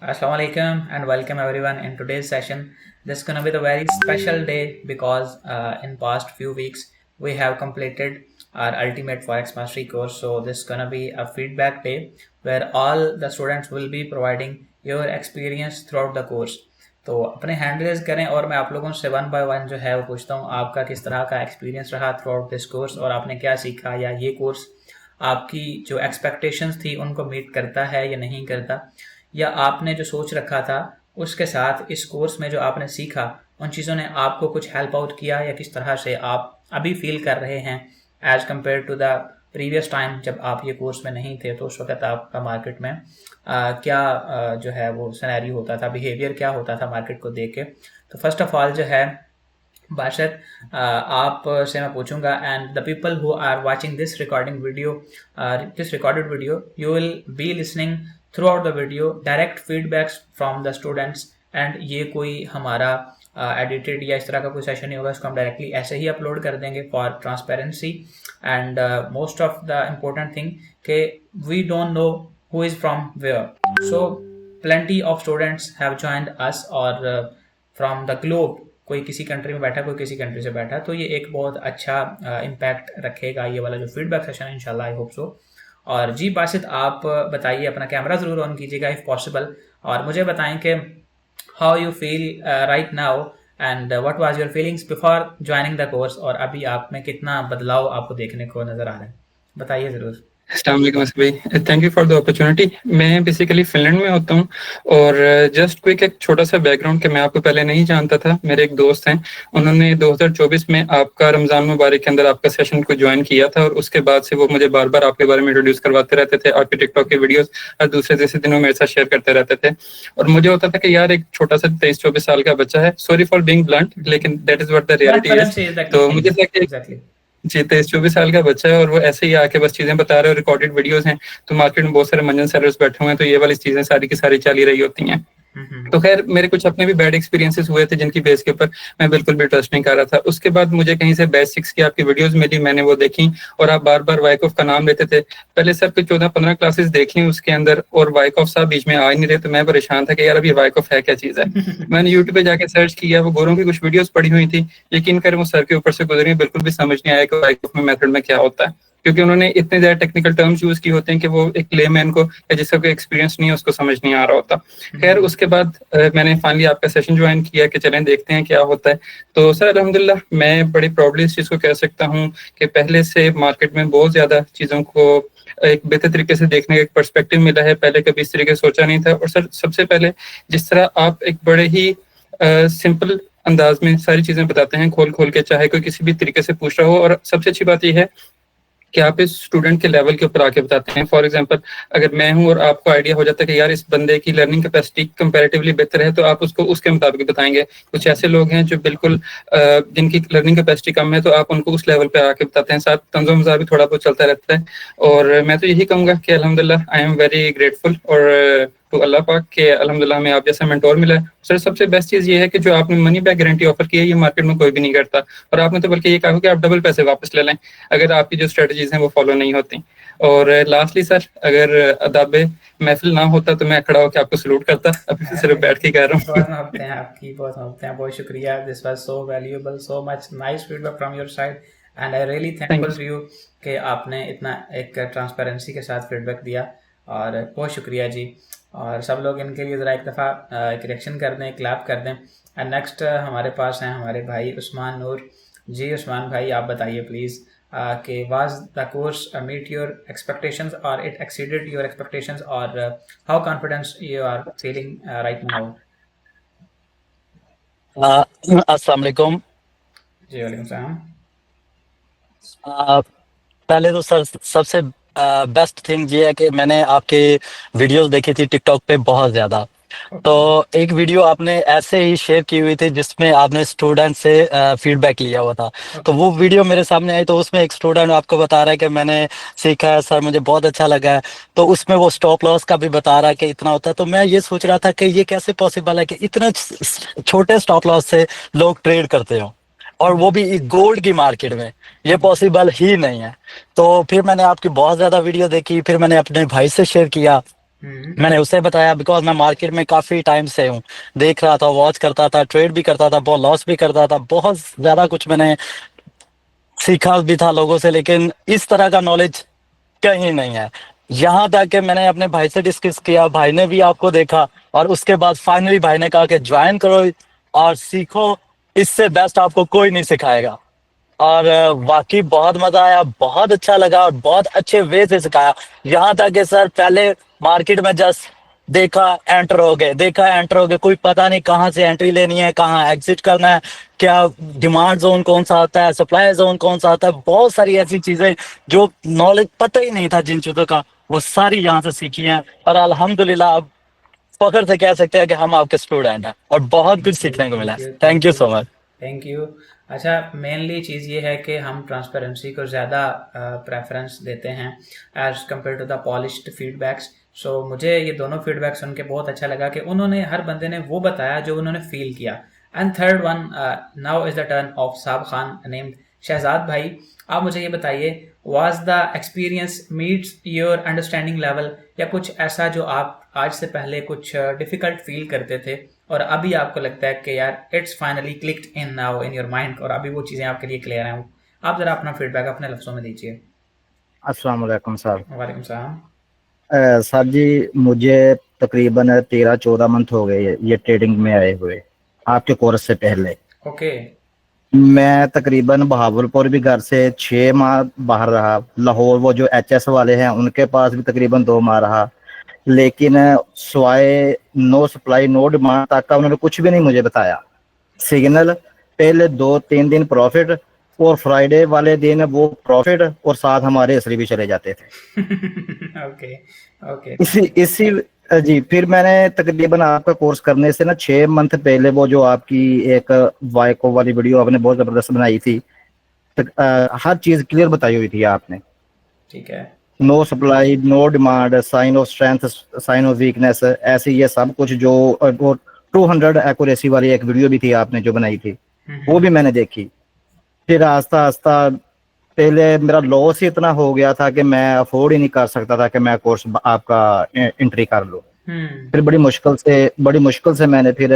Assalamu alaikum and welcome everyone in today's session. This is gonna be the very special day because in past few weeks we have completed our ultimate forex mastery course. So this is gonna be a feedback day where all the students will be providing your experience throughout the course. तो अपने hand raise करें और मैं आप लोगों से one by one जो है वो पूछता हूँ आपका किस तरह का एक्सपीरियंस रहा थ्रू आउट दिस कोर्स और आपने क्या सीखा या ये कोर्स आपकी जो एक्सपेक्टेशंस थी उनको मीट करता है या नहीं करता, या आपने जो सोच रखा था उसके साथ इस कोर्स में जो आपने सीखा उन चीज़ों ने आपको कुछ हेल्प आउट किया, या किस तरह से आप अभी फील कर रहे हैं as compare to the previous time जब आप ये कोर्स में नहीं थे। तो उस वक्त आपका मार्केट में क्या जो है वो सिनेरियो होता था, बिहेवियर क्या होता था मार्केट को देख के। तो फर्स्ट ऑफ ऑल जो है बाशत आप से मैं पूछूंगा and the people who are watching this recording video, this recorded video, you will be listening throughout the video direct feedbacks from the students. And ये कोई हमारा एडिटेड या इस तरह का कोई सेशन नहीं होगा, इसको हम डायरेक्टली ऐसे ही अपलोड कर देंगे for transparency. And most of the important thing कि we don't know who is from where. So plenty of students have joined us और from the globe, कोई किसी कंट्री में बैठा कोई किसी कंट्री से बैठा, तो ये एक बहुत अच्छा इम्पैक्ट रखेगा ये वाला जो फीडबैक सेशन है इंशाल्लाह, आई होप सो। और जी बासित आप बताइए, अपना कैमरा ज़रूर ऑन कीजिएगा इफ़ पॉसिबल, और मुझे बताएं कि how you feel right now and what was your feelings before joining the course, और अभी आप में कितना बदलाव आपको देखने को नज़र आ रहा है, बताइए ज़रूर। अस्सलाम वालेकुम भाई, thank you for the opportunity. मैं बेसिकली फिनलैंड में होता हूँ और जस्ट क्विक एक छोटा सा बैकग्राउंड कि मैं आपको पहले नहीं जानता था। मेरे एक दोस्त हैं, उन्होंने 2024 में आपका रमज़ान मुबारक के अंदर आपका सेशन को ज्वाइन किया था और उसके बाद से वो मुझे बार बार आपके बारे में इंट्रोड्यूस करवाते रहते थे, आपके टिकटॉक के वीडियोस और दूसरे तीसरे दिनों मेरे साथ शेयर करते रहते थे। और मुझे होता था कि यार एक छोटा सा 23-24 साल का बच्चा है, सॉरी फॉर बीइंग ब्लंट, लेकिन that is what the reality is. तो मुझे था कि जी 23-24 साल का बच्चा है और वो ऐसे ही आके बस चीजें बता रहे हो, रिकॉर्डेड वीडियोस हैं, तो मार्केट में बहुत सारे मंजन सेलर्स बैठे हुए हैं, तो ये वाली चीजें सारी की सारी चली रही होती हैं। तो खैर मेरे कुछ अपने भी बैड एक्सपीरियंसेस हुए थे जिनकी बेस के ऊपर मैं बिल्कुल भी ट्रस्ट नहीं कर रहा था। उसके बाद मुझे कहीं से बेसिक्स की आपकी वीडियोस मिली, मैंने वो देखी और आप बार बार वाइकॉफ का नाम लेते थे। पहले से आपके 14-15 क्लासेस देख ली उसके अंदर और वाइकॉफ साहब बीच में आ ही नहीं रहे, तो मैं परेशान था कि यार अभी वाइकॉफ है क्या चीज है। मैंने यूट्यूब पे जाके सर्च किया, वो गोरों की कुछ वीडियोस पड़ी हुई थी, यकीन करें वो सर के ऊपर से गुजरी, बिल्कुल भी समझ नहीं आया कि वाइकॉफ में मेथड में क्या होता है, क्योंकि उन्होंने इतने ज्यादा टेक्निकल टर्म्स यूज किए होते हैं कि वो एक लेमैन को या जिसका कोई एक्सपीरियंस नहीं है उसको समझ नहीं आ रहा होता। खैर उसके बाद मैंने फाइनली आपका सेशन ज्वाइन किया कि चलें देखते हैं क्या होता है। तो सर अल्हम्दुलिल्लाह मैं बड़ी प्राउडली इस चीज को कह सकता हूँ कि पहले से मार्केट में बहुत ज्यादा चीजों को एक बेहतर तरीके से देखने का एक पर्सपेक्टिव मिला है, पहले कभी इस तरीके से सोचा नहीं था। और सर सबसे पहले जिस तरह आप एक बड़े ही सिंपल अंदाज में सारी चीजें बताते हैं, खोल खोल के, चाहे कोई किसी भी तरीके से पूछ रहा हो, और सबसे अच्छी बात यह है कि आप इस स्टूडेंट के लेवल के ऊपर आके बताते हैं। फॉर एग्जांपल अगर मैं हूं और आपको आइडिया हो जाता है कि यार इस बंदे की लर्निंग कैपेसिटी कंपैरेटिवली बेहतर है, तो आप उसको उसके मुताबिक बताएंगे। कुछ ऐसे लोग हैं जो बिल्कुल जिनकी लर्निंग कैपेसिटी कम है, तो आप उनको उस लेवल पे आके बताते हैं। साथ तंज़ो मज़ाक भी थोड़ा बहुत चलता रहता है। और मैं तो यही कहूँगा कि अल्हम्दुलिल्लाह आई एम वेरी ग्रेटफुल और टू अल्लाह पाक के अल्हम्दुलिल्लाह में आप जैसा मेंटोर मिला है। सर सबसे बेस्ट चीज़ ये है कि जो आपने मनी बैक गारंटी ऑफर की है, ये मार्केट में कोई भी नहीं करता, और आपने तो बल्कि ये कहा कि आप डबल पैसे वापस ले लें अगर आपकी जो स्ट्रेटजीज हैं वो फॉलो नहीं होती। और लास्टली सर अगर अदाब महफिल ना होता तो मैं खड़ा होकर आपको सलूट करता, अभी सिर्फ बैठ के कह रहा हूँ। बहुत मोहब्बतें हैं आपकी, बहुत मोहब्बतें हैं, बहुत शुक्रिया। This was so valuable, so much nice feedback from your side and I really thankful to you कि आपने इतना एक ट्रांसपेरेंसी के साथ फीडबैक दिया, और बहुत शुक्रिया जी। और सब लोग इनके लिए ज़रा एक दफ़ा एक रिएक्शन कर दें, क्लैप कर दें। एंड नेक्स्ट हमारे पास हैं हमारे भाई उस्मान नूर जी। उस्मान भाई आप बताइए प्लीज़ कि was the course meet your expectations और इट एक्सीडेड योर एक्सपेक्टेशंस, और how confidence you are feeling right now. अस्सलाम वालेकुम। जी वालेकुम सलाम। पहले तो सर सबसे बेस्ट थिंग ये है कि मैंने आपके वीडियोस देखी थी टिकटॉक पे बहुत ज़्यादा। तो एक वीडियो आपने ऐसे ही शेयर की हुई थी जिसमें आपने स्टूडेंट से फीडबैक लिया हुआ था। तो वो वीडियो मेरे सामने आई, तो उसमें एक स्टूडेंट आपको बता रहा है कि मैंने सीखा है सर, मुझे बहुत अच्छा लगा है। तो उसमें वो स्टॉप लॉस का भी बता रहा है कि इतना होता है। तो मैं ये सोच रहा था कि ये कैसे पॉसिबल है कि इतना छोटे स्टॉप लॉस से लोग ट्रेड करते हो, और वो भी गोल्ड की मार्केट में। ये पॉसिबल ही नहीं है। तो फिर मैंने आपकी बहुत ज्यादा वीडियो देखी, फिर मैंने अपने भाई से शेयर किया, मैंने उसे बताया, बिकॉज मैं मार्केट में काफी टाइम से हूँ, देख रहा था, वॉच करता था, ट्रेड भी करता था, बहुत लॉस भी करता था, बहुत ज्यादा कुछ मैंने सीखा भी था लोगों से, लेकिन इस तरह का नॉलेज कहीं नहीं है। यहाँ तक कि मैंने अपने भाई से डिस्कस किया, भाई ने भी आपको देखा, और उसके बाद फाइनली भाई ने कहा कि ज्वाइन करो और सीखो, इससे बेस्ट आपको कोई नहीं सिखाएगा। और वाकई बहुत मजा आया, बहुत अच्छा लगा, और बहुत अच्छे वे से सिखाया। यहाँ तक कि सर पहले मार्केट में जस्ट देखा एंटर हो गए, देखा एंटर हो गए, कोई पता नहीं कहाँ से एंट्री लेनी है, कहाँ एग्जिट करना है, क्या डिमांड जोन कौन सा आता है, सप्लाई जोन कौन सा आता है, बहुत सारी ऐसी चीजें जो नॉलेज पता ही नहीं था जिन चीजों का, वो सारी यहाँ से सीखी हैं। और अल्हम्दुलिल्लाह अब फख्र से कह सकते हैं कि हम आपके स्टूडेंट हैं, और बहुत कुछ सीखने को मिला है। Thank you so much. Thank you. अच्छा, मेनली चीज़ ये है कि हम ट्रांसपेरेंसी को ज़्यादा प्रेफरेंस देते हैं as compare to the polished feedbacks. So मुझे ये दोनों फीडबैक सुन के बहुत अच्छा लगा कि उन्होंने, हर बंदे ने वो बताया जो उन्होंने फील किया। And third one, now is the turn off साब खान नेम्ड शहजाद भाई। आप मुझे ये बताइए, was the experience meets your understanding level, या कुछ ऐसा जो आप आज से पहले कुछ डिफिकल्ट फील करते थे और अभी आपको लगता है कि यार it's finally clicked in now in your mind, और अभी वो चीज़ें आपके लिए क्लियर हैं। आप ज़रा अपना फीडबैक अपने लफ्ज़ों में दीजिए। अस्सलाम वालेकुम सर। वालेकुम सलाम। सर जी, मुझे तकरीबन 13-14 मंथ हो गए ये ट्रेडिंग में आए हुए, आपके कोर्स से पहले। ओके। मैं तकरीबन बहावलपुर भी घर से 6 माह बाहर रहा, लाहौर वो जो एचएस वाले हैं उनके पास भी तकरीबन 2 माह रहा, लेकिन स्वाए नो सप्लाई नो डिमांड तक का उन्होंने कुछ भी नहीं मुझे बताया। सिग्नल पहले 2-3 दिन प्रॉफिट, और फ्राइडे वाले दिन वो प्रॉफिट और साथ हमारे असली भी चले जाते थे। Okay okay. इसी जी, फिर मैंने तकरीबन आपका कोर्स करने से ना 6 मंथ पहले वो जो आपकी एक वाइको वाली वीडियो आपने बहुत जबरदस्त बनाई थी, हर चीज क्लियर बताई हुई थी आपने। ठीक है। No supply no demand, sign of strength, sign of weakness, ऐसे ये सब कुछ जो, वो 200 एक्यूरेसी वाली एक वीडियो भी थी आपने जो बनाई थी, वो भी मैंने देखी। फिर आस्ता आस्ता पहले मेरा लॉस ही इतना हो गया था कि मैं अफोर्ड ही नहीं कर सकता था कि मैं कोर्स आपका एंट्री कर लूँ। फिर बड़ी मुश्किल से मैंने फिर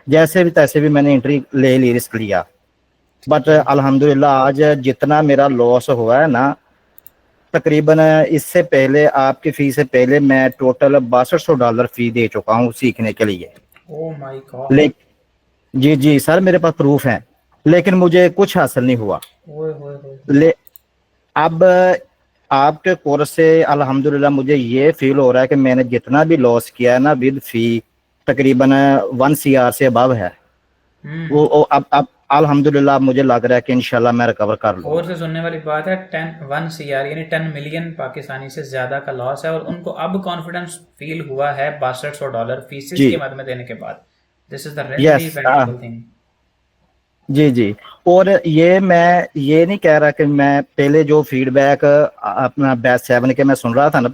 जैसे भी तैसे भी मैंने एंट्री ले ली, रिस्क लिया। बट अल्हम्दुलिल्लाह आज जितना मेरा लॉस हुआ है ना, तकरीबन इससे पहले आपकी फी से पहले मैं टोटल $6200 फी दे चुका हूँ सीखने के लिए। Oh my god. जी जी सर, मेरे पास प्रूफ है, लेकिन मुझे कुछ हासिल नहीं हुआ। ओए होए होए। ले अब आपके कोर्स से अल्हम्दुलिल्लाह मुझे ये फील हो रहा है कि मैंने जितना भी लॉस किया है ना विद फी, तकरीबन 1 CR से अबव है वो अब अल्हम्दुलिल्लाह मुझे लग रहा है कि इंशाल्लाह मैं रिकवर कर लूँ। और से सुनने वाली बात है, 1 CR यानी 10 मिलियन पाकिस्तानी से ज्यादा का लॉस है, और उनको अब कॉन्फिडेंस फील हुआ है $6200 फीसिस जी के मद में देने के बाद। This is the really yes valuable thing. जी जी। और ये मैं ये नहीं कह रहा कि मैं पहले जो फीडबैक अपना बैच 7 के मैं सुन रहा था ना,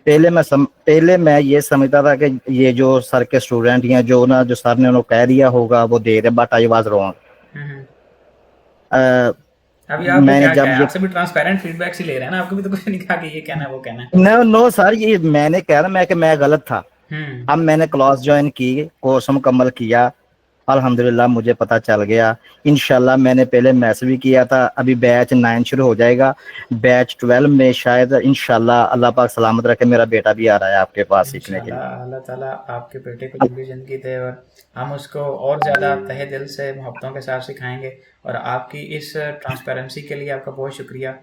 पहले मैं ये समझता था कि ये जो सर के स्टूडेंट हैं जो ना, जो सर ने उन्होंने कह दिया होगा वो दे रहे, बट आई वाज रॉन्ग। अभी आपको मैंने क्या जब क्या है, ये आपसे भी ट्रांसपेरेंट फीडबैक ही ले रहे हैं ना, आपको भी तो कुछ नहीं कहा कि ये कहना है वो कहना है। नो नो सर, ये मैंने कह रहा मैं कि मैं गलत था। अब मैंने क्लास ज्वाइन की, कोर्स मुकम्मल किया, अल्हम्दुलिल्लाह मुझे पता चल गया। इंशाल्लाह मैंने पहले मैस भी किया था, अभी बैच 9 शुरू हो जाएगा, बैच 12 में शायद इंशाल्लाह अल्लाह पाक सलामत रखे मेरा बेटा भी आ रहा है आपके पास सीखने के लिए। अल्लाह ताला आपके बेटे को लंबी जिंदगी दे, और हम उसको और ज़्यादा तहे दिल से मोहब्बतों के साथ सिखाएंगे। और आपकी इस ट्रांसपेरेंसी के लिए आपका बहुत शुक्रिया।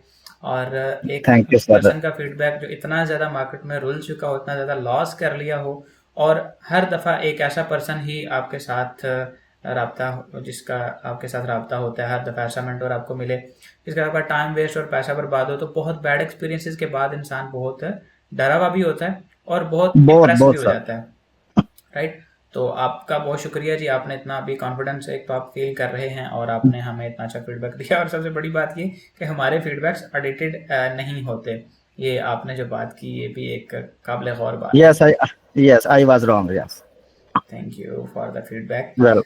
और एक थैंक यू सर। पर्सन का फीडबैक जो इतना ज़्यादा मार्केट में रुल चुका हो, इतना ज़्यादा लॉस कर लिया हो, और हर दफ़ा एक ऐसा पर्सन ही आपके साथ राब्ता, जिसका आपके साथ राब्ता होता है, हर दफ़ा ऐसा मेंटोर आपको मिले जिसका आपका टाइम वेस्ट और पैसा बर्बाद हो, तो बहुत बैड एक्सपीरियंसेस के बाद इंसान बहुत डरा हुआ भी होता है और बहुत इम्प्रेस भी हो जाता है, राइट। तो आपका बहुत शुक्रिया जी, आपने इतना अभी कॉन्फिडेंस एक तो आप फील कर रहे हैं, और आपने हमें इतना अच्छा फीडबैक दिया। और सबसे बड़ी बात ये कि हमारे फीडबैक्स एडिटेड नहीं होते। ये आपने जो बात की ये भी एक काबिल गौर बात है। Yes I was wrong. Yes Thank you for the feedback. Well,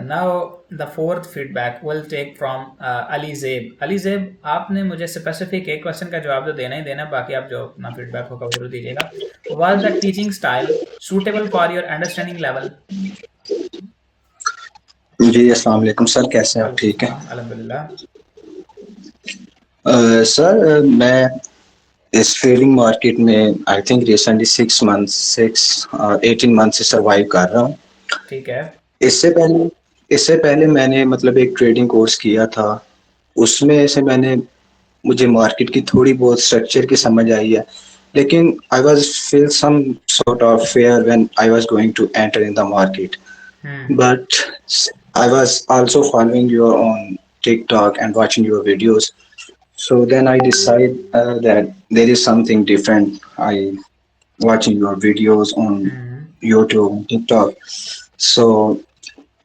Now the fourth feedback we'll take from Ali Zeब. Ali Zeब, आपने मुझे स्पेसिफिक एक क्वेश्चन का जवाब तो देना ही देना, बाकी आप जो अपना फीडबैक होगा वो जरूर दीजिएगा. Was the teaching style suitable for your understanding level? जी अस्सलाम वालेकुम सर, कैसे हैं आप? ठीक है अल्हम्दुलिल्लाह. सर, मैं इस ट्रेडिंग मार्केट में आई थिंक रिसेंटली 18 मंथ से सर्वाइव कर रहा हूँ. ठीक है. इससे पहले मैंने मतलब एक ट्रेडिंग कोर्स किया था. उसमें से मुझे मार्केट की थोड़ी बहुत स्ट्रक्चर की समझ आई है, लेकिन I was feel some sort of fear when I was going to enter in the market. But I was also following you on TikTok and watching your videos. So then I decided that there is something different. I watching your videos on YouTube and TikTok. So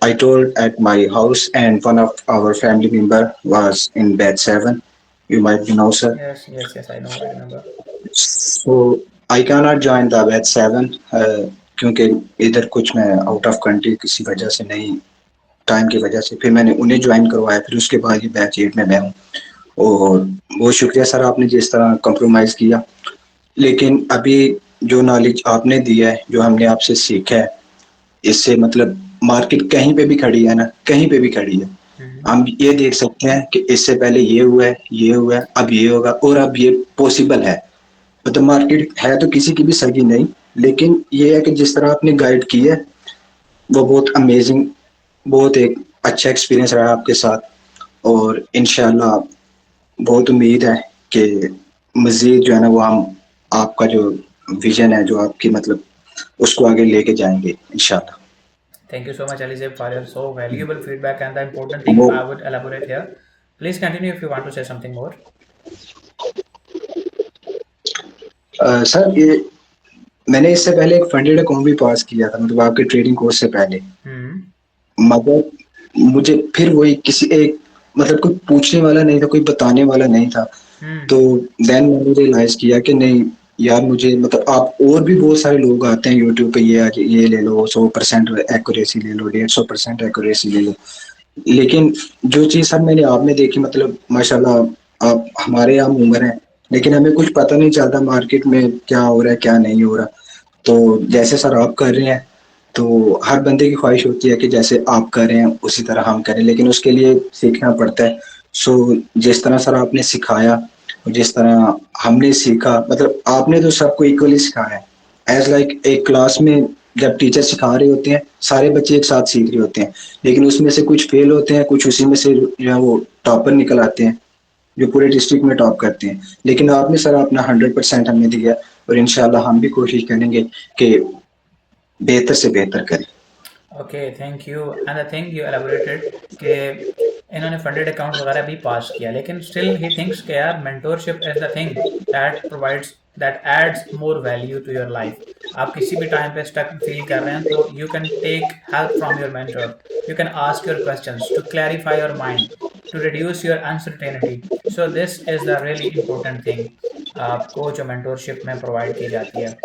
I told at my house, and one of our family member was in batch 7. You might know, sir. Yes, I know, I remember. So I cannot join the batch 7 क्योंकि इधर कुछ मैं out of country किसी वजह से नहीं, time की वजह से. फिर मैंने उन्हें ज्वाइन करवाया. फिर उसके बाद ये बैच 8 में मैं हूँ. और बहुत शुक्रिया सर, आपने जिस तरह कंप्रोमाइज़ किया. लेकिन अभी जो नॉलेज आपने दिया है, जो हमने आपसे सीखा है, इससे मतलब मार्केट कहीं पे भी खड़ी है ना, कहीं पे भी खड़ी है. हम ये देख सकते हैं कि इससे पहले ये हुआ है, ये हुआ है, अब ये होगा, और अब ये पॉसिबल है. मतलब मार्केट है तो किसी की भी सगी नहीं, लेकिन ये है कि जिस तरह आपने गाइड की है वो बहुत अमेजिंग, बहुत एक अच्छा एक्सपीरियंस रहा आपके साथ. और इंशाल्लाह बहुत उम्मीद है कि मज़ीद जो है ना वो हम आपका जो विजन है, जो आपकी मतलब उसको आगे लेके जाएंगे इंशाल्लाह. Thank you so much, Ali Zeib, for your so valuable feedback. And the important thing I would elaborate here. Please continue if you want to say something more. Sir, ये मैंने इससे पहले एक फंडेड अकाउंट भी पास किया था, मतलब आपके ट्रेडिंग कोर्स से पहले. मगर मुझे फिर वही किसी एक मतलब कोई पूछने वाला नहीं था, कोई बताने वाला नहीं था. तो देन मैंने रियलाइज किया कि नहीं यार, मुझे मतलब आप और भी बहुत सारे लोग आते हैं यूट्यूब पे, ये ले लो 100% एक्यूरेसी ले लो, 150% एक्यूरेसी ले लो. लेकिन जो चीज़ सर मैंने आप में देखी, मतलब माशाल्लाह आप हमारे यहाँ उम्र है, लेकिन हमें कुछ पता नहीं चलता मार्केट में क्या हो रहा है क्या नहीं हो रहा. तो जैसे सर आप कर रहे हैं, तो हर बंदे की ख्वाहिश होती है कि जैसे आप कर रहे हैं उसी तरह हम करें, लेकिन उसके लिए सीखना पड़ता है. सो जिस तरह सर आपने सिखाया, जिस तरह हमने सीखा, मतलब आपने तो सबको इक्वली सिखाया है. एज लाइक एक क्लास में जब टीचर सिखा रहे होते हैं, सारे बच्चे एक साथ सीख रहे होते हैं, लेकिन उसमें से कुछ फेल होते हैं, कुछ उसी में से जो है वो टॉपर निकल आते हैं, जो पूरे डिस्ट्रिक्ट में टॉप करते हैं. लेकिन आपने सर अपना 100% हमें दिया, और इंशाल्लाह हम भी कोशिश करेंगे कि बेहतर से बेहतर करें. Okay, thank you. And the thing you elaborated कि इन्होंने फंडेड अकाउंट वगैरह भी पास किया, लेकिन still he thinks कि यार mentorship is the thing that adds more value to your life. आप किसी भी टाइम पे स्टक फील कर रहे हैं तो you can take help from your mentor. You can ask your questions to clarify your mind, to reduce your uncertainty. So this is the really important thing आपको जो मेंटोरशिप में provide की जाती है.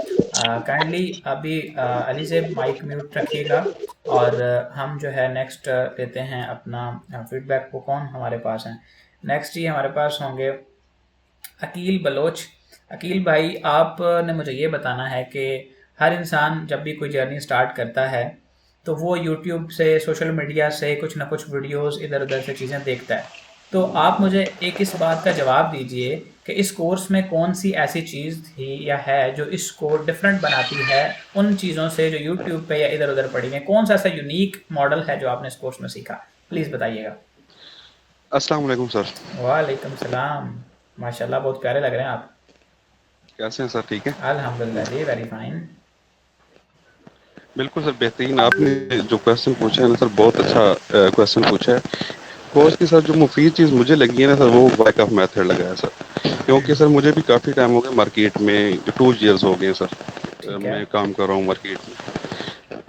काइंडली अभी अली से माइक म्यूट रखिएगा, और हम जो है नेक्स्ट लेते हैं अपना फीडबैक को. कौन हमारे पास हैं नेक्स्ट? ही हमारे पास होंगे अकील बलोच. अकील भाई, आपने मुझे ये बताना है कि हर इंसान जब भी कोई जर्नी स्टार्ट करता है तो वो यूट्यूब से, सोशल मीडिया से कुछ ना कुछ वीडियोस इधर उधर से चीज़ें देखता है. तो आप मुझे एक इस बात का जवाब दीजिए कि इस कोर्स में कौन सी ऐसी चीज़ थी या है जो इसको डिफरेंट बनाती है उन चीज़ों से जो यूट्यूब पे या इधर उधर पड़ी हैं. कौन सा ऐसा यूनिक मॉडल है जो आपने इस कोर्स में सीखा? प्लीज़ बताइएगा. अस्सलाम वालेकुम सर. वालेकुम सलाम. माशाल्लाह बहुत प्यारे लग रहे हैं आप. कैसे हैं सर? ठीक है अल्हम्दुलिल्लाह जी, वेरी फाइन. बिल्कुल सर, बेहतरीन. आपने जो क्वेश्चन पूछा है ना सर, बहुत अच्छा क्वेश्चन पूछा है. कोर्स की सर जो मुफीद चीज़ मुझे लगी है ना सर, वो बैक ऑफ मेथड लगा है सर. क्योंकि सर मुझे भी काफ़ी टाइम हो गया मार्केट में, 2 ईयर्स हो गए सर मैं काम कर रहा हूँ मार्केट में.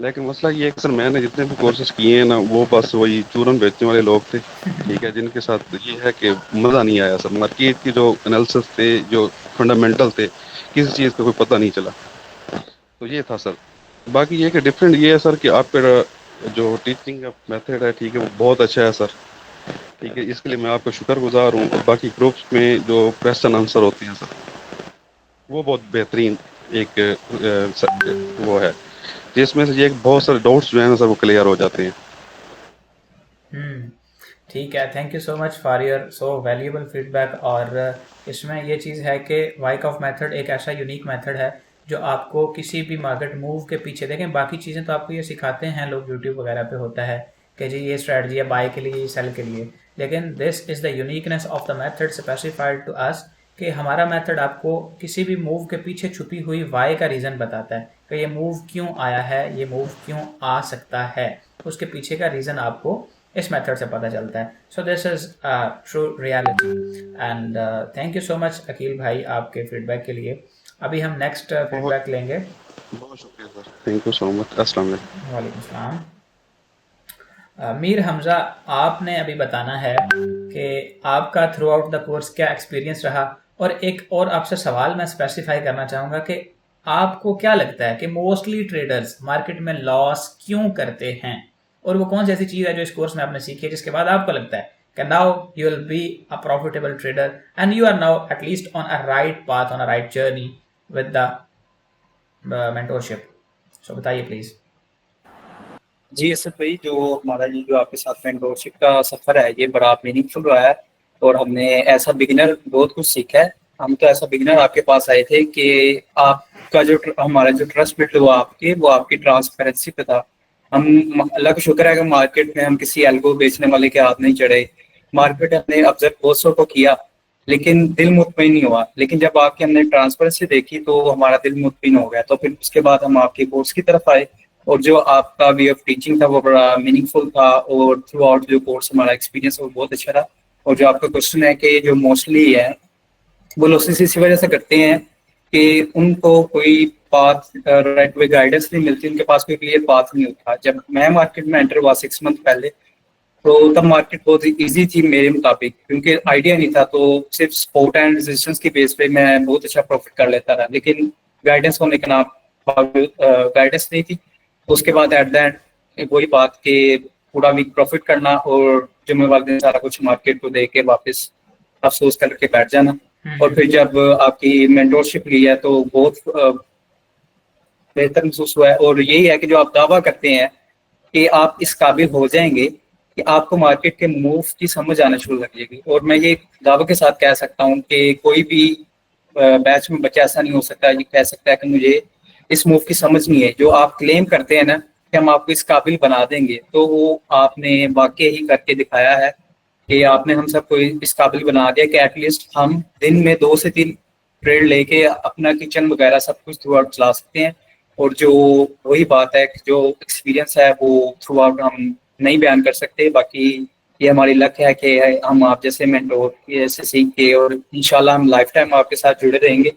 लेकिन मसला ये है कि सर मैंने जितने भी कोर्सेज किए हैं ना, वो बस वही चूरन बेचने वाले लोग थे, ठीक है, जिनके साथ ये है कि मज़ा नहीं आया सर. मार्केट की जो एनालिसिस थे, जो फंडामेंटल थे, किसी चीज़ का कोई पता नहीं चला. तो ये था सर. बाकी ये कि डिफरेंट ये है सर कि आपका जो टीचिंग का मेथड है, ठीक है, वो बहुत अच्छा है सर। ठीक है, इसके लिए मैं आपका शुक्रगुजार हूँ। और बाकी ग्रुप्स में जो क्वेश्चन आंसर होते हैं सर, वो बहुत बेहतरीन एक वो है, जिसमें से ये बहुत सारे डाउट्स जो है ना सर, वो क्लियर हो जाते हैं। ठीक है, thank you so much for your so valuable feedback. और इसमें ये चीज़ है कि वाइकॉफ मेथड एक ऐसा यूनिक मेथड है जो आपको किसी भी मार्केट मूव के पीछे, देखें बाकी चीज़ें तो आपको ये सिखाते हैं लोग, यूट्यूब वगैरह पे होता है कि जी ये स्ट्रैटेजी है बाय के लिए, ये सेल के लिए, लेकिन this is the uniqueness of the method specified to us कि हमारा मेथड आपको किसी भी मूव के पीछे छुपी हुई वाई का रीज़न बताता है कि ये मूव क्यों आया है, ये मूव क्यों आ सकता है, उसके पीछे का रीज़न आपको इस मेथड से पता चलता है। So this is true reality. And thank you so much Akeel भाई आपके फीडबैक के लिए। अभी हम नेक्स्ट फीडबैक लेंगे। बहुत शुक्रिया sir, thank you so much. अस्सलाम वालेकुम। वालेकुम सलाम। मीर हमज़ा, आपने अभी बताना है कि आपका थ्रू आउट द कोर्स क्या एक्सपीरियंस रहा, और एक और आपसे सवाल मैं स्पेसिफाई करना चाहूँगा कि आपको क्या लगता है कि मोस्टली ट्रेडर्स मार्केट में लॉस क्यों करते हैं, और वो कौन सी ऐसी चीज़ है जो इस कोर्स में आपने सीखी है जिसके बाद आपको लगता है कि now you will be a profitable trader and you are now at least on a right path, on a right journey with the mentorship. So बताइए प्लीज़। जी असद भाई, जो हमारा ये जो आपके साथ मेंटोरशिप का सफर है ये बड़ा मीनिंगफुल रहा है, और हमने ऐसा बिगिनर बहुत कुछ सीखा है। हम तो ऐसा बिगिनर आपके पास आए थे कि आपका जो हमारा जो ट्रस्ट बिल्ड हुआ आपके, वो आपकी ट्रांसपेरेंसी पे था। हम अल्लाह का शुक्र है कि मार्केट में हम किसी एल्गो बेचने वाले के हाथ नहीं चढ़े। मार्केट हमने ऑब्जर्व बहुत सौ को किया, लेकिन दिल मुतमईन नहीं हुआ। लेकिन जब आपकी हमने ट्रांसपेरेंसी देखी तो हमारा दिल मुतमईन हो गया। तो फिर उसके बाद हम आपके कोर्स की तरफ आए, और जो आपका वे ऑफ टीचिंग था वो बड़ा मीनिंगफुल था, और थ्रू आउट जो कोर्स हमारा एक्सपीरियंस वो बहुत अच्छा था। और जो आपका क्वेश्चन है कि जो मोस्टली है वो लोग इसी वजह से करते हैं कि उनको कोई पाथ राइट वे गाइडेंस नहीं मिलती, उनके पास कोई क्लियर पाथ नहीं होता। जब मैं मार्केट में एंटर हुआ 6 मंथ पहले, तो तब मार्केट बहुत इजी थी मेरे मुताबिक, क्योंकि आइडिया नहीं था। तो सिर्फ सपोर्ट एंड रेजिस्टेंस की बेस पे मैं बहुत अच्छा प्रॉफिट कर लेता था, लेकिन गाइडेंस होने के नाम गाइडेंस नहीं थी। उसके बाद एट द एंड वही बात कि पूरा वीक प्रॉफिट करना और जिम्मेवार दिन सारा कुछ मार्केट को दे के वापस अफसोस करके बैठ जाना। और फिर जब आपकी मेंटोरशिप ली है तो बहुत बेहतर महसूस हुआ है। और यही है कि जो आप दावा करते हैं कि आप इस काबिल हो जाएंगे कि आपको मार्केट के मूव की समझ आना शुरू लग जाएगी। और मैं ये दावे के साथ कह सकता हूँ कि कोई भी बैच में बच्चा ऐसा नहीं हो सकता ये कह सकता है कि मुझे इस मूव की समझ नहीं है। जो आप क्लेम करते हैं ना कि हम आपको इस काबिल बना देंगे, तो वो आपने वाकई ही करके दिखाया है कि आपने हम सबको इस काबिल बना दिया कि एटलीस्ट हम दिन में 2 से 3 ट्रेड लेके अपना किचन वगैरह सब कुछ थ्रू आउट चला सकते हैं। और जो वही बात है कि जो एक्सपीरियंस है वो थ्रू आउट हम नहीं बयान कर सकते। बाकी ये हमारी लक है कि हम आप जैसे मेंटोर से सीख के, और इंशाल्लाह हम लाइफ टाइम आपके साथ जुड़े रहेंगे।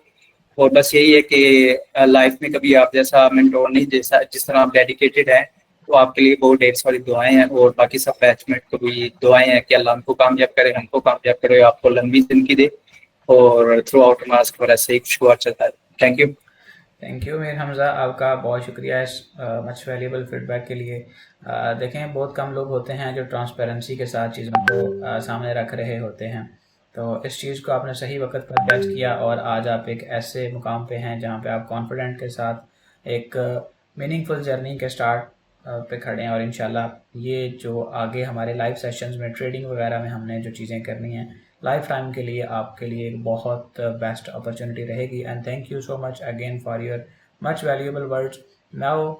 और बस यही है कि लाइफ में कभी आप जैसा मेंटोर नहीं, जैसा जिस तरह आप डेडिकेटेड हैं, तो आपके लिए बहुत ढेर सारी दुआएं हैं। और बाकी सब बैचमेट को भी दुआएं हैं कि अल्लाह हमको कामयाब करे, हमको कामयाब करे, आपको लंबी जिंदगी दे। और थ्रू आउट हमारा सफर ऐसे ही खुशगवार चलता है। Thank you. Thank you Mir Hamza, आपका बहुत शुक्रिया इस मच वैल्यूएबल फीडबैक के लिए। देखें बहुत कम लोग होते हैं जो ट्रांसपेरेंसी के साथ चीज़ों को सामने रख रहे होते हैं, तो इस चीज़ को आपने सही वक्त पर कैच किया और आज आप एक ऐसे मुकाम पे हैं जहाँ पे आप कॉन्फिडेंट के साथ एक मीनिंगफुल जर्नी के स्टार्ट पे खड़े हैं। और इंशाल्लाह ये जो आगे हमारे लाइव सेशंस में ट्रेडिंग वगैरह में हमने जो चीज़ें करनी हैं लाइफ टाइम के लिए, आपके लिए एक बहुत बेस्ट अपॉर्चुनिटी रहेगी। And thank you so much again for your much valuable words. Now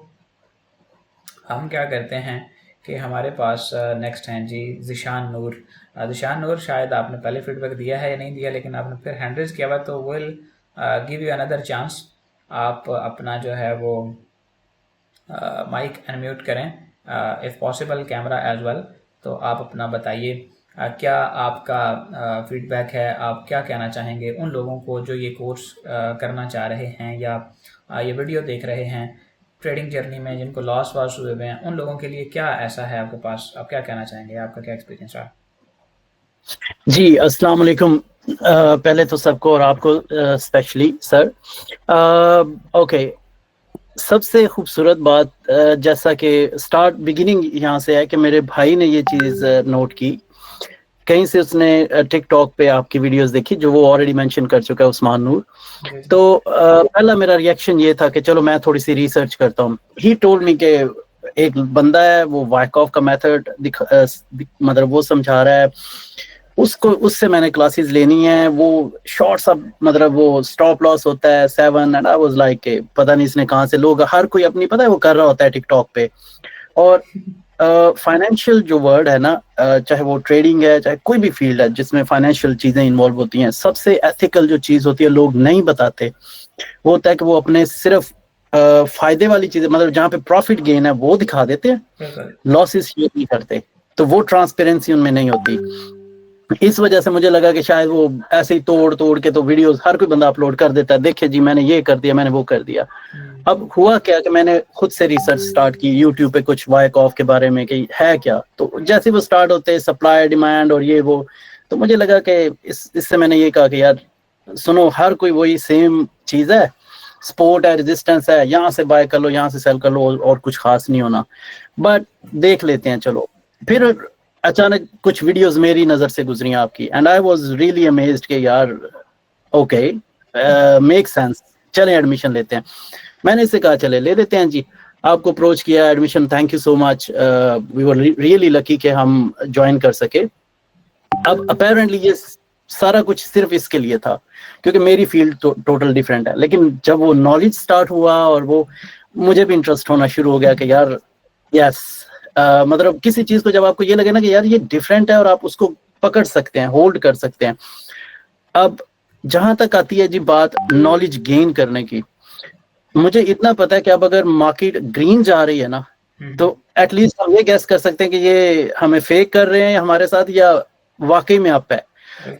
हम क्या करते हैं कि हमारे पास नेक्स्ट हैं जी ज़िशान नूर। ज़िशान नूर, शायद आपने पहले फीडबैक दिया है या नहीं दिया, लेकिन आपने फिर हैंड रेज़ किया हुआ, तो will give you another chance. आप अपना जो है वो माइक अनम्यूट करें, if possible camera as well. तो आप अपना बताइए क्या आपका फीडबैक है, आप क्या कहना चाहेंगे उन लोगों को जो ये कोर्स करना चाह रहे हैं या ये वीडियो देख रहे हैं ट्रेडिंग जर्नी में, जिनको लॉस वॉस हुए हुए हैं, उन लोगों के लिए क्या ऐसा है आपके पास, आप क्या कहना चाहेंगे, आपका क्या एक्सपीरियंस रहा? जी अस्सलाम वालेकुम। पहले तो सबको और आपको स्पेशली सर, ओके, सबसे खूबसूरत बात जैसा कि स्टार्ट बिगिनिंग यहाँ से है कि मेरे भाई ने ये चीज़ नोट की, कहीं से उसने टिकटॉक पे आपकी वीडियोस देखी जो वो ऑलरेडी मेंशन कर चुका है, उस्मान नूर। तो पहला मेरा रिएक्शन ये था कि चलो मैं थोड़ी सी रिसर्च करता हूँ। ही टोल्ड मी कि एक बंदा है वो वाइकॉफ का मेथड मतलब वो समझा रहा है, उसको उससे मैंने क्लासेस लेनी है। वो शॉर्ट सब मतलब वो स्टॉप लॉस होता है 7 एंड आई वाज लाइक पता नहीं इसने कहाँ से, लोग हर कोई अपनी पता है वो कर रहा होता है टिकटॉक पे। और फाइनेंशियल जो वर्ड है ना, चाहे वो ट्रेडिंग है चाहे कोई भी फील्ड है जिसमें फाइनेंशियल चीजें इन्वॉल्व होती हैं, सबसे एथिकल जो चीज होती है लोग नहीं बताते, वो होता है कि वो अपने सिर्फ फायदे वाली चीजें मतलब जहाँ पे प्रॉफिट गेन है वो दिखा देते हैं, लॉसेस ये नहीं करते। तो वो ट्रांसपेरेंसी उनमें नहीं होती। इस वजह से मुझे लगा कि शायद वो ऐसे ही तोड़ तोड़ के तो वीडियोस हर कोई बंदा अपलोड कर देता है, देखिए जी मैंने ये कर दिया मैंने वो कर दिया। अब हुआ क्या कि मैंने खुद से रिसर्च स्टार्ट की यूट्यूब पे कुछ वाइकॉफ के बारे में कि है क्या। तो जैसे वो स्टार्ट होते सप्लाई डिमांड और ये वो, तो मुझे लगा कि इससे मैंने ये कहा कि यार सुनो हर कोई वही सेम चीज है, सपोर्ट है रेजिस्टेंस है, यहाँ से बाय कर लो यहाँ से सेल कर लो और कुछ खास नहीं होना, बट देख लेते हैं चलो। फिर अचानक कुछ वीडियोस मेरी नजर से गुजरी आपकी and I was really amazed कि यार ओके मेक सेंस, चलें एडमिशन लेते हैं। मैंने इससे कहा चले ले लेते हैं जी, आपको अप्रोच किया admission, thank you so much, we were really lucky कि हम ज्वाइन कर सके। अब अपेरेंटली ये सारा कुछ सिर्फ इसके लिए था क्योंकि मेरी फील्ड टोटल डिफरेंट है, लेकिन जब वो नॉलेज स्टार्ट हुआ और वो मुझे भी इंटरेस्ट होना शुरू हो गया कि यार यस मतलब किसी चीज को जब आपको ये लगे ना कि यार ये डिफरेंट है और आप उसको पकड़ सकते हैं, होल्ड कर सकते हैं। अब जहां तक आती है जी बात नॉलेज गेन करने की, मुझे इतना पता है कि अब अगर मार्केट ग्रीन जा रही है ना तो एटलीस्ट हम ये गैस कर सकते हैं कि ये हमें फेक कर रहे हैं हमारे साथ या वाकई में अप है।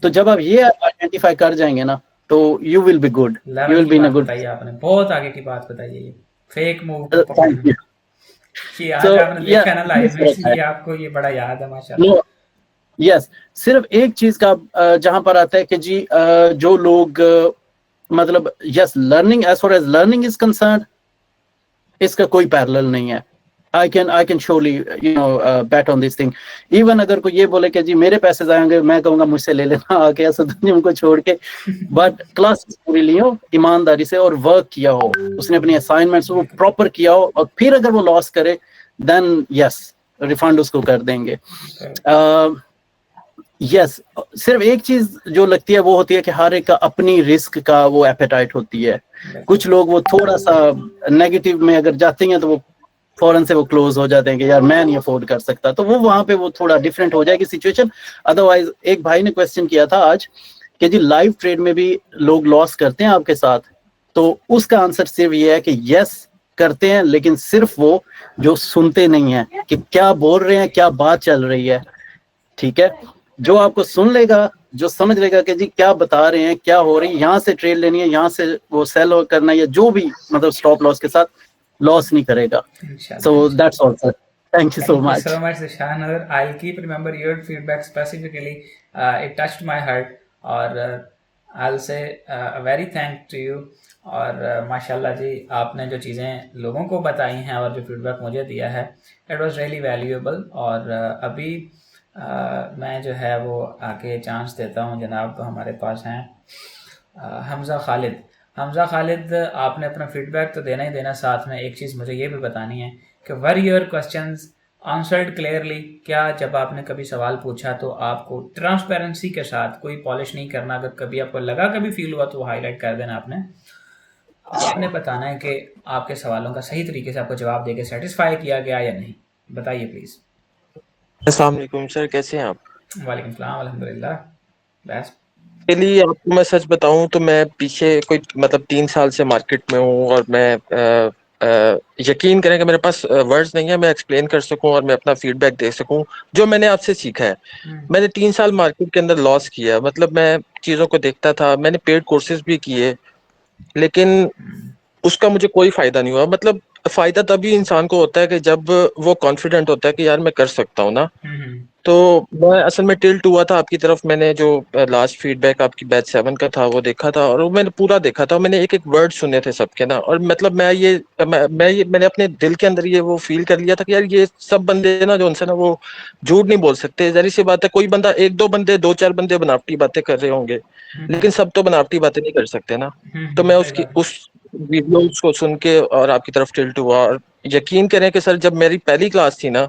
तो जब आप ये आइडेंटिफाई कर जाएंगे ना तो you will be good, you will be in a good. आपने बहुत आगे की बात बताई है, ये फेक मूव को पकड़ना कि आज आपने देखा ना लाइव में, इसलिए आपको ये बड़ा याद है माशाल्लाह। यस, सिर्फ एक चीज का जहां पर आता है कि जी जो लोग मतलब yes learning as far as learning is concern इसका कोई पैरेलल नहीं है। I can surely you know bet on this thing. Even अगर कोई ये बोले कि जी मेरे पैसे जाएंगे, मैं कहूंगा मुझसे ले लेना आके असदुद्दीन को छोड़ के, बट क्लासेस पूरी ली हो ईमानदारी से और वर्क किया हो, उसने अपनी असाइनमेंट्स वो प्रॉपर किया हो, और फिर अगर वो लॉस करे देन यस रिफंड उसको कर देंगे। यस सिर्फ एक चीज जो लगती है वो होती है कि हर एक का अपनी रिस्क का वो एपेटाइट होती है। कुछ लोग वो थोड़ा सा नेगेटिव में अगर जाते हैं तो वो फौरन से वो क्लोज हो जाते हैं कि यार मैं नहीं अफोर्ड कर सकता, तो वो वहां पे वो थोड़ा डिफरेंट हो जाएगी सिचुएशन। अदरवाइज एक भाई ने क्वेश्चन किया था आज कि जी लाइव ट्रेड में भी लोग लॉस करते हैं आपके साथ, तो उसका आंसर सिर्फ ये है कि यस करते हैं, लेकिन सिर्फ वो जो सुनते नहीं है कि क्या बोल रहे हैं क्या बात चल रही है। ठीक है, जो आपको सुन लेगा, जो समझ लेगा कि जी क्या बता रहे हैं क्या हो रही है, यहाँ से ट्रेड लेनी है यहाँ से वो सेल करना है, या जो भी मतलब स्टॉप लॉस के साथ लॉस नहीं करेगा। So that's all, sir. Thank you so much. Thank you so much, Zishan. I'll keep remember your feedback specifically. It touched my heart. और I'll say a very thank to you. और माशाल्लाह जी आपने जो चीज़ें लोगों को बताई हैं और जो फीडबैक मुझे दिया है it was really valuable। और अभी मैं जो है वो आके चांस देता हूँ जनाब, तो हमारे पास हैं हमज़ा खालिद। हमज़ा खालिद, आपने अपना फीडबैक तो देना ही देना, साथ में एक चीज़ मुझे ये भी बतानी है कि were your questions answered clearly. क्या जब आपने कभी सवाल पूछा तो आपको ट्रांसपेरेंसी के साथ, कोई पॉलिश नहीं करना, अगर कभी आपको लगा कभी फील हुआ तो वो हाईलाइट कर देना आपने बताना है कि आपके सवालों का सही तरीके से आपको जवाब देके सेटिस्फाई किया गया या नहीं। बताइए प्लीज़। अस्सलाम वालेकुम सर, कैसे हैं आप? वालेकुम सलाम, अल्हम्दुलिल्लाह बेस्ट। के लिए आपको मैं सच बताऊं तो मैं पीछे कोई मतलब 3 साल से मार्केट में हूं, और मैं यकीन करें कि मेरे पास वर्ड्स नहीं है मैं एक्सप्लेन कर सकूं और मैं अपना फीडबैक दे सकूं जो मैंने आपसे सीखा है। मैंने 3 साल मार्केट के अंदर लॉस किया, मतलब मैं चीज़ों को देखता था, मैंने पेड कोर्सेज भी किए, लेकिन उसका मुझे कोई फायदा नहीं हुआ। मतलब फायदा तभी इंसान को होता है कि जब वो कॉन्फिडेंट होता है कि यार मैं कर सकता हूँ ना। तो मैं असल में टिल्ट हुआ था आपकी तरफ। मैंने जो लास्ट फीडबैक आपकी बैच 7 का था वो देखा था, और वो मैंने पूरा देखा था। मैंने एक एक वर्ड सुने थे सबके ना, और मतलब मैंने अपने दिल के अंदर ये वो फील कर लिया था कि यार ये सब बंदे ना जो उनसे ना वो झूठ नहीं बोल सकते। जहरी सी बात है, कोई बंदा, एक दो बंदे, दो चार बंदे बनावटी बातें कर रहे होंगे, लेकिन सब तो बनावटी बातें नहीं कर सकते ना। तो मैं सही उसकी बात है। उस वीडियोस को सुन के और आपकी तरफ टिल्ट हुआ। और यकीन करें कि सर जब मेरी पहली क्लास थी ना,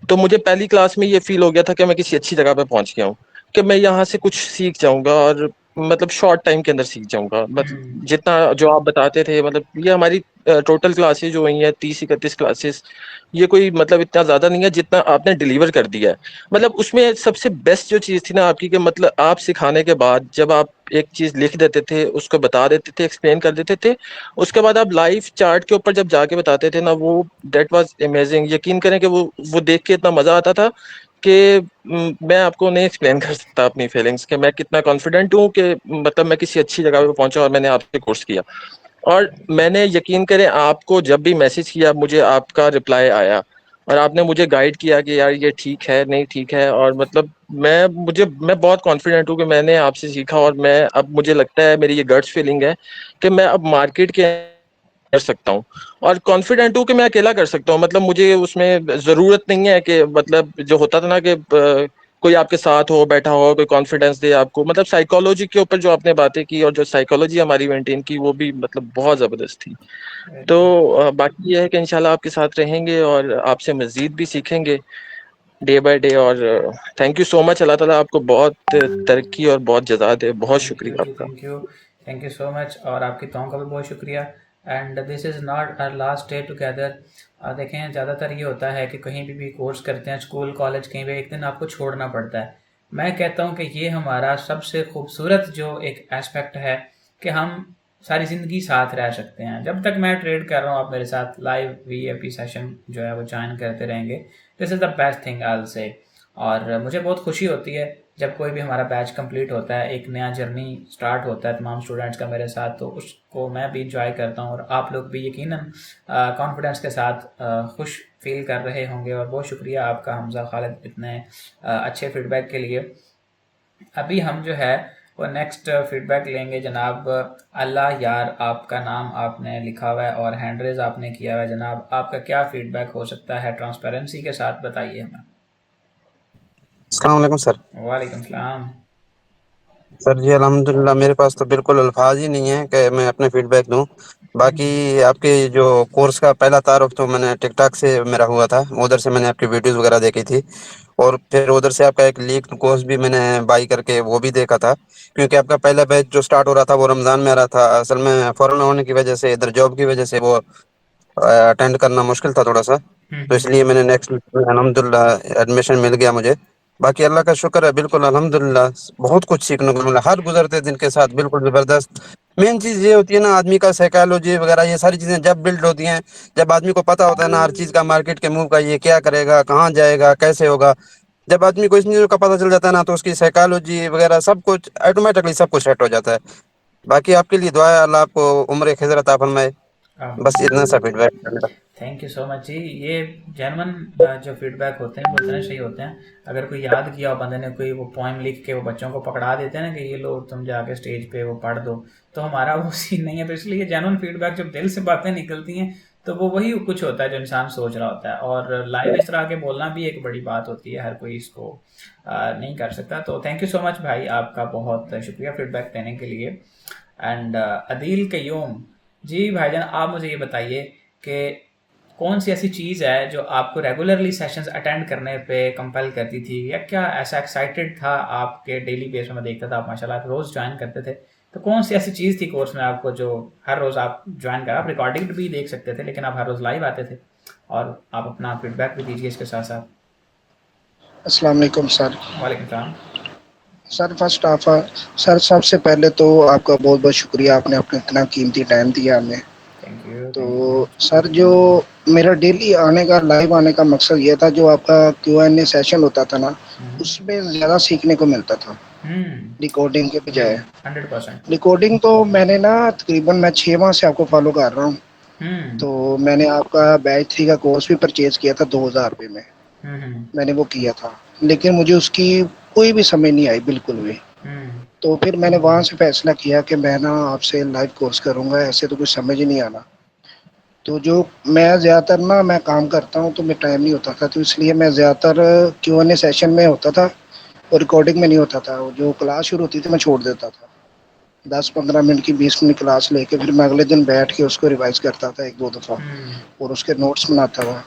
तो मुझे पहली क्लास में ये फील हो गया था कि मैं किसी अच्छी जगह पे पहुंच गया हूँ, कि मैं यहाँ से कुछ सीख जाऊंगा, और मतलब शॉर्ट टाइम के अंदर सीख जाऊंगा। मतलब जितना जो आप बताते थे, मतलब ये हमारी टोटल क्लासेस जो हुई हैं 30-31 क्लासेस, ये कोई मतलब इतना ज्यादा नहीं है जितना आपने डिलीवर कर दिया है। मतलब उसमें सबसे बेस्ट जो चीज थी ना आपकी, कि मतलब आप सिखाने के बाद जब आप एक चीज लिख देते थे, उसको बता देते थे, एक्सप्लेन कर देते थे, उसके बाद आप लाइव चार्ट के ऊपर जब जाके बताते थे ना, वो दैट वाज अमेजिंग। यकीन करें कि वो देख के इतना मजा आता था कि मैं आपको नहीं एक्सप्लेन कर सकता अपनी फीलिंग्स, कि मैं कितना कॉन्फिडेंट हूँ कि मतलब मैं किसी अच्छी जगह पे पहुंचा और मैंने आपसे कोर्स किया। और मैंने, यकीन करें, आपको जब भी मैसेज किया मुझे आपका रिप्लाई आया, और आपने मुझे गाइड किया कि यार ये ठीक है, नहीं ठीक है। और मतलब मैं बहुत कॉन्फिडेंट हूँ कि मैंने आपसे सीखा, और मैं अब, मुझे लगता है, मेरी ये गट्स फीलिंग है कि मैं अब मार्केट के कर सकता हूँ, और कॉन्फिडेंट हूँ कि मैं अकेला कर सकता हूँ। मतलब मुझे उसमें जरूरत नहीं है कि, मतलब जो होता था ना कि कोई आपके साथ हो, बैठा हो, कोई कॉन्फिडेंस दे आपको। मतलब साइकोलॉजी के ऊपर जो आपने बातें की, और जो साइकोलॉजी हमारी मेंटेन की, वो भी मतलब बहुत जबरदस्त थी। तो बाकी ये है कि इंशाल्लाह आपके साथ रहेंगे और आपसे मजीद भी सीखेंगे डे बाय डे। और थैंक यू सो मच। अल्लाह ताला आपको बहुत तरक्की और बहुत जज़ा दे। बहुत थैंक यू शुक्रिया जी, आपका। Thank you so much. और आपकी दुआओं का भी बहुत शुक्रिया। And this is not our last day together. देखें, ज़्यादातर ये होता है कि कहीं भी कोर्स करते हैं, स्कूल कॉलेज कहीं भी, एक दिन आपको छोड़ना पड़ता है। मैं कहता हूँ कि ये हमारा सबसे खूबसूरत जो एक एस्पेक्ट है कि हम सारी ज़िंदगी साथ रह सकते हैं। जब तक मैं ट्रेड कर रहा हूँ, आप मेरे साथ लाइव VIP सेशन जो है वो ज्वाइन करते रहेंगे। This is the best thing I will say. और मुझे बहुत खुशी होती है जब कोई भी हमारा बैच कंप्लीट होता है, एक नया जर्नी स्टार्ट होता है तमाम स्टूडेंट्स का मेरे साथ, तो उसको मैं भी इंजॉय करता हूँ, और आप लोग भी यकीनन कॉन्फिडेंस के साथ खुश फील कर रहे होंगे। और बहुत शुक्रिया आपका हमजा खालिद, इतने अच्छे फीडबैक के लिए। अभी हम जो है वो नेक्स्ट फीडबैक लेंगे। जनाब अल्लाह यार, आपका नाम आपने लिखा हुआ है और हैंड रेज आपने किया हुआ है। जनाब, आपका क्या फीडबैक हो सकता है? ट्रांसपेरेंसी के साथ बताइए हमें। अस्सलाम वालेकुम सर। वालेकुम सलाम। सर जी अल्हम्दुलिल्लाह, मेरे पास तो बिल्कुल अल्फाज ही नहीं है कि मैं अपने फीडबैक दूं। बाकी आपके जो कोर्स का पहला तारुफ तो मैंने टिकटॉक से मेरा हुआ था, उधर से मैंने आपकी वीडियोस वगैरह देखी थी, और फिर उधर से आपका एक लीक कोर्स भी मैंने बाई करके वो भी देखा था। क्योंकि आपका पहला बैच जो स्टार्ट हो रहा था वो रमज़ान में आ रहा था। असल में फॉरेन होने की वजह से, इधर जॉब की वजह से वो अटेंड करना मुश्किल था थोड़ा सा, तो इसलिए मैंने नेक्स्ट अल्हम्दुलिल्लाह एडमिशन मिल गया मुझे। बाकी अल्लाह का शुक्र है, बिल्कुल अल्हम्दुलिल्लाह बहुत कुछ सीखने को मिला हर गुजरते दिन के साथ, बिल्कुल ज़बरदस्त। मेन चीज़ ये होती है ना, आदमी का साइकोलॉजी वगैरह ये सारी चीज़ें जब बिल्ड होती हैं, जब आदमी को पता होता है ना हर चीज़ का, मार्केट के मूव का, ये क्या करेगा, कहाँ जाएगा, कैसे होगा, जब आदमी को इन चीज़ों का पता चल जाता है ना, तो उसकी साइकोलॉजी वगैरह सब कुछ ऑटोमेटिकली सब कुछ सेट हो जाता है। बाकी आपके लिए दुआ है, अल्लाह आपको उम्र खिज़र अता फरमाए। बस इतना सा फीडबैक है मेरा। थैंक यू सो मच जी। ये जेनवन जो फीडबैक होते हैं वो इतने सही होते हैं। अगर कोई याद किया हो बंदे ने, कोई वो पोइम लिख के वो बच्चों को पकड़ा देते हैं ना कि ये लो तुम जाके स्टेज पे वो पढ़ दो, तो हमारा वो सीन नहीं है। तो इसलिए जेनवन फीडबैक, जब दिल से बातें निकलती हैं तो वो वही कुछ होता है जो इंसान सोच रहा होता है। और लाइव इस तरह के बोलना भी एक बड़ी बात होती है, हर कोई इसको नहीं कर सकता। तो थैंक यू सो मच भाई, आपका बहुत शुक्रिया फीडबैक देने के लिए। एंड अदील कयूम जी, भाईजान आप मुझे ये बताइए कि कौन सी ऐसी चीज़ है जो आपको रेगुलरली सेशंस अटेंड करने पे कंपेल करती थी, या क्या ऐसा एक्साइटेड था आपके डेली बेस में? मैं देखता था आप माशाल्लाह आप रोज़ ज्वाइन करते थे, तो कौन सी ऐसी चीज़ थी कोर्स में आपको जो हर रोज़ आप ज्वाइन कर, आप रिकॉर्डिंग भी देख सकते थे लेकिन आप हर रोज़ लाइव आते थे? और आप अपना फीडबैक भी दीजिए इसके साथ साथ। अस्सलाम वालेकुम सर। वालेकुम सलाम। सर फर्स्ट ऑफ सर, सबसे पहले तो आपका बहुत बहुत शुक्रिया, आपने अपना इतना कीमती टाइम दिया हमें। Thank you. तो सर, जो मेरा डेली आने का, लाइव आने का मकसद ये था, जो आपका Q&A सेशन होता था ना, उसमें ज़्यादा सीखने को मिलता था रिकॉर्डिंग के बजाय। 100%। रिकॉर्डिंग तो मैंने ना तकरीबन मैं 6 माह से आपको फॉलो कर रहा हूँ, तो मैंने आपका बैच 3 का कोर्स भी परचेज किया था 2000 रुपये में, मैंने वो किया था, लेकिन मुझे उसकी कोई भी समझ नहीं आई बिल्कुल भी। तो फिर मैंने वहाँ से फैसला किया कि मैं ना आपसे लाइव कोर्स करूँगा, ऐसे तो कुछ समझ ही नहीं आना। तो जो मैं ज़्यादातर ना मैं काम करता हूँ तो मैं टाइम नहीं होता था, तो इसलिए मैं ज़्यादातर Q&A सेशन में होता था और रिकॉर्डिंग में नहीं होता था। जो क्लास शुरू होती थी मैं छोड़ देता था, 10-15 मिनट की 20 मिनट क्लास लेके फिर मैं अगले दिन बैठ के उसको रिवाइज करता था 1-2 दफ़ा और उसके नोट्स बनाता था।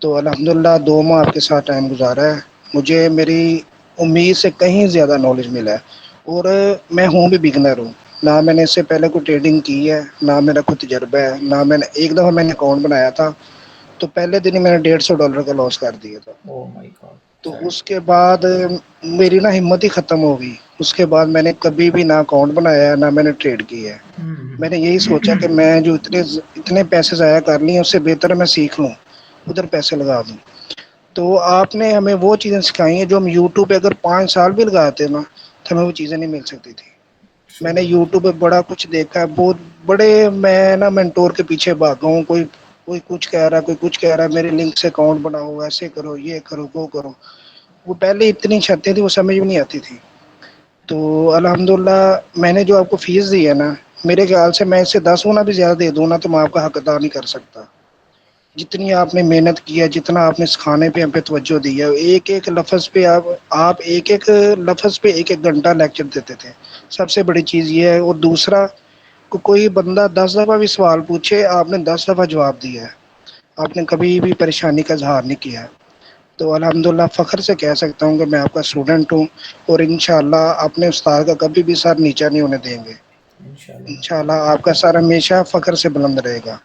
तो अल्हम्दुलिल्लाह 2 माह आपके साथ टाइम गुजारा है, मुझे मेरी उम्मीद से कहीं ज़्यादा नॉलेज मिला है। और मैं हूँ भी बिगनर हूँ, ना मैंने इससे पहले कोई ट्रेडिंग की है, ना मेरा कोई तजर्बा है, ना मैंने एक दफ़ा मैंने अकाउंट बनाया था तो पहले दिन ही मैंने $150 का लॉस कर दिया था। ओह माय गॉड। तो उसके बाद मेरी ना हिम्मत ही ख़त्म हो गई। उसके बाद मैंने कभी भी ना अकाउंट बनाया है, ना मैंने ट्रेड किया है। मैंने यही सोचा कि मैं जो इतने पैसे ज़ाया कर लिए उससे बेहतर मैं सीख लूँ, उधर पैसे लगा दूँ। तो आपने हमें वो चीज़ें सिखाई हैं जो हम यूट्यूब पे अगर 5 साल भी लगाते ना तो हमें वो चीज़ें नहीं मिल सकती थी। मैंने यूट्यूब पे बड़ा कुछ देखा है, बहुत बड़े मैं ना मेंटोर के पीछे भागा हूँ, कोई कुछ कह रहा है, कोई कुछ कह रहा है, मेरे लिंक से अकाउंट बनाओ, ऐसे करो, ये करो, वो करो। वो पहले इतनी शर्तें थी, वो समझ में नहीं आती थी। तो अल्हम्दुलिल्लाह मैंने जो आपको फ़ीस दी है ना, मेरे ख्याल से मैं इससे 10 गुना भी ज़्यादा दे दूँ ना तो मैं आपका हक अदा नहीं कर सकता। जितनी आपने मेहनत की है, जितना आपने सिखाने पे हम पे तवज्जो दी है, एक-एक लफ़्ज़ पे आप एक-एक लफ़्ज़ पे 1-1 घंटा लेक्चर देते थे। सबसे बड़ी चीज़ ये है। और दूसरा कोई बंदा 10 दफ़ा भी सवाल पूछे, आपने 10 दफ़ा जवाब दिया है। आपने कभी भी परेशानी का इज़हार नहीं किया है। तो अल्हम्दुलिल्लाह फ़ख्र से कह सकता हूँ कि मैं आपका स्टूडेंट हूँ और इंशाअल्लाह अपने उस्ताद का कभी भी सर नीचा नहीं होने देंगे। इंशाअल्लाह आपका सर हमेशा फ़ख्र से बुलंद रहेगा।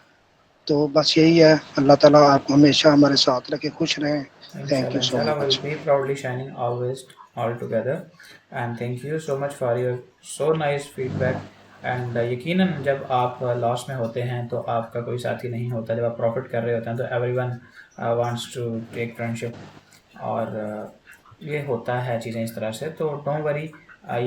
तो बस यही है, अल्लाह ताला आपको हमेशा हमारे साथ रखे, खुश रहें। Thank you so Inshallah, we'll much. be proudly shining always all together. And thank you so much for your so nice feedback. And यकीनन जब आप लॉस में होते हैं तो आपका कोई साथी नहीं होता, जब आप प्रॉफिट कर रहे होते हैं तो everyone wants to take friendship. और ये होता है चीज़ें इस तरह से, तो डोंट वरी।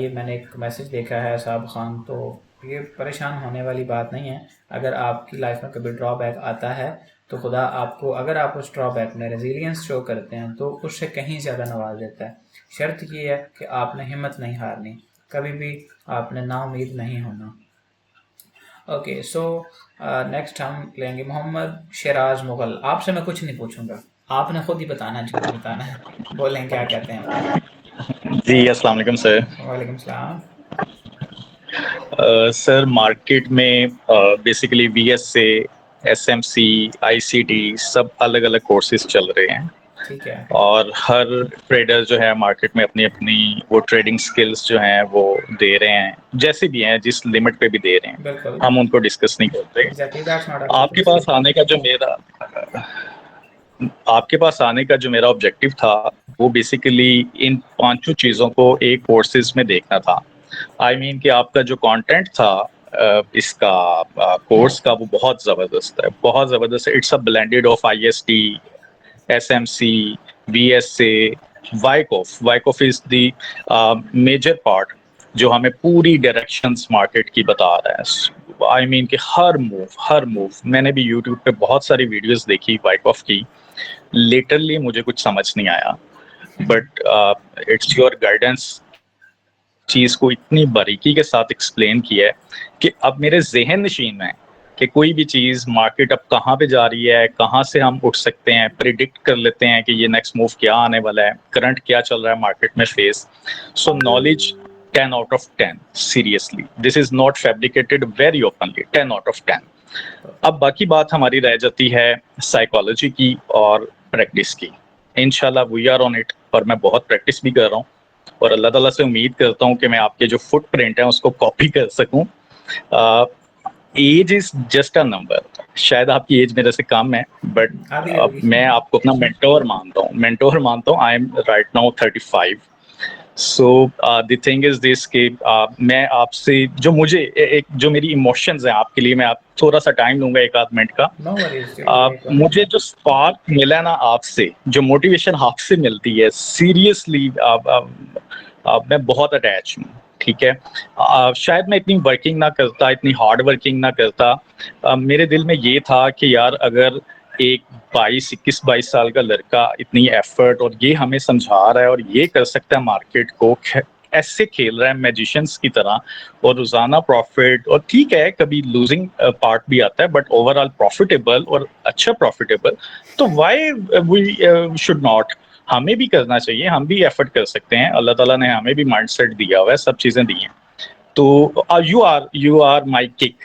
ये मैंने एक मैसेज देखा है साहब खान, तो ये परेशान होने वाली बात नहीं है। अगर आपकी लाइफ में कभी ड्रॉबैक आता है तो खुदा आपको, अगर आप उस ड्रॉबैक में रेजिलियंस शो करते हैं तो उससे कहीं ज़्यादा नवाज देता है। शर्त ये है कि आपने हिम्मत नहीं हारनी, कभी भी आपने नाउम्मीद नहीं होना। ओके, सो नेक्स्ट हम लेंगे मोहम्मद शिराज मुगल। आपसे मैं कुछ नहीं पूछूंगा, आपने खुद ही बताना है जो बताना है। बोलें क्या कहते हैं। जी अस्सलाम वालेकुम सर। वालेकुम सलाम। सर मार्केट में बेसिकली वीएस से एसएमसी आईसीटी सब अलग अलग कोर्सेज चल रहे हैं। ठीक है। और हर ट्रेडर जो है मार्केट में अपनी अपनी वो ट्रेडिंग स्किल्स जो हैं वो दे रहे हैं, जैसे भी हैं जिस लिमिट पे भी दे रहे हैं, हम उनको डिस्कस नहीं करते। आपके पास आने का जो मेरा ऑब्जेक्टिव था वो बेसिकली इन 5 चीज़ों को एक कोर्सेज में देखना था। आई मीन कि आपका जो कंटेंट था इसका कोर्स का वो बहुत ज़बरदस्त है, बहुत ज़बरदस्त है। It's a blended of IST, SMC, VSA, Wyckoff is the major part जो हमें पूरी डायरेक्शंस मार्केट की बता रहा है। आई मीन कि हर मूव मैंने भी यूट्यूब पे बहुत सारी वीडियोस देखी वाइकॉफ की, लिटरली मुझे कुछ समझ नहीं आया, बट इट्स योर गाइडेंस चीज को इतनी बारीकी के साथ एक्सप्लेन किया है कि अब मेरे ज़हन नशीन में कि कोई भी चीज मार्केट अब कहाँ पे जा रही है, कहाँ से हम उठ सकते हैं, प्रिडिक्ट कर लेते हैं कि ये नेक्स्ट मूव क्या आने वाला है, करंट क्या चल रहा है मार्केट में face. So knowledge 10 out of 10, seriously this is not fabricated, very openly 10 out of 10। अब बाकी बात हमारी रह जाती है साइकोलॉजी की और प्रैक्टिस की। इंशाल्लाह वी आर ऑन इट, और मैं बहुत प्रैक्टिस भी कर रहा हूँ और अल्लाह ताला से उम्मीद करता हूँ कि मैं आपके जो फुटप्रिंट है उसको कॉपी कर सकूँ। Age is just a number, शायद आपकी एज मेरे से कम है, बट मैं आपको अपना मेंटोर मानता हूँ। I am right now 35। So the thing is this कि मैं आपसे जो मुझे जो मेरी इमोशंस हैं आपके लिए, मैं आप थोड़ा सा टाइम लूंगा 1-8 मिनट का। मुझे जो स्पार्क मिला ना आपसे, जो मोटिवेशन आपसे मिलती है, सीरियसली मैं बहुत अटैच हूँ, ठीक है। शायद मैं इतनी वर्किंग ना करता, इतनी हार्ड वर्किंग ना करता। मेरे दिल में ये था कि यार अगर एक 21-22 साल का लड़का इतनी एफर्ट और ये हमें समझा रहा है और ये कर सकता है मार्केट को, ऐसे खेल रहा है मैजिशियंस की तरह, और रोजाना प्रॉफिट, और ठीक है कभी लूजिंग पार्ट भी आता है, बट ओवरऑल प्रॉफिटेबल और अच्छा प्रॉफिटेबल, तो व्हाई वी शुड नॉट, हमें भी करना चाहिए, हम भी एफर्ट कर सकते हैं। अल्लाह ताला ने हमें भी माइंडसेट दिया हुआ है, सब चीजें दी हैं। तो यू आर माई किक,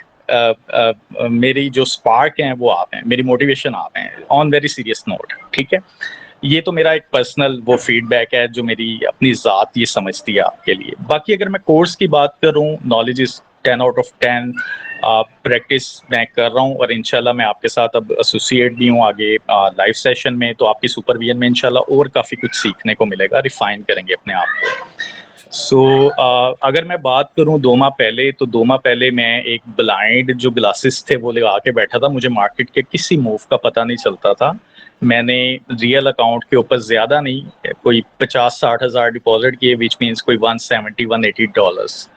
मेरी जो स्पार्क हैं वो आप हैं, मेरी मोटिवेशन आप हैं, ऑन वेरी सीरियस नोट, ठीक है। ये तो मेरा एक पर्सनल वो फीडबैक है जो मेरी अपनी ज़ात ये समझती है आपके लिए। बाकी अगर मैं कोर्स की बात करूं, knowledge is 10 out of 10, practice मैं कर रहा हूं, और इंशाल्लाह मैं आपके साथ अब एसोसिएट भी हूं आगे लाइव सेशन में, तो आपकी सुपरविजन में इंशाल्लाह और काफ़ी कुछ सीखने को मिलेगा, रिफाइन करेंगे अपने आप को। सो अगर मैं बात करूं 2 माह पहले, तो 2 माह पहले मैं एक ब्लाइंड जो ग्लासेस थे वो लगा के बैठा था, मुझे मार्केट के किसी मूव का पता नहीं चलता था। मैंने रियल अकाउंट के ऊपर ज़्यादा नहीं, कोई 50-60 हज़ार डिपॉजिट किए, विच मीन्स कोई $170-180।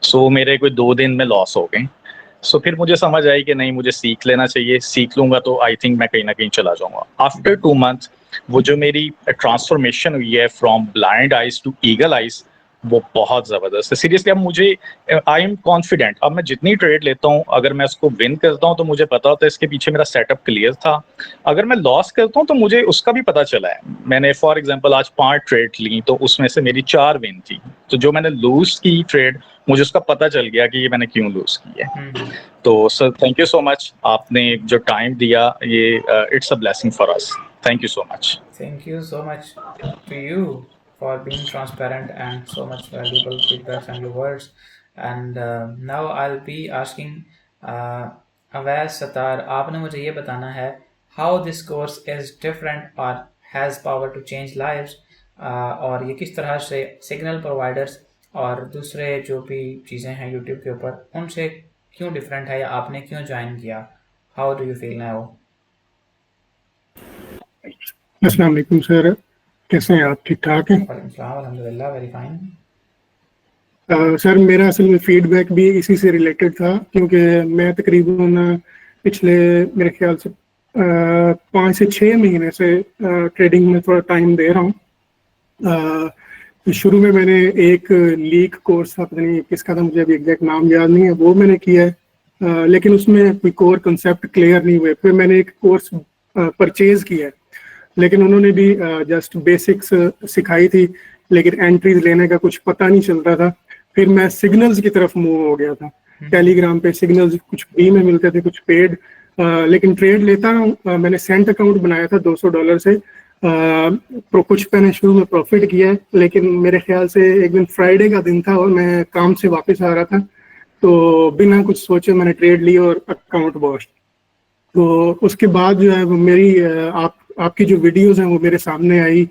सो मेरे कोई 2 दिन में लॉस हो गए। सो फिर मुझे समझ आई कि नहीं, मुझे सीख लेना चाहिए, सीख लूंगा तो आई थिंक मैं कहीं ना कहीं चला जाऊंगा। आफ्टर 2 मंथ वो जो मेरी ट्रांसफॉर्मेशन हुई है from blind eyes to eagle eyes, वो बहुत ज़बरदस्त है। सीरियसली अब मुझे, आई एम कॉन्फिडेंट, अब मैं जितनी ट्रेड लेता हूँ अगर मैं उसको विन करता हूँ तो मुझे पता होता है इसके पीछे मेरा सेटअप क्लियर था। अगर मैं लॉस करता हूँ तो मुझे उसका भी पता चला है। मैंने फॉर एग्जांपल आज 5 ट्रेड ली, तो उसमें से मेरी 4 विन थी, तो जो मैंने लूज की ट्रेड मुझे उसका पता चल गया कि ये मैंने क्यों लूज की है। तो sir thank you so much, आपने जो टाइम दिया, ये it's a blessing for us. Thank you so much. Thank you so much to you for being transparent and so much valuable feedbacks and your words. And now I'll be asking Awais Sattar, आपने मुझे ये बताना है how this course is different or has power to change lives, और ये किस तरह से सिग्नल प्रोवाइडर्स और दूसरे जो भी चीज़ें हैं यूट्यूब के ऊपर उनसे क्यों डिफरेंट है, या आपने क्यों ज्वाइन किया? How do you feel now? अस्सलाम वालेकुम सर, कैसे हैं आप? ठीक ठाक हैं? अल्हम्दुलिल्लाह, वेरी फाइन। सर मेरा असल में फीडबैक भी इसी से रिलेटेड था, क्योंकि मैं तकरीबन पिछले मेरे ख्याल से 5 से 6 महीने से ट्रेडिंग में थोड़ा टाइम दे रहा हूँ। शुरू में मैंने एक लीक कोर्स था, पता नहीं किसका था, मुझे अभी एग्जैक्ट नाम याद नहीं है, वो मैंने किया है, लेकिन उसमें कोई कोर कंसेप्ट क्लियर नहीं हुए। फिर मैंने एक कोर्स परचेज किया है, लेकिन उन्होंने भी जस्ट बेसिक्स सिखाई थी, लेकिन एंट्रीज लेने का कुछ पता नहीं चलता था। फिर मैं सिग्नल्स की तरफ मूव हो गया था। टेलीग्राम पे सिग्नल्स कुछ फ्री में मिलते थे, कुछ पेड, लेकिन ट्रेड लेता हूँ। मैंने सेंट अकाउंट बनाया था $200 से, कुछ मैंने शुरू में प्रॉफिट किया है, लेकिन मेरे ख्याल से एक दिन फ्राइडे का दिन था और मैं काम से वापस आ रहा था, तो बिना कुछ सोचे मैंने ट्रेड ली और अकाउंट वॉश। तो उसके बाद जो है वो मेरी आपकी जो वीडियोस हैं वो मेरे सामने आई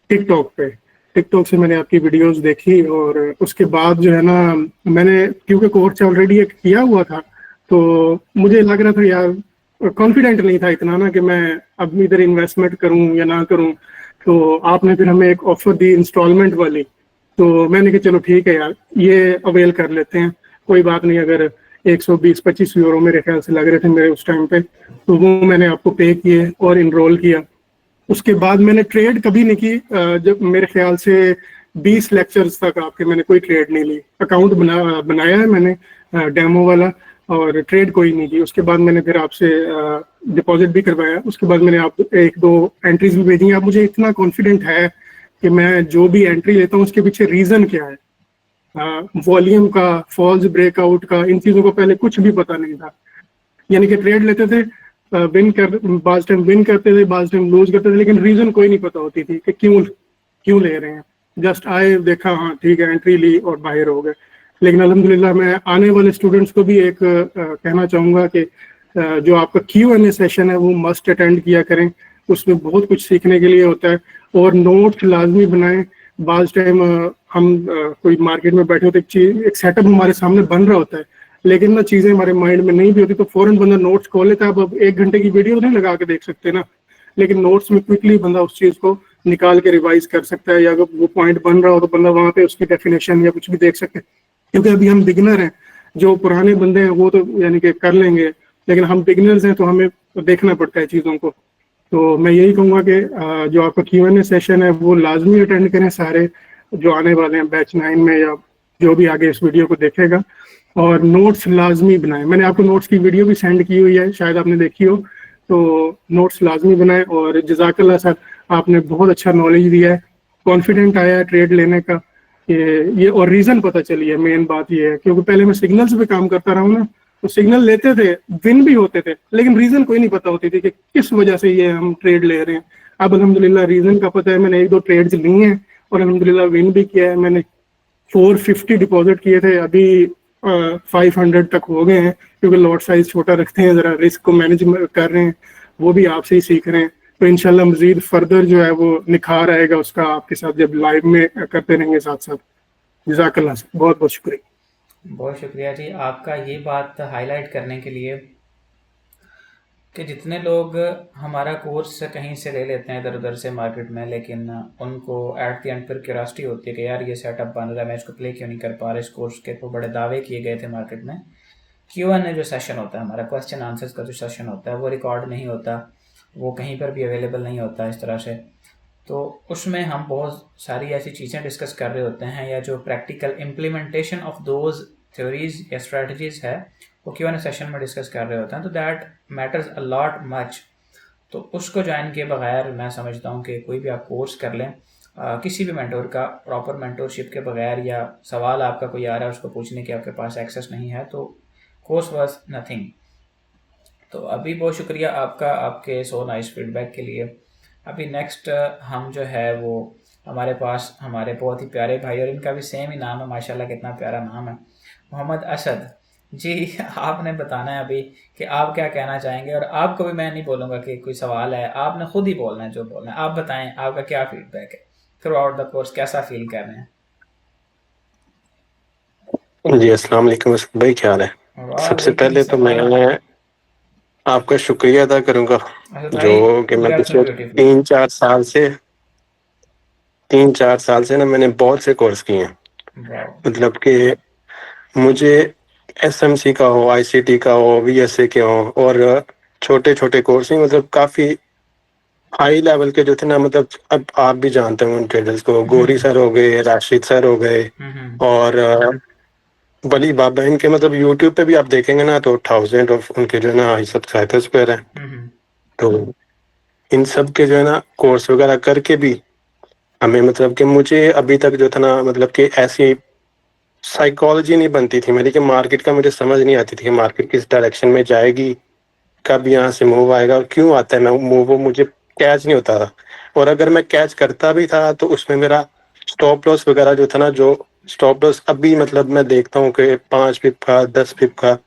टिकटॉक पे। टिकटॉक से मैंने आपकी वीडियोस देखी, और उसके बाद जो है ना, मैंने क्योंकि कोर्स ऑलरेडी एक किया हुआ था, तो मुझे लग रहा था यार, कॉन्फिडेंट नहीं था इतना ना कि मैं अब इधर इन्वेस्टमेंट करूं या ना करूं। तो आपने फिर हमें एक ऑफर दी इंस्टॉलमेंट वाली, तो मैंने कहा चलो ठीक है यार, ये अवेल कर लेते हैं, कोई बात नहीं। अगर 120-25 यूरो मेरे ख्याल से लग रहे थे मेरे उस टाइम पे, तो वो मैंने आपको पे किए और इनरोल किया। उसके बाद मैंने ट्रेड कभी नहीं की, जब मेरे ख्याल से 20 लेक्चर्स तक आपके मैंने कोई ट्रेड नहीं ली। अकाउंट बनाया है मैंने डेमो वाला, और ट्रेड कोई नहीं की। उसके बाद मैंने फिर आपसे डिपॉजिट भी करवाया, उसके बाद मैंने आप 1-2 एंट्रीज भी भेजी। अब मुझे इतना कॉन्फिडेंट है कि मैं जो भी एंट्री लेता हूँ उसके पीछे रीजन क्या है, वॉल्यूम का, फॉल्स ब्रेकआउट का, इन चीज़ों को पहले कुछ भी पता नहीं था। यानी कि ट्रेड लेते थे, बाज टाइम विन करते थे, बाज टाइम लूज करते थे, लेकिन रीजन कोई नहीं पता होती थी कि क्यों ले रहे हैं। जस्ट आए, देखा, हाँ ठीक है, एंट्री ली और बाहर हो गए। लेकिन अल्हम्दुलिल्लाह मैं आने वाले स्टूडेंट्स को भी एक कहना चाहूँगा कि जो आपका Q&A सेशन है वो मस्ट अटेंड किया करें, उसमें बहुत कुछ सीखने के लिए होता है। और नोट लाजमी बनाएं। बाज टाइम हम कोई मार्केट में बैठे होते, एक सेटअप हमारे सामने बन रहा होता है, लेकिन ना चीज़ें हमारे माइंड में नहीं भी होती, तो फौरन बंदा नोट्स खोल लेता है। अब 1 घंटे की वीडियो नहीं लगा के देख सकते ना, लेकिन नोट्स में क्विकली बंदा उस चीज़ को निकाल के रिवाइज कर सकता है, या अगर वो पॉइंट बन रहा हो तो बंदा वहाँ पे उसकी डेफिनेशन या कुछ भी देख सकते क्योंकि अभी हम बिगिनर हैं, जो पुराने बंदे हैं वो तो यानी कि कर लेंगे, लेकिन हम बिगिनर्स हैं तो हमें देखना पड़ता है चीज़ों को। तो मैं यही कहूँगा कि जो आपका Q&A सेशन है वो लाजमी अटेंड करें सारे जो आने वाले हैं बैच 9 में या जो भी आगे इस वीडियो को देखेगा, और नोट्स लाजमी बनाएं। मैंने आपको नोट्स की वीडियो भी सेंड की हुई है, शायद आपने देखी हो, तो नोट्स लाजमी बनाएं। और जज़ाकल्लाह सर, आपने बहुत अच्छा नॉलेज दिया है, कॉन्फिडेंट आया है ट्रेड लेने का, ये और रीज़न पता चली है। मेन बात ये है क्योंकि पहले मैं सिग्नल्स पे काम करता रहा हूँ ना, तो सिग्नल लेते थे, विन भी होते थे, लेकिन रीज़न कोई नहीं पता होती थी कि किस वजह से ये हम ट्रेड ले रहे हैं। अब अल्हम्दुलिल्लाह रीज़न का पता है, मैंने 1-2 ट्रेड्स ली हैं और अल्हम्दुलिल्लाह विन भी किया है। मैंने 450 डिपॉजिट किए थे, अभी 500 तक हो गए हैं, क्योंकि लॉट साइज छोटा रखते हैं, जरा रिस्क को मैनेज कर रहे हैं, वो भी आपसे ही सीख रहे हैं। तो इंशाल्लाह मजीद फर्दर जो है वो निखार आएगा उसका आपके साथ जब लाइव में करते रहेंगे साथ साथ। जज़ाकल्लाह, बहुत बहुत शुक्रिया। बहुत शुक्रिया जी आपका ये बात हाईलाइट करने के लिए कि जितने लोग हमारा कोर्स कहीं से ले लेते हैं इधर उधर से मार्केट में, लेकिन उनको एट द एंड फिर क्यूरियोसिटी होती है कि यार ये सेटअप बन रहा है, मैं इसको प्ले क्यों नहीं कर पा रहा। इस कोर्स के तो बड़े दावे किए गए थे मार्केट में। Q&A जो सेशन होता है हमारा, क्वेश्चन आंसर्स का जो सेशन होता है, वो रिकॉर्ड नहीं होता, वो कहीं पर भी अवेलेबल नहीं होता इस तरह से। तो उसमें हम बहुत सारी ऐसी चीज़ें डिस्कस कर रहे होते हैं, या जो practical implementation of those theories या स्ट्रेटजीज है वो Q&A सेशन में डिस्कस कर रहे होते हैं। तो that matters a lot much. तो उसको ज्वाइन किए बगैर मैं समझता हूँ कि कोई भी आप कोर्स कर लें, किसी भी मेंटोर का प्रॉपर मेंटोरशिप के बगैर, या सवाल आपका कोई आ रहा है उसको पूछने के आपके पास एक्सेस नहीं है, तो कोर्स वाज नथिंग। तो अभी बहुत शुक्रिया आपका, आपके सो नाइस फीडबैक के लिए। अभी नेक्स्ट हम जो है वो हमारे पास हमारे बहुत ही प्यारे भाई, और इनका भी सेम ही नाम है माशाल्लाह, कितना प्यारा नाम है, मोहम्मद असद जी। आपने बताना है अभी कि आप क्या कहना चाहेंगे, और आपको भी मैं नहीं बोलूँगा कि कोई सवाल है, आपने खुद ही बोलना है जो बोलना है। आप बताएं आपका क्या फीडबैक है थ्रू आउट द कोर्स, कैसा फील कर रहे हैं? जी अस्सलाम वालेकुम भाई, क्या हाल है? सबसे पहले तो मैं आपका शुक्रिया अदा करूंगा जो कि मैं पिछले 3-4 साल से ना मैंने बहुत से कोर्स किए हैं। मतलब कि मुझे SMC का हो, ICT का हो, VSA के हो, और छोटे छोटे कोर्स ही, मतलब काफ़ी हाई लेवल के जो थे ना, मतलब अब आप भी जानते हैं उन ट्रेडर्स को, गोरी सर हो गए, राशिद सर हो गए, और वली बाबा, इनके मतलब यूट्यूब पे भी आप देखेंगे ना तो 1000 ऑफ उनके जो है ना सब्सक्राइबर्स पर हैं। तो इन सब के जो है ना कोर्स वगैरह करके भी हमें, मतलब कि मुझे अभी तक जो था ना, मतलब कि ऐसी साइकोलॉजी नहीं बनती थी मेरी कि मार्केट का मुझे समझ नहीं आती थी कि मार्केट किस डायरेक्शन में जाएगी, कब यहाँ से मूव आएगा और क्यों आता है मूव, वो मुझे कैच नहीं होता था। और अगर मैं कैच करता भी था तो उसमें मेरा स्टॉप लॉस वगैरह जो था ना, जो स्टॉप लॉस अभी मतलब मैं देखता हूँ कि 5 पिप का 10 पिप का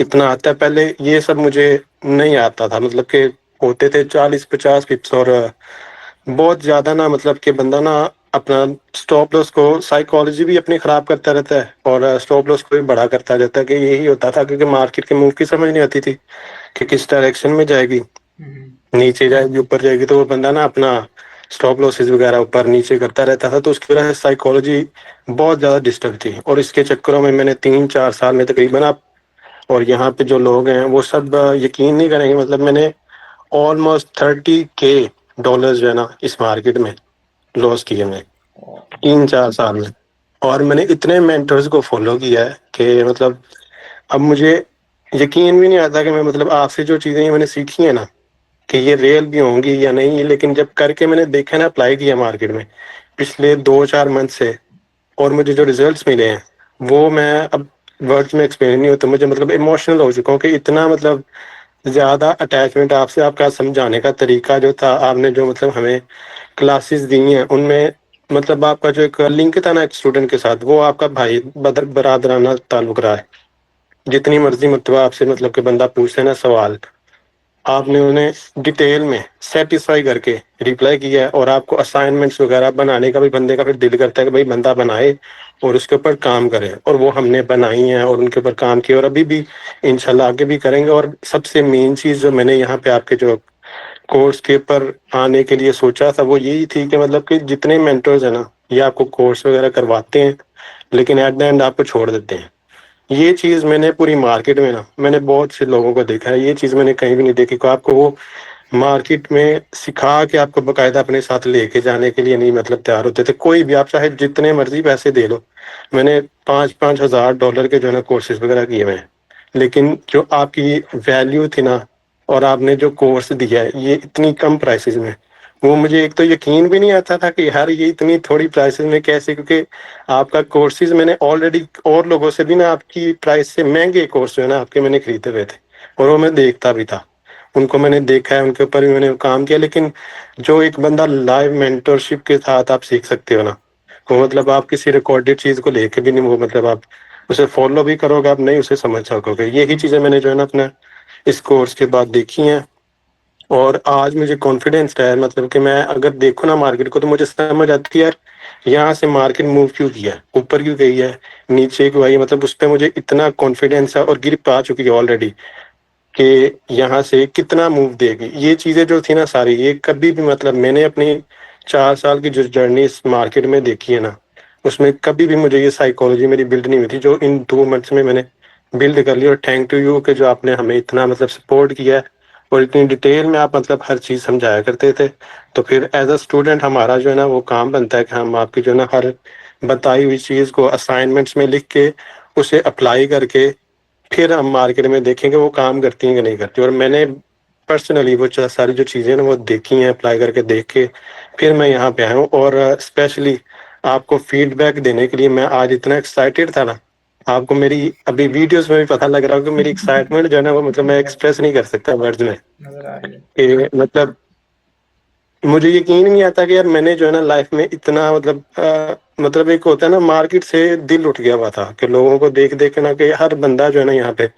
इतना आता है, पहले ये सब मुझे नहीं आता था। मतलब कि होते थे 40-50 पिप्स, और बहुत ज़्यादा ना, मतलब कि बंदा ना अपना स्टॉप लॉस को, साइकोलॉजी भी अपनी ख़राब करता रहता है और स्टॉप लॉस को भी बड़ा करता रहता है। कि यही होता था क्योंकि मार्केट के मूव की समझ नहीं आती थी कि किस डायरेक्शन में जाएगी, नीचे जाएगी ऊपर जाएगी, तो वो बंदा ना अपना स्टॉप लॉसेस वगैरह ऊपर नीचे करता रहता था। तो उसकी वजह से साइकोलॉजी बहुत ज़्यादा डिस्टर्ब थी, और इसके चक्करों में मैंने 3-4 साल में तकरीबन आप, और यहाँ पे जो लोग हैं वो सब यकीन नहीं करेंगे, मतलब मैंने ऑलमोस्ट $30,000 जो है ना इस मार्केट में लॉस किए मैं 3-4 साल में। और मैंने इतने मेंटर्स को फॉलो किया है कि मतलब अब मुझे यकीन भी नहीं आता कि मैं, मतलब आपसे जो चीज़ें मैंने सीखी है ना, कि ये रियल भी होंगी या नहीं, लेकिन जब करके मैंने देखा ना, अप्लाई किया मार्केट में पिछले 2-4 मंथ से, और मुझे जो रिजल्ट्स मिले हैं वो मैं अब वर्ड्स में एक्सप्लेन नहीं होता। मुझे मतलब इमोशनल हो चुका हूँ कि इतना मतलब ज़्यादा अटैचमेंट आपसे, आपका समझाने का तरीका जो था, आपने जो मतलब हमें क्लासेस दी हैं उनमें, मतलब आपका जो एक लिंक था ना एक स्टूडेंट के साथ, वो आपका भाई बरादराना ताल्लुक रहा है। जितनी मर्जी मतलब आपसे मतलब कि बंदा पूछे ना सवाल, आपने उन्हें डिटेल में सेटिस्फाई करके रिप्लाई किया है, और आपको असाइनमेंट्स वगैरह बनाने का भी बंदे का फिर दिल करता है कि भाई बंदा बनाए और उसके ऊपर काम करे, और वो हमने बनाई हैं और उनके ऊपर काम किया, और अभी भी इंशाल्लाह आगे भी करेंगे। और सबसे मेन चीज़ जो मैंने यहाँ पे आपके जो कोर्स के ऊपर आने के लिए सोचा था वो यही थी कि मतलब कि जितने मेंटर्स हैं ना, ये आपको कोर्स वगैरह करवाते हैं लेकिन एट द एंड आपको छोड़ देते हैं। ये चीज़ मैंने पूरी मार्केट में ना मैंने बहुत से लोगों को देखा है, ये चीज़ मैंने कहीं भी नहीं देखी कि आपको वो मार्केट में सिखा के आपको बकायदा अपने साथ लेके जाने के लिए नहीं मतलब तैयार होते थे। कोई भी, आप चाहे जितने मर्जी पैसे दे लो। मैंने $5,000 के जो है ना कोर्सेज वगैरह किए हुए हैं, लेकिन जो आपकी वैल्यू थी ना और आपने जो कोर्स दिया है ये इतनी कम प्राइसेस में, वो मुझे एक तो यकीन भी नहीं आता था कि यार ये इतनी थोड़ी प्राइसेस में कैसे, क्योंकि आपका कोर्सेज मैंने ऑलरेडी और लोगों से भी ना आपकी प्राइस से महंगे कोर्स जो है ना आपके मैंने खरीदे हुए थे और वो मैं देखता भी था, उनको मैंने देखा है, उनके ऊपर भी मैंने काम किया। लेकिन जो एक बंदा लाइव मेंटरशिप के साथ आप सीख सकते हो ना, वो मतलब आप किसी रिकॉर्डेड चीज को लेके भी नहीं, वो मतलब आप उसे फॉलो भी करोगे आप नहीं उसे समझ सकोगे। यही चीजें मैंने जो है ना अपना इस कोर्स के बाद देखी हैं और आज मुझे कॉन्फिडेंस है, मतलब कि मैं अगर देखूँ ना मार्केट को तो मुझे समझ आती है यार यहाँ से मार्केट मूव क्यों किया है, ऊपर क्यों गई है, नीचे क्यों आई है, मतलब उस पर मुझे इतना कॉन्फिडेंस है और ग्रिप आ चुकी है ऑलरेडी कि यहाँ से कितना मूव देगी। ये चीजें जो थी ना सारी, ये कभी भी मतलब मैंने अपनी 4 साल की जो जर्नी इस मार्केट में देखी है ना, उसमें कभी भी मुझे ये साइकोलॉजी मेरी बिल्ड नहीं हुई थी जो इन 2 मंथ्स में मैंने बिल्ड कर ली। और थैंक टू यू कि जो आपने हमें इतना मतलब सपोर्ट किया है और इतनी डिटेल में आप मतलब हर चीज़ समझाया करते थे। तो फिर एज अ स्टूडेंट हमारा जो है ना वो काम बनता है कि हम आपकी जो है ना हर बताई हुई चीज़ को असाइनमेंट्स में लिख के उसे अप्लाई करके फिर हम मार्केट में देखेंगे वो काम करती हैं कि नहीं करती। और मैंने पर्सनली वो सारी जो चीज़ें ना वो देखी हैं, अप्लाई करके देख के फिर मैं यहाँ पे आया हूँ। और स्पेशली आपको फीडबैक देने के लिए मैं आज इतना एक्साइटेड था ना, आपको मेरी अभी वीडियोस में भी पता लग रहा है कि मेरी एक्साइटमेंट जो है ना वो मतलब मैं एक्सप्रेस नहीं कर सकता वर्ड्स में नजर आ रही है। कि मतलब मुझे यकीन नहीं आता कि यार मैंने जो है ना लाइफ में इतना मतलब एक होता है ना मार्केट से दिल उठ गया हुआ था कि लोगों को देख देख के ना कि हर बंदा जो है ना यहाँ पे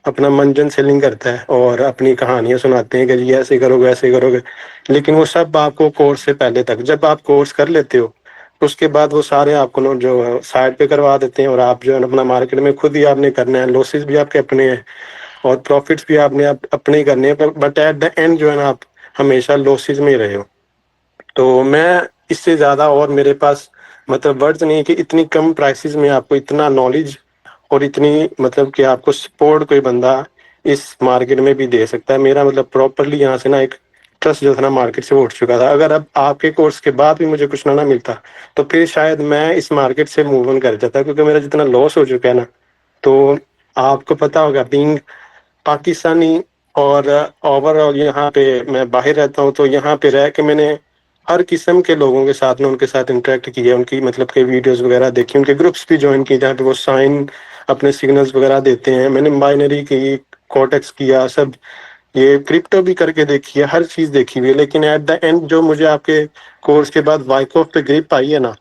अपना मंजन सेलिंग करता है और अपनी कहानियां सुनाते हैं कि जी ऐसे करोगे ऐसे करोगे। लेकिन वो सब आपको कोर्स से पहले तक, जब आप कोर्स कर लेते हो उसके बाद वो सारे आपको ना जो साइड पे करवा देते हैं और आप जो है ना अपना मार्केट में खुद ही आपने करना है, लॉसेस भी आपके अपने हैं और प्रॉफिट्स भी आपने अपने ही करने हैं। बट एट द एंड जो है ना आप हमेशा लॉसेस में ही रहे हो। तो मैं इससे ज्यादा और मेरे पास मतलब वर्ड्स नहीं है कि इतनी कम प्राइसेस में आपको इतना नॉलेज और इतनी मतलब कि आपको सपोर्ट कोई बंदा इस मार्केट में भी दे सकता है। मेरा मतलब प्रॉपरली यहाँ से ना एक ट्रस्ट जो था ना मार्केट से उठ चुका था। अगर अब आपके कोर्स के बाद भी मुझे कुछ ना मिलता तो फिर शायद मैं इस मार्केट से मूव ऑन कर जाता, क्योंकि मेरा जितना लॉस हो चुका है ना, तो आपको पता होगा बीइंग पाकिस्तानी और ओवरऑल यहाँ पे मैं बाहर रहता हूँ, तो यहाँ पे रह के मैंने हर किस्म के लोगों के साथ में उनके साथ इंटरेक्ट किया, उनकी मतलब के वीडियोस वगैरह देखी, उनके ग्रुप्स भी ज्वाइन किए जहाँ पे वो साइन अपने सिग्नल्स वगैरह देते हैं। मैंने बाइनरी की, कोटेक्स किया, सब ये क्रिप्टो भी करके देखी है, हर चीज़ देखी हुई है। लेकिन एट द एंड जो मुझे आपके कोर्स के बाद वाइकॉफ पे ग्रिप आई है ना,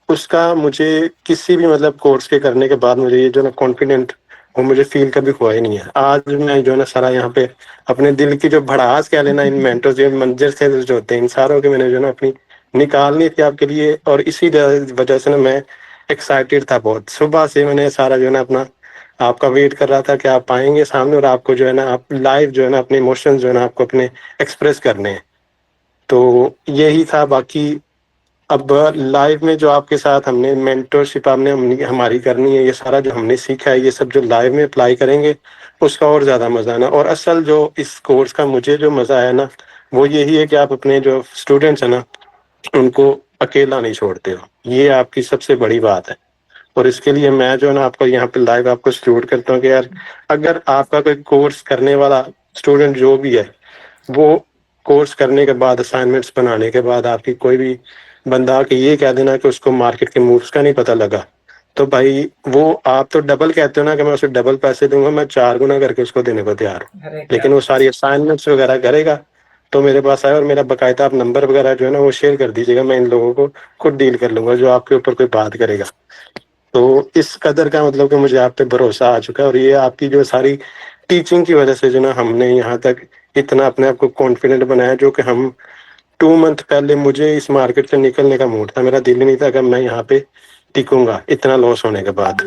उसका मुझे किसी भी मतलब कोर्स के करने के बाद मुझे ये जो ना कॉन्फिडेंट वो मुझे फील कभी हुआ ही नहीं है। आज मैं जो है ना सारा यहाँ पे अपने दिल की जो भड़ास कह लेना इन मेंटर्स जो मंजर से जो होते हैं इन सारों के मैंने जो ना अपनी निकालनी थी आपके लिए। और इसी वजह से ना मैं एक्साइटेड था बहुत। सुबह से मैंने सारा जो है ना अपना आपका वेट कर रहा था कि आप आएंगे सामने और आपको जो है ना आप लाइव जो है ना अपने इमोशंस जो है ना आपको अपने एक्सप्रेस करने हैं। तो यही था। बाकी अब लाइव में जो आपके साथ हमने मेंटरशिप आपने हमारी करनी है, ये सारा जो हमने सीखा है ये सब जो लाइव में अप्लाई करेंगे उसका और ज़्यादा मज़ा आना। और असल जो इस कोर्स का मुझे जो मज़ा आया ना वो यही है कि आप अपने जो स्टूडेंट्स हैं ना उनको अकेला नहीं छोड़ते हो, ये आपकी सबसे बड़ी बात है। और इसके लिए मैं जो है ना आपको यहाँ पे लाइव आपको सल्यूट करता हूँ कि यार अगर आपका कोई कोर्स करने वाला स्टूडेंट जो भी है वो कोर्स करने के बाद असाइनमेंट्स बनाने के बाद आपकी कोई भी बंदा कि ये कह देना कि उसको मार्केट के मूव्स का नहीं पता लगा, तो भाई वो आप तो डबल कहते हो ना कि मैं उसे डबल पैसे दूंगा, मैं 4 गुना करके उसको देने को तैयार हूँ। अरे लेकिन वो सारी असाइनमेंट्स वगैरह करेगा तो मेरे पास आए और मेरा बकायदा आप नंबर वगैरह जो है ना वो शेयर कर दीजिएगा, मैं इन लोगों को खुद डील कर लूंगा जो आपके ऊपर कोई बात करेगा। तो इस कदर का मतलब कि मुझे आप पे भरोसा आ चुका है और ये आपकी जो सारी टीचिंग की वजह से जो ना हमने यहाँ तक इतना अपने आप को कॉन्फिडेंट बनाया। जो कि हम 2 मंथ पहले मुझे इस मार्केट से निकलने का मूड था, मेरा दिल नहीं था कि मैं यहाँ पे टिकूंगा इतना लॉस होने के बाद।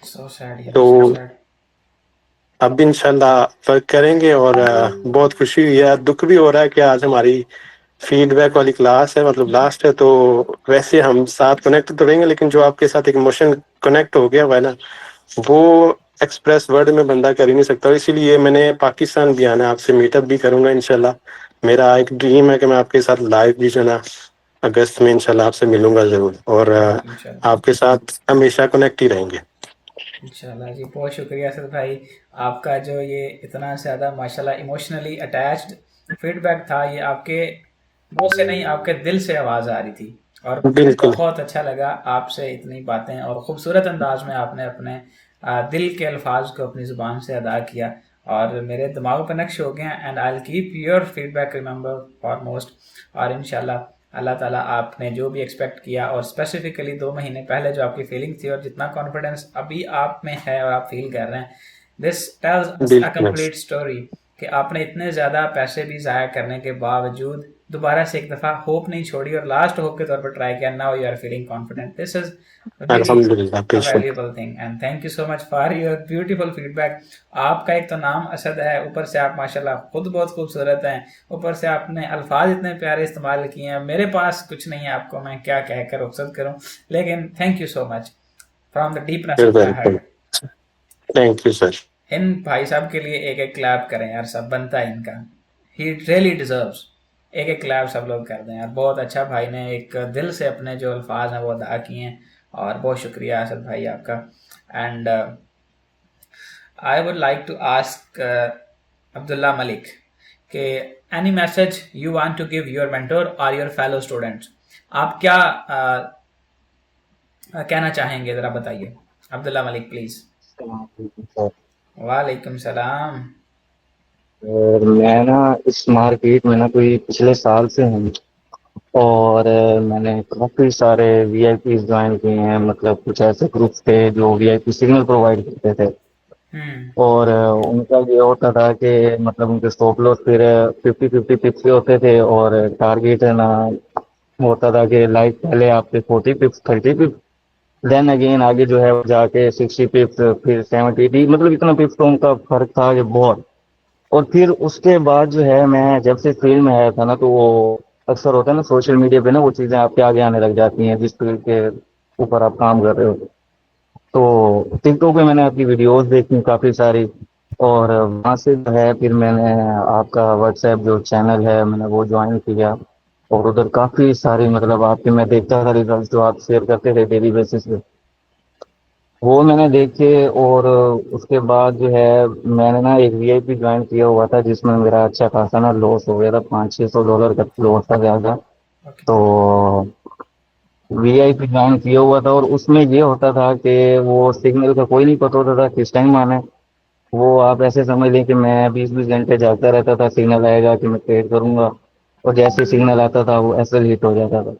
So sad यार, तो so sad. अब इंशाल्लाह वर्क करेंगे और बहुत खुशी हुई है, दुख भी हो रहा है कि आज हमारी फीडबैक वाली क्लास है, मतलब लास्ट है, तो वैसे हम साथ कनेक्ट तो रहेंगे, लेकिन जो आपके साथ एक इमोशन कनेक्ट हो गया हुआ है ना, वो एक्सप्रेस वर्ड में बंदा कर ही नहीं सकता। इसीलिए मैंने पाकिस्तान भी आना है, आपसे मीटअप भी करूंगा इंशाल्लाह। मेरा एक ड्रीम है कि मैं आपके साथ लाइव भी जो है ना अगस्त में इंशाल्लाह आपसे मिलूंगा जरूर, और इंशाल्लाह आपके साथ हमेशा कनेक्ट ही रहेंगे। इंशाल्लाह जी, बहुत शुक्रिया असद भाई, आपका जो ये इतना ज़्यादा माशाल्लाह इमोशनली अटैच्ड फीडबैक था, ये आपके मुंह से नहीं आपके दिल से आवाज़ आ रही थी, और मुझे बिल्कुल बहुत अच्छा लगा आपसे इतनी बातें और ख़ूबसूरत अंदाज में आपने अपने दिल के अल्फाज को अपनी ज़ुबान से अदा किया और मेरे दिमाग पर नक्श हो गया। And I will keep your feedback remember for most, और इंशाल्लाह अल्लाह ताला आपने जो भी एक्सपेक्ट किया और स्पेसिफिकली 2 महीने पहले जो आपकी फीलिंग थी और जितना कॉन्फिडेंस अभी आप में है और आप फील कर रहे हैं, this tells a complete story कि आपने इतने ज़्यादा पैसे भी ज़ाया करने के बावजूद दोबारा से एक दफ़ा होप नहीं छोड़ी और लास्ट होप के तौर पर ट्राई किया। Now you are feeling confident, this is अल्हम्दुलिल्लाह a valuable thing and thank you so much for your beautiful feedback। आपका एक तो नाम असद है, ऊपर से आप माशाल्लाह खुद बहुत खूबसूरत हैं, ऊपर से आपने अल्फाज इतने प्यारे इस्तेमाल किए हैं, मेरे पास कुछ नहीं है आपको मैं क्या कहकर रुखसत करूं, लेकिन thank you so much from the deepness of my heart. Thank you sir. इन भाई साहब के लिए एक एक क्लैप करें यार, सब बनता है इनका, ही रियली डिजर्व्स, एक एक क्लैप सब लोग कर दें यार। बहुत अच्छा भाई ने एक दिल से अपने जो अल्फाज हैं वो अदा किए हैं और बहुत शुक्रिया असद भाई आपका। And I would like to ask Abdullah Malik कि any message you want to give your mentor और योर फेलो स्टूडेंट्स, आप क्या कहना चाहेंगे, ज़रा बताइए अब्दुल्ला मलिक प्लीज़। वालेकुम सलाम। और मैं ना इस मार्केट में ना कोई पिछले साल से हूँ, और मैंने काफ़ी सारे वीआईपी ज्वाइन किए हैं, मतलब कुछ ऐसे ग्रुप्स थे जो वीआईपी सिग्नल प्रोवाइड करते थे, और उनका ये होता था कि मतलब उनके स्टॉप लॉस फिर 50-50 पिप्स के होते थे, और टारगेट है ना होता था कि लाइक पहले आपके 40 पिप्स 30 पिप्स, देन अगेन आगे जो है जाके 60 पिप्स, फिर 70, मतलब इतना पिप्स तो उनका फर्क था कि बहुत। और फिर उसके बाद जो है मैं जब से फील्ड में आया था ना, तो वो अक्सर होता है ना सोशल मीडिया पे ना वो चीज़ें आपके आगे आने लग जाती हैं जिस फील्ड के ऊपर आप काम कर रहे हो। तो टिकटॉक पे मैंने आपकी वीडियोस देखी काफ़ी सारी, और वहाँ से जो है फिर मैंने आपका व्हाट्सएप जो चैनल है मैंने वो ज्वाइन किया, और उधर काफ़ी सारी मतलब आपके मैं देखता था रिजल्ट जो आप शेयर करते थे डेली बेसिस पे, वो मैंने देखे। और उसके बाद जो है मैंने ना एक वीआईपी ज्वाइन किया हुआ था जिसमें मेरा अच्छा खासा ना लॉस हो गया था, $500-600 का लॉस था ज़्यादा। तो वीआईपी ज्वाइन किया हुआ था, और उसमें ये होता था कि वो सिग्नल का कोई नहीं पता होता था किस टाइम आना है। वो आप ऐसे समझ लें कि मैं 20-20 घंटे जागता रहता था, सिग्नल आएगा कि मैं ट्रेड करूंगा, और जैसे सिग्नल आता था वो एसएल हिट हो जाता था।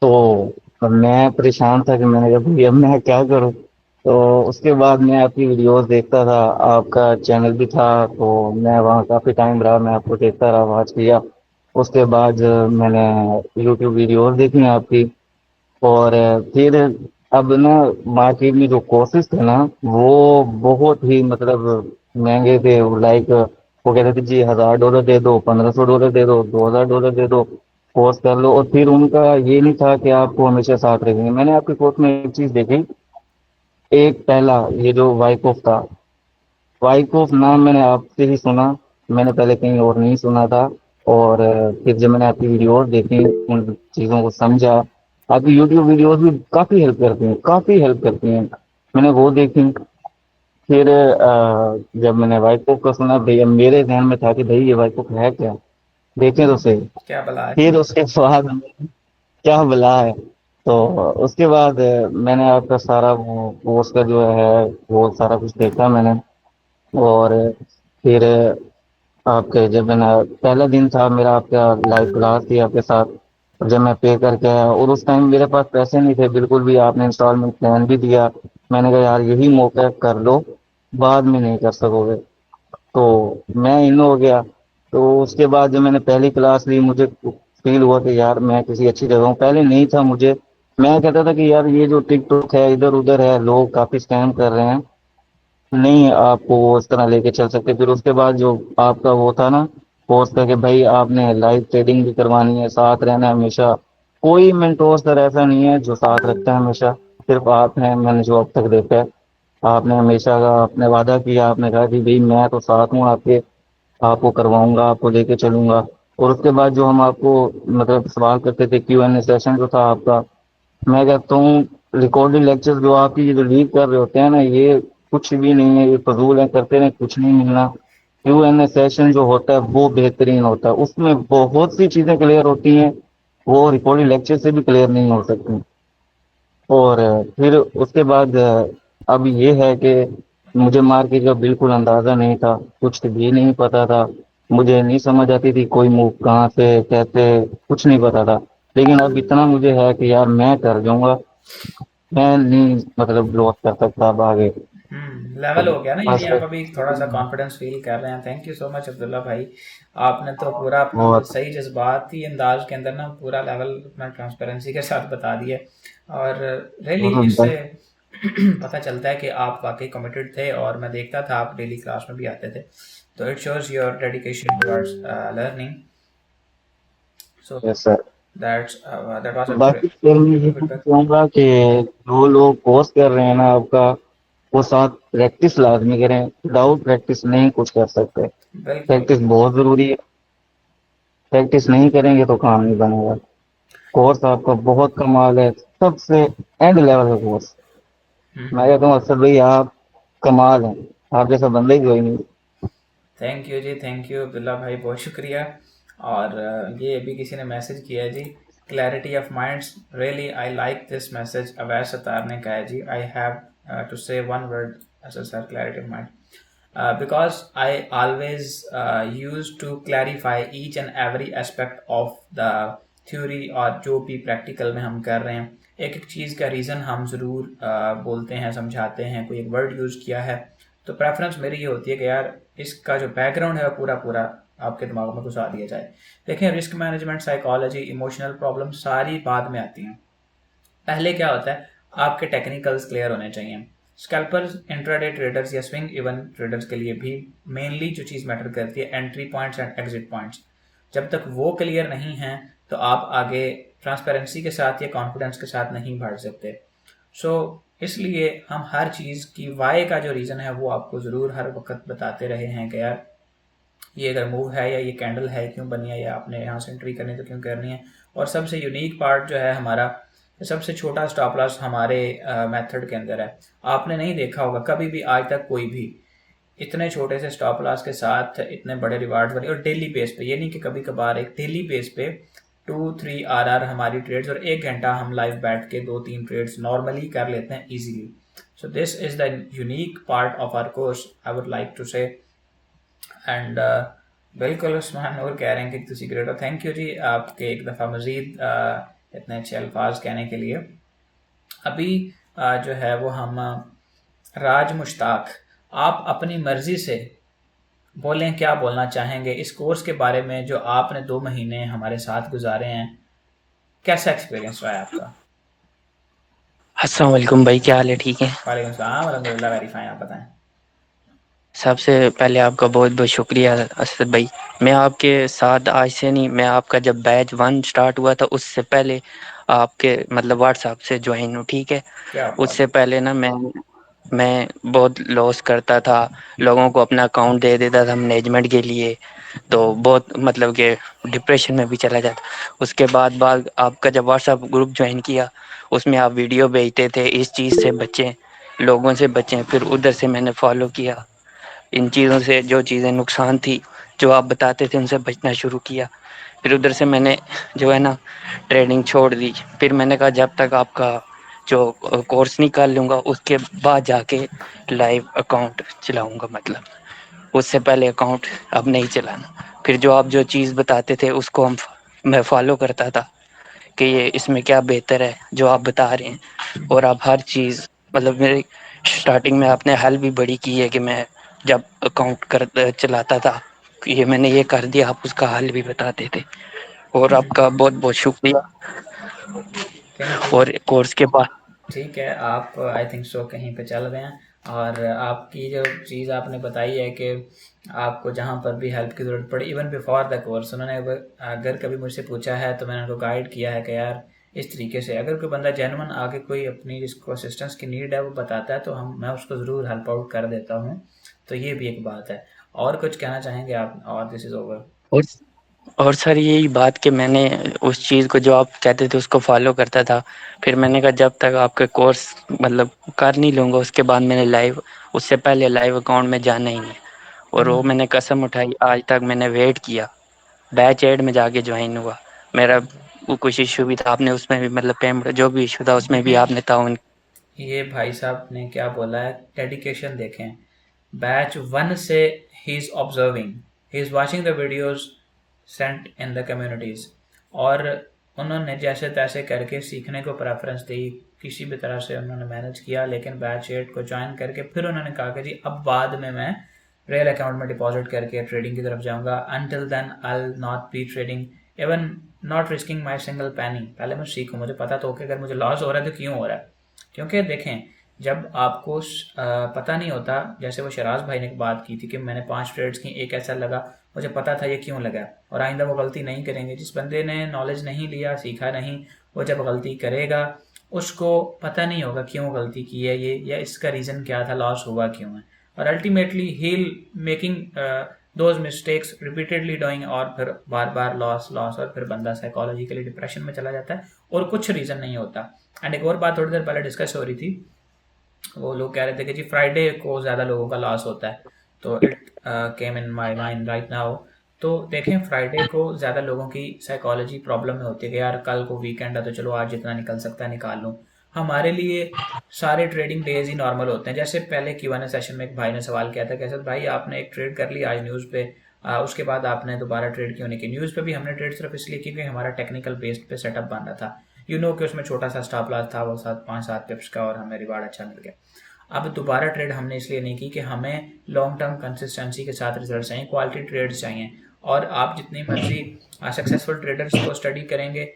तो मैं परेशान था कि मैंने कहा भैया मैं क्या करूं। तो उसके बाद मैं आपकी वीडियोस देखता था, आपका चैनल भी था, तो मैं वहाँ काफ़ी टाइम रहा, मैं आपको देखता रहा, वॉच किया। उसके बाद मैंने यूट्यूब वीडियोस देखी आपकी, और फिर अब ना मार्केट में जो कोर्सेज थे ना वो बहुत ही मतलब महंगे थे, लाइक वो कहते थे जी $1000 दे दो, $1500 दे दो, $2000 दे दो, कोर्स कर लो। और फिर उनका ये नहीं था कि आपको हमेशा साथ रखेंगे। मैंने आपके कोर्स में एक चीज़ देखी, एक पहला ये जो वाइकॉफ था, वाइकॉफ नाम मैंने आपसे ही सुना, मैंने पहले कहीं और नहीं सुना था। और फिर जब मैंने आपकी वीडियोस देखी, उन चीज़ों को समझा, आपकी यूट्यूब वीडियोस भी काफ़ी हेल्प करती हैं, काफ़ी हेल्प करती हैं, मैंने वो देखी। फिर जब मैंने वाइकॉफ का सुना, भैया मेरे ध्यान में था कि भाई ये वाइकॉफ है क्या, देखें तो सही। क्या भला है। फिर उसके बाद क्या भला है, तो उसके बाद मैंने आपका सारा वो कोर्स का जो है वो सारा कुछ देखा मैंने। और फिर आपके जब मैंने पहला दिन था मेरा, आपका लाइव क्लास थी आपके साथ, और जब मैं पे करके आया, और उस टाइम मेरे पास पैसे नहीं थे बिल्कुल भी, आपने इंस्टॉलमेंट प्लान भी दिया, मैंने कहा यार यही मौका कर लो, बाद में नहीं कर सकोगे, तो मैं इन हो गया। तो उसके बाद जब मैंने पहली क्लास ली, मुझे फील हुआ कि यार मैं किसी अच्छी जगह हूँ, पहले नहीं था मुझे, मैं कहता था कि यार ये जो टिकटॉक है इधर उधर है, लोग काफ़ी स्कैम कर रहे हैं, नहीं आपको वो इस तरह लेके चल सकते। फिर उसके बाद जो आपका वो था ना फोर्स करके भाई आपने लाइव ट्रेडिंग भी करवानी है, साथ रहना है हमेशा। कोई मेंटोर सर ऐसा नहीं है जो साथ रखता है हमेशा, सिर्फ आप हैं। मैंने जो अब तक देखा है, आपने हमेशा का आपने वादा किया, आपने कहा कि भाई मैं तो साथ हूँ आपके, आपको करवाऊंगा, आपको लेके चलूंगा। और उसके बाद जो हम आपको मतलब सवाल करते थे, Q&A सेशन जो था आपका, मैं कहता हूँ रिकॉर्डेड लेक्चर जो आपकी ये जो लीक कर रहे होते हैं ना, ये कुछ भी नहीं है, ये फजूल है, करते रहे कुछ नहीं मिलना। Q&A सेशन जो होता है वो बेहतरीन होता है, उसमें बहुत सी चीजें क्लियर होती हैं, वो रिकॉर्डेड लेक्चर से भी क्लियर नहीं हो सकती। और फिर उसके बाद अब ये है कि मुझे मार्केट का बिल्कुल अंदाजा नहीं था, कुछ भी नहीं पता था, मुझे नहीं समझ आती थी कोई मूव कहाँ से कैसे, कुछ नहीं पता था। लेकिन अब इतना मुझे है कि यार मैं कर जाऊंगा, मैं नहीं मतलब लॉस कर सकता अब आगे। लेवल हो गया ना, बस यानी आप अभी थोड़ा सा कॉन्फिडेंस फील कर रहे हैं। Thank you so much Abdullah भाई, आपने तो पूरा अपना बहुत सही जज्बाती अंदाज के अंदर ना पूरा लेवल अपना ट्रांसपेरेंसी के साथ बता दिया। और रियली इससे पता चलता है कि आप वाकई कमिटेड थे, और मैं देखता था आप डेली क्लास में भी आते थे, तो it shows your dedication towards learning. So yes sir. That was a बाकी फिर मैं ये कहूँगा कि जो लोग कोर्स कर रहे हैं ना आपका, वो साथ प्रैक्टिस लाजमी करें, विदाउट प्रैक्टिस नहीं कुछ कर सकते। बिल्कुल प्रैक्टिस बहुत जरूरी है, प्रैक्टिस नहीं करेंगे तो काम नहीं बनेगा। कोर्स आपका बहुत कमाल है, सबसे एंड लेवल का कोर्स। मैं कहता हूँ अक्सर भाई आप कमाल हैं, आप जैसा बंदा ही कोई नहीं। थैंक यू जी, थैंक यू अब्दुल्ला भाई, बहुत शुक्रिया। और ये अभी किसी ने मैसेज किया है जी, clarity of minds, really I like this message. Awais Sattar ने कहा है जी, I have to say one word sir, clarity of mind, because I always used to clarify each and every aspect of the theory, और जो भी practical में हम कर रहे हैं एक एक चीज़ का रीज़न हम ज़रूर बोलते हैं, समझाते हैं। कोई एक वर्ड यूज़ किया है तो प्रेफरेंस मेरी ये होती है कि यार इसका जो बैकग्राउंड है पूरा पूरा आपके दिमाग में घुसा दिया जाए। देखें, risk management, psychology, emotional problem सारी बाद में आती हैं। पहले क्या होता है, आपके टेक्निकल्स क्लियर होने चाहिए। स्कैल्पर्स, इंट्राडे ट्रेडर्स या स्विंग इवन ट्रेडर्स के लिए भी मेनली जो चीज़ मैटर करती है entry points and exit points. जब तक वो क्लियर नहीं हैं तो आप आगे ट्रांसपेरेंसी के साथ या कॉन्फिडेंस के साथ नहीं बढ़ सकते। सो इसलिए हम हर चीज़ की वाई का जो रीज़न है वो आपको ज़रूर हर वक्त बताते रहे हैं कि यार ये अगर मूव है या ये कैंडल है क्यों बनी है, या आपने यहाँ से एंट्री करनी तो क्यों करनी है। और सबसे यूनिक पार्ट जो है हमारा, सबसे छोटा स्टॉप लॉस हमारे मेथड के अंदर है। आपने नहीं देखा होगा कभी भी आज तक कोई भी इतने छोटे से स्टॉप लॉस के साथ इतने बड़े रिवार्ड्स वाली, और डेली बेस पे, ये नहीं कि कभी कभार, एक डेली बेस पे 2-3 RR हमारी ट्रेड्स, और 1 घंटा हम लाइव बैठ के 2-3 ट्रेड्स नॉर्मली कर लेते हैं easily. So this is the unique part of our course, I would like to say. And बिल्कुल उस्मान और कह रहे हैं कि तुसी ग्रेट हो। थैंक यू जी, आपके एक दफ़ा मज़ीद इतने अच्छे अल्फाज कहने के लिए। अभी जो है वो हम राज मुश्ताक, आप अपनी मर्जी से बोलें, क्या बोलना चाहेंगे इस कोर्स के बारे में जो आपने 2 महीने हमारे साथ गुजारे हैं, कैसा एक्सपीरियंस रहा है आपका? अस्सलाम वालेकुम भाई, क्या हाल है? ठीक है, वालेकुम सलाम, अल्हम्दुलिल्लाह वेरी फाइन, आप बताएं। सबसे पहले आपका बहुत बहुत शुक्रिया असद भाई। मैं आपके साथ आज से नहीं, मैं आपका जब बैच 1 स्टार्ट हुआ था उससे पहले आपके मतलब व्हाट्सएप से ज्वाइन हूँ, ठीक है। उससे पहले ना मैं बहुत लॉस करता था, लोगों को अपना अकाउंट दे देता था मैनेजमेंट के लिए, तो बहुत मतलब कि डिप्रेशन में भी चला जाता। उसके बाद आपका जब व्हाट्सएप ग्रुप ज्वाइन किया, उसमें आप वीडियो भेजते थे इस चीज़ से बचें, लोगों से बचें, फिर उधर से मैंने फॉलो किया, इन चीज़ों से जो चीज़ें नुकसान थी जो आप बताते थे उनसे बचना शुरू किया। फिर उधर से मैंने जो है ना ट्रेडिंग छोड़ दी। फिर मैंने कहा जब तक आपका जो कोर्स नहीं कर लूँगा उसके बाद जाके लाइव अकाउंट चलाऊँगा, मतलब उससे पहले अकाउंट अब नहीं चलाना। फिर जो आप जो चीज़ बताते थे उसको मैं फॉलो करता था कि ये इसमें क्या बेहतर है जो आप बता रहे हैं। और आप हर चीज़ मतलब मेरी स्टार्टिंग में आपने हेल्प भी बड़ी की है कि मैं जब अकाउंट चलाता था ये मैंने ये कर दिया, आप उसका हल भी बताते थे, और आपका बहुत बहुत शुक्रिया। और कोर्स के बाद ठीक है, आप आई थिंक सो कहीं पे चल रहे हैं, और आपकी जो चीज़ आपने बताई है कि आपको जहाँ पर भी हेल्प की ज़रूरत पड़ी, इवन बिफोर द कोर्स, उन्होंने अगर कभी मुझसे पूछा है तो मैंने उनको गाइड किया है कि यार इस तरीके से अगर कोई बंदा जेन्युइन आके कोई अपनी जिसको असिस्टेंस की नीड है वो बताता है तो मैं उसको ज़रूर हेल्प आउट कर देता हूँ। तो ये भी एक बात है। और कुछ कहना चाहेंगे आप, और दिस इज़ ओवर? और सर यही बात कि मैंने उस चीज़ को जो आप कहते थे उसको फॉलो करता था, फिर मैंने कहा जब तक आपके कोर्स मतलब कर नहीं लूँगा उसके बाद मैंने उससे पहले लाइव अकाउंट में जाना ही नहीं। और वो मैंने कसम उठाई, आज तक मैंने वेट किया, बैच 8 में जाके ज्वाइन हुआ। मेरा वो कुछ इशू भी था, आपने उसमें भी मतलब पेमेंट जो भी इशू था उसमें भी आपने ताउन। ये भाई साहब ने क्या बोला है, डेडिकेशन देखें। बैच 1 से ही is observing, he is watching the videos sent in the communities, और उन्होंने जैसे तैसे करके सीखने को प्रेफरेंस दी, किसी भी तरह से उन्होंने मैनेज किया। लेकिन बैच 8 को ज्वाइन करके फिर उन्होंने कहा कि जी अब बाद में मैं रियल अकाउंट में डिपॉजिट करके ट्रेडिंग की तरफ जाऊंगा। Until then I will not be trading, even not risking my single penny. पहले मैं सीखूँ, मुझे पता तो कि अगर मुझे लॉस हो रहा है तो क्यों हो रहा है। क्योंकि देखें, जब आपको पता नहीं होता, जैसे वो शराज भाई ने एक बात की थी कि मैंने 5 ट्रेड्स की, एक ऐसा लगा, मुझे पता था ये क्यों लगा, और आइंदा वो गलती नहीं करेंगे। जिस बंदे ने नॉलेज नहीं लिया, सीखा नहीं, वो जब गलती करेगा उसको पता नहीं होगा क्यों गलती की है ये, या इसका रीज़न क्या था, लॉस हुआ क्यों है। और ultimately he making those mistakes repeatedly doing, और फिर बार बार लॉस, और फिर बंदा साइकोलॉजिकली डिप्रेशन में चला जाता है और कुछ रीज़न नहीं होता। एंड एक और बात थोड़ी देर पहले डिस्कस हो रही थी, वो लोग कह रहे थे कि जी फ्राइडे को ज़्यादा लोगों का लॉस होता है, तो it came in my mind right now. तो देखें, फ्राइडे को ज़्यादा लोगों की साइकोलॉजी प्रॉब्लम में होती है कि यार कल को वीकेंड है तो चलो आज जितना निकल सकता है निकाल लूँ। हमारे लिए सारे ट्रेडिंग डेज ही नॉर्मल होते हैं। जैसे पहले Q&A सेशन में एक भाई ने सवाल किया था, कैसे भाई आपने एक ट्रेड कर ली आज न्यूज़ पे, उसके बाद आपने दोबारा ट्रेड क्यों नहीं की? न्यूज़ पे भी हमने ट्रेड सिर्फ इसलिए की कि हमारा टेक्निकल बेस्ड पे सेटअप बन रहा था, कि उसमें छोटा सा स्टॉप लॉस था, वो 5-7 पिप्स का, और हमें रिवार्ड अच्छा मिल गया। अब दोबारा ट्रेड हमने इसलिए नहीं की कि हमें लॉन्ग टर्म कंसिस्टेंसी के साथ रिजल्ट चाहिए, क्वालिटी ट्रेड्स चाहिए। और आप जितनी मर्जी सक्सेसफुल ट्रेडर्स को स्टडी करेंगे,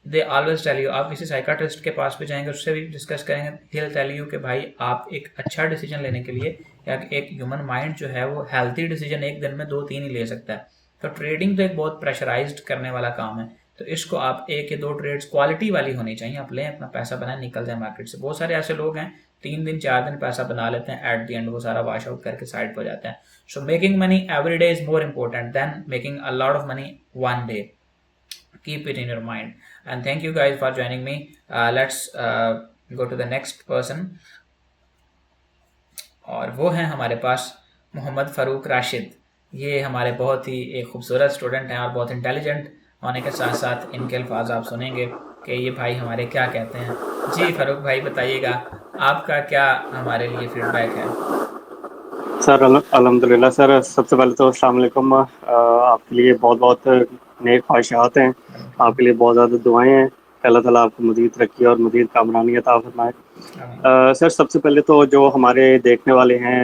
दे ऑलवेज टेल यू, आप किसी साइकाट्रिस्ट के पास भी जाएंगे, उससे भी डिस्कस करेंगे, ही विल टेल यू कि भाई आप एक अच्छा डिसीजन लेने के लिए, या एक ह्यूमन माइंड जो है वो हेल्थी डिसीजन एक दिन में 2-3 ही ले सकता है। तो ट्रेडिंग तो एक बहुत प्रेशराइज्ड करने वाला काम है, तो इसको आप 1 या 2 ट्रेड्स क्वालिटी वाली होनी चाहिए, आप लें, अपना पैसा बनाएं, निकल जाए मार्केट से। बहुत सारे ऐसे लोग हैं 3 दिन 4 दिन पैसा बना लेते हैं, एट द एंड वो सारा वॉश आउट करके साइड पर जाते हैं। So making money every day is more important then making a lot of money one day. Keep it in your mind. And thank you guys for joining me. Let's go to the next person. और वो हैं हमारे पास मोहम्मद फ़ारूक राशिद। ये हमारे बहुत ही एक खूबसूरत student हैं और बहुत इंटेलिजेंट होने के साथ साथ इनके अल्फाज आप सुनेंगे कि ये भाई हमारे क्या कहते हैं। जी फ़ारूक भाई बताइएगा, आपका क्या हमारे लिए फीडबैक है? सर अल्हम्दुलिल्लाह सर, सबसे पहले तो अस्सलाम वालेकुम। आपके लिए बहुत बहुत नेक ख्वाहिशात हैं, आपके लिए बहुत ज़्यादा दुआएं हैं, अल्लाह ताला आपको मज़ीद तरक्की और मज़ीद कामरानी अता फरमाए। सर सबसे पहले तो जो हमारे देखने वाले हैं,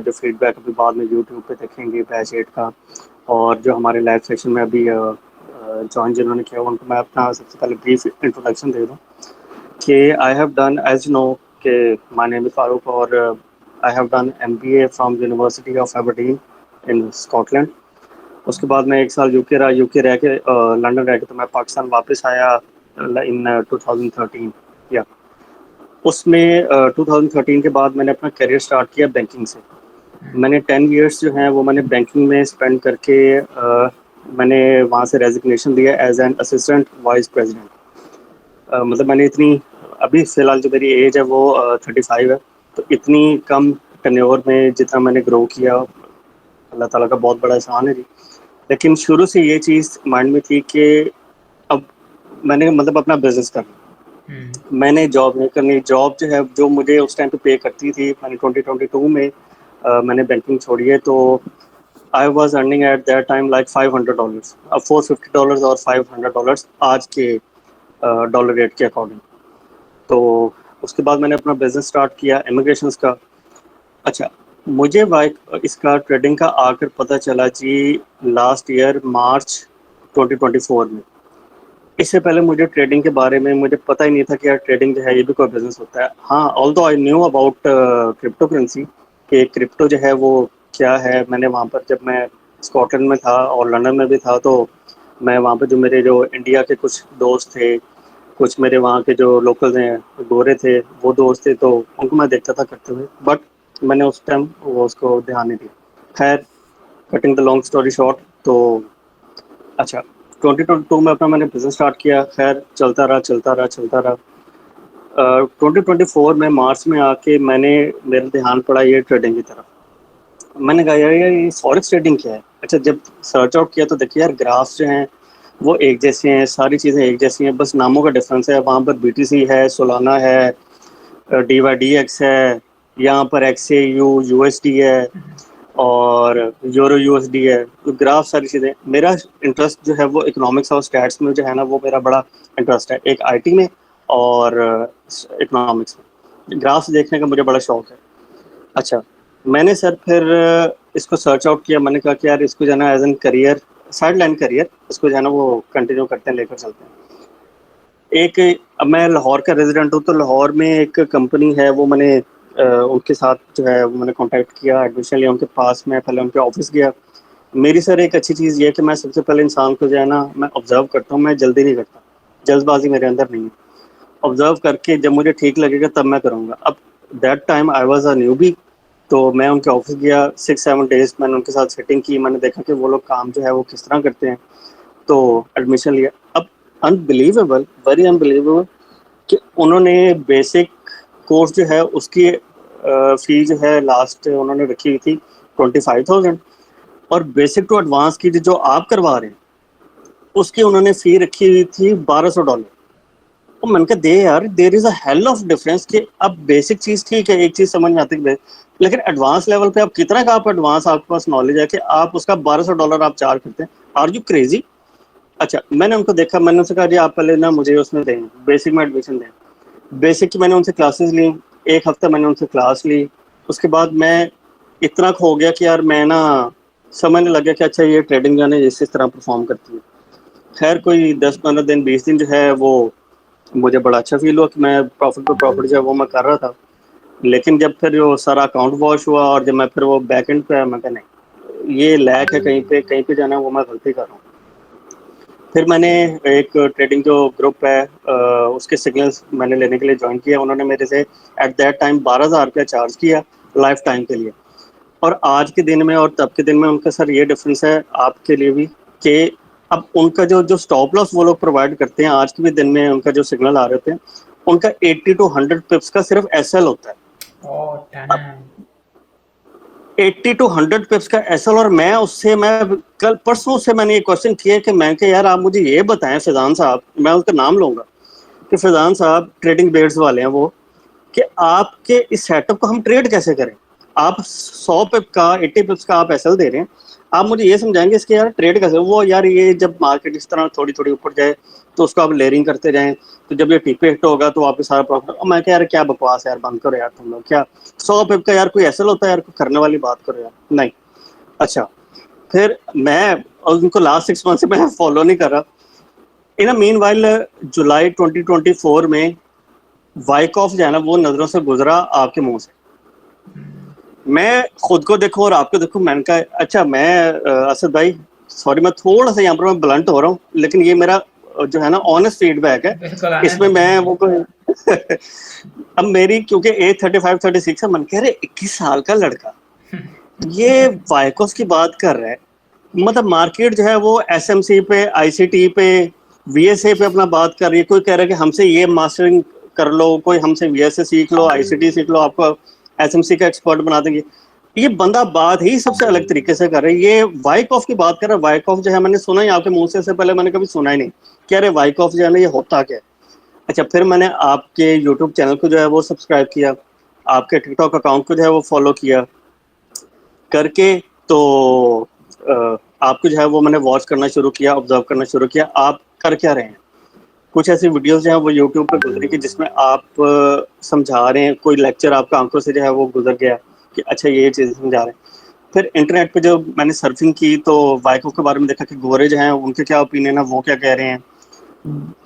जो फीडबैक अभी बाद में यूट्यूब पे देखेंगे बैच 8 का, और जो हमारे लाइव सेशन में अभी ज्वाइन जिन्होंने किया, उनको मैं अपना सबसे पहले ब्रीफ इंट्रोडक्शन दे दूँ कि I have done, as you know कि माय नेम इज़ फारूक, और I have done MBA from university of Aberdeen in Scotland. उसके बाद मैं 1 साल यूके रह के लंदन रह के तो मैं पाकिस्तान वापस आया इन 2013। या उसमें 2013 के बाद मैंने अपना करियर स्टार्ट किया बैंकिंग से। मैंने 10 इयर्स जो हैं वो मैंने बैंकिंग में स्पेंड करके मैंने वहाँ से रेजिग्नेशन दिया as an assistant vice president. मतलब मैंने इतनी, अभी फ़िलहाल जो मेरी एज है वो 35 है, तो इतनी कम टेन्योर में जितना मैंने ग्रो किया, अल्लाह ताला का बहुत बड़ा एहसान है जी। लेकिन शुरू से ये चीज़ माइंड में थी कि अब मैंने मतलब अपना बिजनेस करना, मैंने जॉब नहीं करनी। जॉब जो है जो मुझे उस टाइम पे पे करती थी, मैंने 2022 में मैंने बैंकिंग छोड़ी है, तो I was earning at that time like $500। अब $450 और $500 आज के डॉलर रेट के अकॉर्डिंग। तो उसके बाद मैंने अपना बिजनेस स्टार्ट किया इमिग्रेशन का। अच्छा, मुझे इसका ट्रेडिंग का आकर पता चला जी लास्ट ईयर मार्च 2024 में। इससे पहले मुझे ट्रेडिंग के बारे में मुझे पता ही नहीं था कि यार ट्रेडिंग जो है ये भी कोई बिजनेस होता है। हाँ, although I knew about crypto currency, कि क्रिप्टो जो है वो क्या है। मैंने वहाँ पर जब मैं स्कॉटलैंड में था और लंदन में भी था, तो मैं वहाँ पर जो मेरे जो इंडिया के कुछ दोस्त थे, कुछ मेरे वहाँ के जो लोकल हैं गोरे थे, वो दोस्त थे, तो उनको मैं देखता था करते हुए, बट मैंने उस टाइम वो उसको ध्यान नहीं दिया। खैर, cutting the long story short, तो अच्छा 2022 में अपना मैंने बिजनेस स्टार्ट किया। खैर चलता रहा। 2024 में मार्च में आके मेरा ध्यान पड़ा ये ट्रेडिंग की तरफ। मैंने कहा यार ये फॉरेक्स ट्रेडिंग क्या है। अच्छा, जब सर्च आउट किया तो देखिए यार, ग्राफ्स जो हैं वो एक जैसे हैं, सारी चीज़ें एक जैसी हैं, बस नामों का डिफरेंस है। वहाँ पर BTC है, सोलाना है, DYDX है, यहाँ पर XAU USD है और यूरो USD है। तो ग्राफ सारी चीज़ें, मेरा इंटरेस्ट जो है वो इकोनॉमिक्स और स्टैट्स में जो है ना, वो मेरा बड़ा इंटरेस्ट है, एक IT में और इकोनॉमिक्स में। ग्राफ्स देखने का मुझे बड़ा शौक है। अच्छा, मैंने सर फिर इसको सर्च आउट किया। मैंने कहा कि यार इसको जो है ना as an career, side line career, इसको जो है ना वो कंटिन्यू करते हैं, लेकर चलते हैं। अब मैं लाहौर का रेजिडेंट हूँ, तो लाहौर में एक कंपनी है, वो मैंने उनके साथ जो है वो मैंने कांटेक्ट किया, एडमिशन लिया उनके पास में, पहले उनके ऑफिस गया। मेरी सर एक अच्छी चीज़ ये है कि मैं सबसे पहले इंसान को जो है ना मैं ऑब्जर्व करता हूँ, मैं जल्दी नहीं करता, जल्दबाजी मेरे अंदर नहीं है। ऑब्जर्व करके जब मुझे ठीक लगेगा तब मैं करूँगा। अब that time I was a newbie, तो मैं उनके ऑफिस गया, 6-7 डेज मैंने उनके साथ सेटिंग की, मैंने देखा कि वो लोग काम जो है वो किस तरह करते हैं, तो एडमिशन लिया। अब अनबिलीवेबल, वेरी अनबिलीवेबल कि उन्होंने बेसिक कोर्स जो है उसकी फी जो है लास्ट उन्होंने रखी हुई थी 25,000, और बेसिक टू एडवांस की जो आप करवा रहे हैं उसकी उन्होंने फी रखी हुई थी $1,200। तो मैंने कहा दे यार, there is a hell of difference कि अब बेसिक चीज़ ठीक है, एक चीज़ समझ में आती है, लेकिन एडवांस लेवल पे आप कितना का आप एडवांस आपके पास नॉलेज है कि आप उसका $1,200 आप चार्ज करते हैं। Are you crazy. अच्छा, मैंने उनको देखा, मैंने उनसे कहा जी आप पहले ना मुझे उसमें दें, बेसिक में एडमिशन दें। बेसिक की मैंने उनसे क्लासेस ली, एक हफ्ता मैंने उनसे क्लास ली। उसके बाद मैं इतना खो गया कि यार मैं ना समझने लग गया कि अच्छा ये ट्रेडिंग जो है इस तरह परफॉर्म करती है। खैर कोई 10-15 दिन 20 दिन जो है वो मुझे बड़ा अच्छा फील हुआ कि मैं प्रॉफिट पे प्रॉफिट जो है वो मैं कर रहा था। लेकिन जब फिर वो सारा अकाउंट वॉश हुआ और जब मैं फिर वो बैक एंड पे आया, मैं कहा नहीं, ये लैक है कहीं पे जाना, वो मैं गलती कर रहा हूँ। फिर मैंने एक ट्रेडिंग जो ग्रुप है उसके सिग्नल्स मैंने लेने के लिए ज्वाइन किया। उन्होंने मेरे से एट दैट टाइम 12,000 रुपया चार्ज किया लाइफ टाइम के लिए। और आज के दिन में और तब के दिन में उनका सर ये डिफरेंस है आपके लिए भी कि अब उनका जो स्टॉप लॉस वो लोग प्रोवाइड करते हैं, आज के भी दिन में उनका जो सिग्नल आ रहे थे, उनका 80 to 100 पिप्स का सिर्फ SL होता है। 80 to 100 पिप्स का SL। और मैं कल परसों से मैंने ये क्वेश्चन किया कि मैं कि यार आप मुझे ये बताएं फैजान साहब, मैं उसका नाम लूंगा कि फैजान साहब ट्रेडिंग बेड्स वाले हैं वो, कि आपके इस सेटअप को हम ट्रेड कैसे करें। आप 100 पिप का 80 पिप्स का आप SL दे रहे हैं, आप मुझे ये समझाएंगे इसके यार ट्रेड कैसे। वो यार ये जब मार्केट इस तरह थोड़ी थोड़ी ऊपर जाए तो उसको आप लेयरिंग करते जाएं, तो जब ये टीपे हिट होगा तो वापस सारा प्रॉफिट। मैं क्या यार क्या बकवास है यार, बंद करो यार तुम लोग, क्या 100 पिप का यार कोई SL होता है यार, कोई करने वाली बात करो यार, नहीं। अच्छा, फिर मैं उनको लास्ट 6 मंथ से मैं फॉलो नहीं कर रहा। इन अ मीन वाइल जुलाई 2024 में वाइकॉफ जो है ना वो नजरों से गुजरा आपके मुंह से। मैं खुद को देखूं और आपको देखूं, मैंने कहा अच्छा मैं असद भाई सॉरी, मैं थोड़ा सा यहाँ पर मैं ब्लंट हो रहा हूँ, लेकिन ये मेरा जो है ना ऑनेस्ट फीडबैक है, इसमें मैं वो अब मेरी क्योंकि एज 35-36 है, मन कह रहे 21 साल का लड़का ये वाइकॉफ की बात कर रहा है। मतलब मार्केट जो है वो SMC पे, ICT पे, VSA पे अपना बात कर रही है। कोई कह रहा है कि हमसे ये मास्टरिंग कर लो, कोई हमसे VSA सीख लो, ICT सीख लो, आपको SMC का एक्सपर्ट बना देंगे। ये बंदा बात ही सबसे अलग तरीके से कर रहा है। ये वाइकॉफ की बात कर रहा है। वाइकॉफ जो है मैंने सुना ही आपके मुंह से पहले मैंने कभी सुना ही नहीं। कह रहे वाइकॉफ जो है ना ये होता क्या है। अच्छा, फिर मैंने आपके यूट्यूब चैनल को जो है वो सब्सक्राइब किया, आपके टिकटॉक अकाउंट को जो है वो फॉलो किया करके, तो आपको जो है वो मैंने वॉच करना शुरू किया, ऑब्जर्व करना शुरू किया, आप कर क्या रहे हैं। कुछ ऐसी वीडियोस जो हैं वो यूट्यूब पे गुजरी कि जिसमें आप समझा रहे हैं, कोई लेक्चर आपका आंखों से जो है वो गुजर गया कि अच्छा ये चीज़ समझा रहे हैं। फिर इंटरनेट पे जब मैंने सर्फिंग की तो वाइकॉफ के बारे में देखा कि गोरे जो हैं उनके क्या ओपिनियन है, वो क्या कह रहे हैं।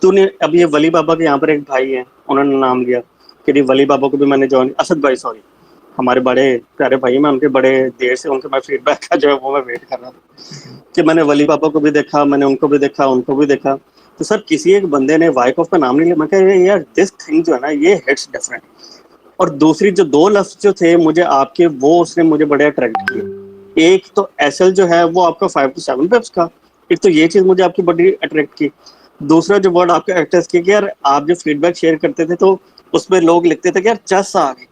तूने अब ये वली बाबा के यहाँ पर एक भाई है, उन्होंने नाम लिया कि जी वली बाबा को भी मैंने ज्वाइन, असद भाई सॉरी, हमारे बड़े प्यारे भाई, मैं उनके बड़े देर से उनके मैं फीडबैक का जो है वो मैं वेट कर रहा था कि मैंने वली बाबा को भी देखा, मैंने उनको भी देखा, उनको भी देखा। तो सर किसी एक बंदे ने वाइकॉफ का नाम नहीं लिया, मैं कह यार दिस थिंग जो है ना ये हिट्स डिफरेंट। और दूसरी जो दो लफ्ज जो थे मुझे आपके, वो उसने मुझे बड़े अट्रैक्ट किए। एक तो एसएल जो है वो आपका 5 to 7 पिप्स का, एक तो ये चीज मुझे आपकी बड़ी अट्रैक्ट की। दूसरा जो वर्ड आपका एक्टर्स की कि यार आप जो फीडबैक शेयर करते थे तो उसमें लोग लिखते थे कि यार चस आ गई,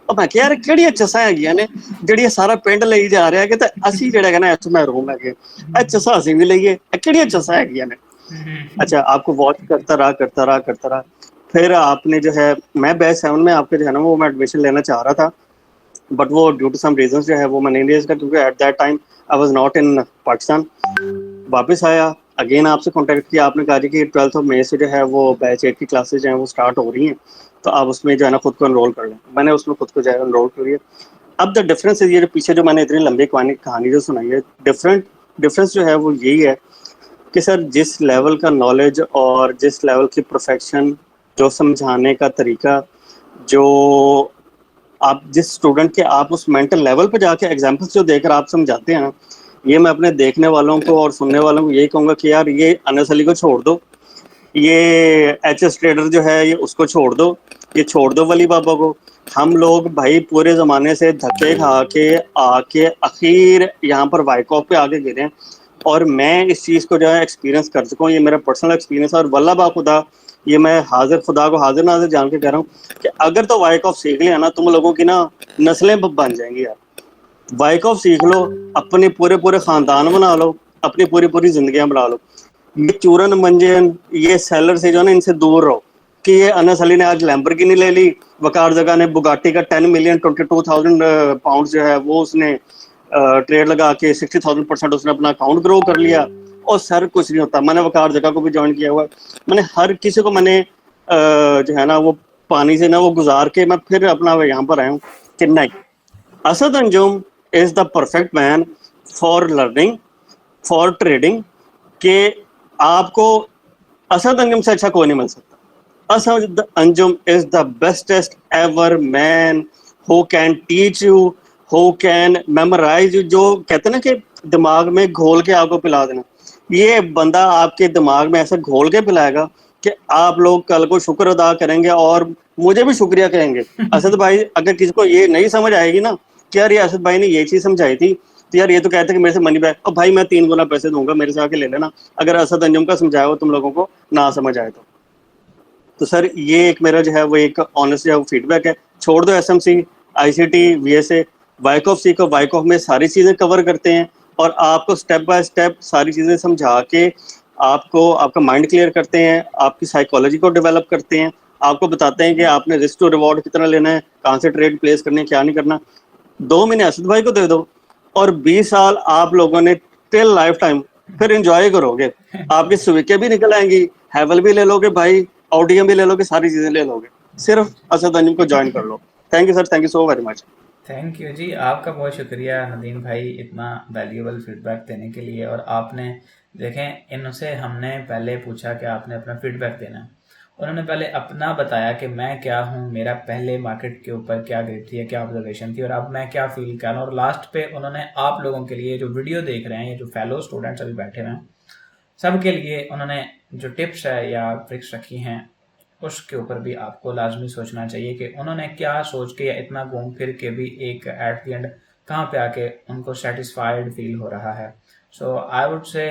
और मैं यार ਕਿਹੜੀਆਂ ਚਸਾਂ ਹੈਗੀਆਂ ਨੇ ਜਿਹੜੀਆਂ ਸਾਰਾ ਪਿੰਡ ਲਈ ਜਾ ਰਿਹਾ ਕਿ ਤੇ ਅਸੀਂ ਜਿਹੜਾ ਹੈ ਨਾ ਇੱਥੇ ਮਹਿਰੂਮ ਹੈਗੇ, ਇਹ ਚਸਾਂ ਅਸੀਂ ਵੀ ਲਈਏ, ਇਹ ਕਿਹੜੀਆਂ ਚਸਾਂ ਹੈਗੀਆਂ ਨੇ। अच्छा आपको वॉच करता रहा फिर आपने जो है, मैं बैच 7 में आपके जो है ना वो मैं एडमिशन लेना चाह रहा था, बट वो ड्यू टू सम रीजंस जो है वो मैं नहीं ले सका, क्योंकि at that time I was not in Pakistan. वापस आया, अगेन आपसे कांटेक्ट किया, आपने कहा जी कि 12th ऑफ मई से जो है वो बैच 8 की क्लासेज जो हैं वो स्टार्ट हो रही हैं, तो आप उसमें जो है ना खुद को एनरोल कर लें। मैंने उसमें खुद को जो है एनरोल कर लिया। अब द डिफरेंस है, ये जो पीछे जो मैंने इतनी लंबी कहानी जो सुनाई है, डिफरेंस जो है वो यही है कि सर जिस लेवल का नॉलेज और जिस लेवल की परफेक्शन, जो समझाने का तरीका, जो आप जिस स्टूडेंट के आप उस मेंटल लेवल पे जाके एग्जांपल्स जो देकर आप समझाते हैं ना, ये मैं अपने देखने वालों को और सुनने वालों को यही कहूँगा कि यार ये अनस अली को छोड़ दो, ये एचएस ट्रेडर जो है ये उसको छोड़ दो, ये छोड़ दो वली बाबा को। हम लोग भाई पूरे ज़माने से धक्के खा के आके आखिर यहाँ पर वाइकॉफ पे आगे गिरे हैं, और मैं इस चीज़ को जो है एक्सपीरियंस कर चुका हूँ, ये मेरा पर्सनल एक्सपीरियंस है। और वल्लाह बा खुदा, ये मैं हाजिर खुदा को हाजिर नाजिर जान के कह रहा हूँ कि अगर तो वाइकॉफ सीख लिया ना, तुम लोगों की ना नस्लें बन जाएंगी यार। वाइकॉफ सीख लो, अपने पूरे ख़ानदान बना लो, अपनी पूरी ज़िंदगियाँ बना लो। ये चूरन मंजन, ये सेलर से जो है ना, इनसे दूर रहो। कि ये अनस अली ने आज लैम्बोर्गिनी ले ली, वकार जगह ने बुगाटी का 10 मिलियन 22,000 पाउंड जो है वो उसने ट्रेड लगा के 60,000% उसने अपना अकाउंट ग्रो कर लिया, और सर कुछ नहीं होता। मैंने वकार जगह को भी ज्वाइन किया हुआ है, मैंने हर किसी को मैंने जो है ना वो पानी से ना वो गुजार के मैं फिर अपना यहाँ पर आया हूँ कि नहीं, Asad Anjum is the perfect man for learning, for trading. के आपको असद अंजुम से अच्छा कोई नहीं मिल सकता। Asad Anjum is the bestest ever man who can teach you, who can memorise you. जो कहते हैं ना कि दिमाग में घोल के आपको पिला देना, ये बंदा आपके दिमाग में ऐसा घोल के पिलाएगा कि आप लोग कल को शुक्र अदा करेंगे और मुझे भी शुक्रिया कहेंगे। असद भाई, अगर किसी को ये नहीं समझ आएगी ना कि यार ये असद भाई ने ये चीज़ समझाई थी, तो यार ये तो कहते कि मेरे से मनी बैक, और भाई मैं 3 गुना पैसे दूंगा, मेरे से आके ले लेना, अगर असद अंजुम का समझाया हो तुम लोगों को ना समझ आए तो सर ये एक मेरा जो है वो एक ऑनेस्ट जो है फीडबैक है। छोड़ दो एसएमसी, आईसीटी, वीएसए, वाइकॉफ सीखो। वाइकॉफ में सारी चीज़ें कवर करते हैं और आपको स्टेप बाय स्टेप सारी चीज़ें समझा के आपको आपका माइंड क्लियर करते हैं, आपकी साइकोलॉजी को डेवलप करते हैं, आपको बताते हैं कि आपने रिस्क टू रिवॉर्ड कितना लेना है, कहाँ से ट्रेड प्लेस करनी है, क्या नहीं करना। 2 महीने असद भाई को दे दो और 20 साल आप लोगों ने टिल लाइफ टाइम फिर एंजॉय करोगे। आपकी सुविके भी निकल आएंगी, हैवल भी ले लोगे भाई, ऑडियम भी ले लोगे, सारी चीजें ले लोगे। सिर्फ असद अंजुम को ज्वाइन कर लो। Thank you sir, thank you so very much. Thank you जी, आपका बहुत शुक्रिया नदीम भाई इतना वैल्यूएबल फीडबैक देने के लिए। और आपने देखें, इनसे हमने पहले पूछा कि आपने अपना फीडबैक देना है, उन्होंने पहले अपना बताया कि मैं क्या हूँ, मेरा पहले मार्केट के ऊपर क्या ग्रिप थी, क्या ऑब्जर्वेशन थी और अब मैं क्या फील कर रहा हूँ। और लास्ट पे उन्होंने आप लोगों के लिए जो वीडियो देख रहे हैं, ये जो फेलो स्टूडेंट्स अभी बैठे हुए हैं, सब के लिए उन्होंने जो टिप्स है या ट्रिक्स रखी हैं उसके ऊपर भी आपको लाजमी सोचना चाहिए कि उन्होंने क्या सोच के या इतना घूम फिर के भी एक एट द एंड कहाँ पे आके उनको सेटिस्फाइड फील हो रहा है। सो आई वुड से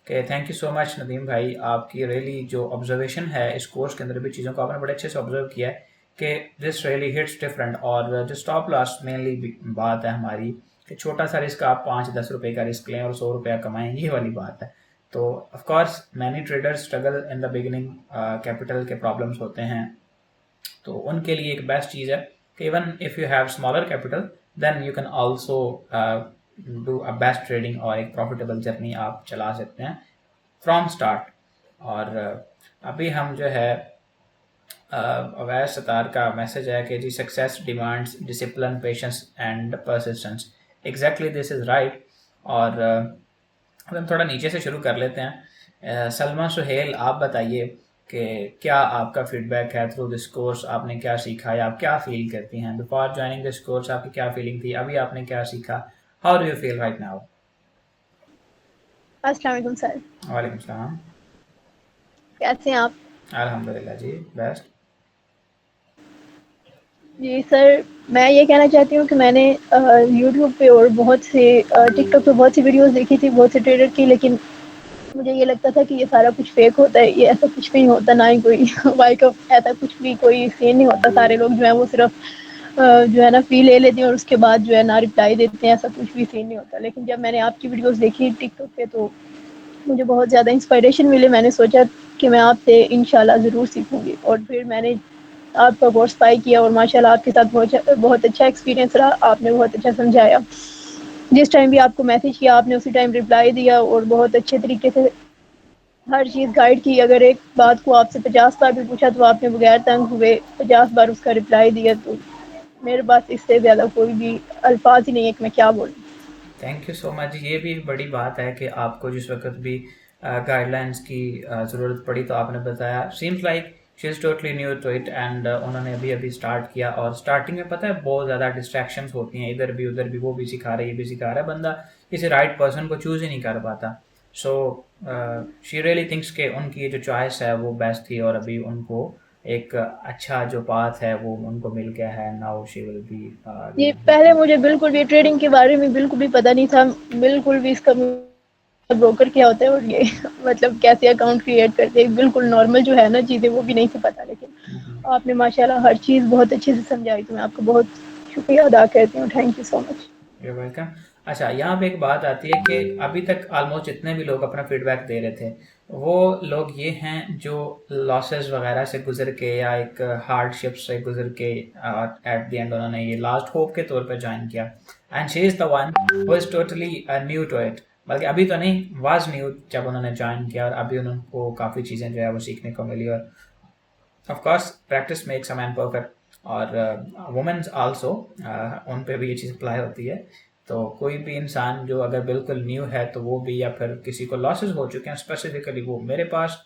कि thank you so much Nadeem भाई, आपकी रियली जो ऑब्जर्वेशन है इस कोर्स के अंदर भी चीज़ों को आपने बड़े अच्छे से ऑब्जर्व किया है कि दिस रियली हिट्स डिफरेंट। और जो स्टॉप लॉस मेनली बात है हमारी कि छोटा सा रिस्क आप 5-10 रुपये का रिस्क लें और 100 रुपया कमाएं, ये वाली बात है। तो of course many traders struggle in the beginning, capital के प्रॉब्लम्स होते हैं, तो उनके लिए एक बेस्ट चीज़ है कि even if you have smaller capital then you can also do a best trading और एक प्रॉफिटेबल जर्नी आप चला सकते हैं फ्रॉम स्टार्ट। और अभी हम जो है अवैध सतार का मैसेज है कि जी success demands discipline, patience and persistence. Exactly this is right. और अब हम थोड़ा नीचे से शुरू कर लेते हैं सलमा सुहेल, आप बताइए कि क्या आपका फीडबैक है थ्रू दिस कोर्स, आपने क्या सीखा या आप क्या फील करती हैं? बिफोर ज्वाइनिंग दिस कोर्स आपकी क्या फीलिंग थी, अभी आपने क्या सीखा? How do you feel right now? अस्सलाम वालेकुम सर। वालेकुम सलाम। कैसे हैं आप? अल्हम्दुलिल्लाह जी, बेस्ट। जी सर, मैं ये कहना चाहती हूँ कि मैंने यूट्यूब पे और बहुत से टिकटॉक पे बहुत सी वीडियोस देखी थी बहुत से ट्रेडर की, लेकिन मुझे ये लगता था कि ये सारा कुछ फेक होता है, ये ऐसा कुछ नहीं होता, ना ही कोई वाइक ऐसा कुछ भी कोई सीन नहीं होता। सारे लोग जो है वो सिर्फ जो है ना फी ले लेते हैं और उसके बाद जो है ना रिप्लाई देते हैं, ऐसा कुछ भी सीन नहीं होता। लेकिन जब मैंने आपकी वीडियोस देखी टिकटॉक पे तो मुझे बहुत ज़्यादा इंस्पिरेशन मिली। मैंने सोचा कि मैं आपसे इंशाल्लाह ज़रूर सीखूंगी और फिर मैंने आपका कोर्स बाय किया और माशाल्लाह आपके साथ बहुत अच्छा एक्सपीरियंस रहा। आपने बहुत अच्छा समझाया, जिस टाइम भी आपको मैसेज किया आपने उसी टाइम रिप्लाई दिया और बहुत अच्छे तरीके से हर चीज़ गाइड की। अगर एक बात को आपसे 50 बार भी पूछा तो आपने बगैर तंग हुए 50 बार उसका रिप्लाई दिया। तो मेरे पास इससे ज़्यादा कोई भी अल्फाज ही नहीं है कि मैं क्या बोलूँ। Thank you so much. ये भी एक बड़ी बात है कि आपको जिस वक्त भी गाइडलाइंस की ज़रूरत पड़ी तो आपने बताया। Seems like she is totally new to it and उन्होंने अभी अभी स्टार्ट किया और स्टार्टिंग में पता है बहुत ज़्यादा डिस्ट्रैक्शंस होती हैं, इधर भी उधर भी, वो भी सिखा रहा है ये भी सिखा रहा है, बंदा किसी राइट पर्सन को चूज़ ही नहीं कर पाता। सो शी रियली थिंक्स कि उनकी ये जो चॉइस है वो बेस्ट थी और अभी उनको एक अच्छा जो पाथ है वो उनको मिल गया है। नाउ शी विल बी ये पहले मुझे बिल्कुल भी ट्रेडिंग के बारे में बिल्कुल भी पता नहीं था, बिल्कुल भी इसका ब्रोकर क्या होता है और ये मतलब कैसे अकाउंट क्रिएट करते हैं, बिल्कुल नॉर्मल जो है ना चीज़ें वो भी नहीं थी पता। लेकिन आपने माशाल्लाह हर चीज़ बहुत अच्छे से समझाई, तो मैं आपका बहुत शुक्रिया अदा करती हूँ। Thank you so much. You welcome. अच्छा, यहाँ पे एक बात आती है कि अभी तक ऑलमोस्ट जितने भी लोग अपना फीडबैक दे रहे थे वो लोग ये हैं जो लॉसेस वगैरह से गुजर के या एक हार्डशिप से गुजर के एट द एंड उन्होंने ये लास्ट होप के तौर पे ज्वाइन किया and she is the one who is totally new to it. बल्कि अभी तो नहीं, वाज न्यू जब उन्होंने ज्वाइन किया और अभी उनको काफ़ी चीज़ें जो है वो सीखने को मिली। और of course practice makes a man perfect और वुमेन्स आल्सो, उन पे भी ये चीज़ अप्लाई होती है। तो कोई भी इंसान जो अगर बिल्कुल न्यू है तो वो भी, या फिर किसी को लॉसेस हो चुके हैं स्पेसिफिकली, वो मेरे पास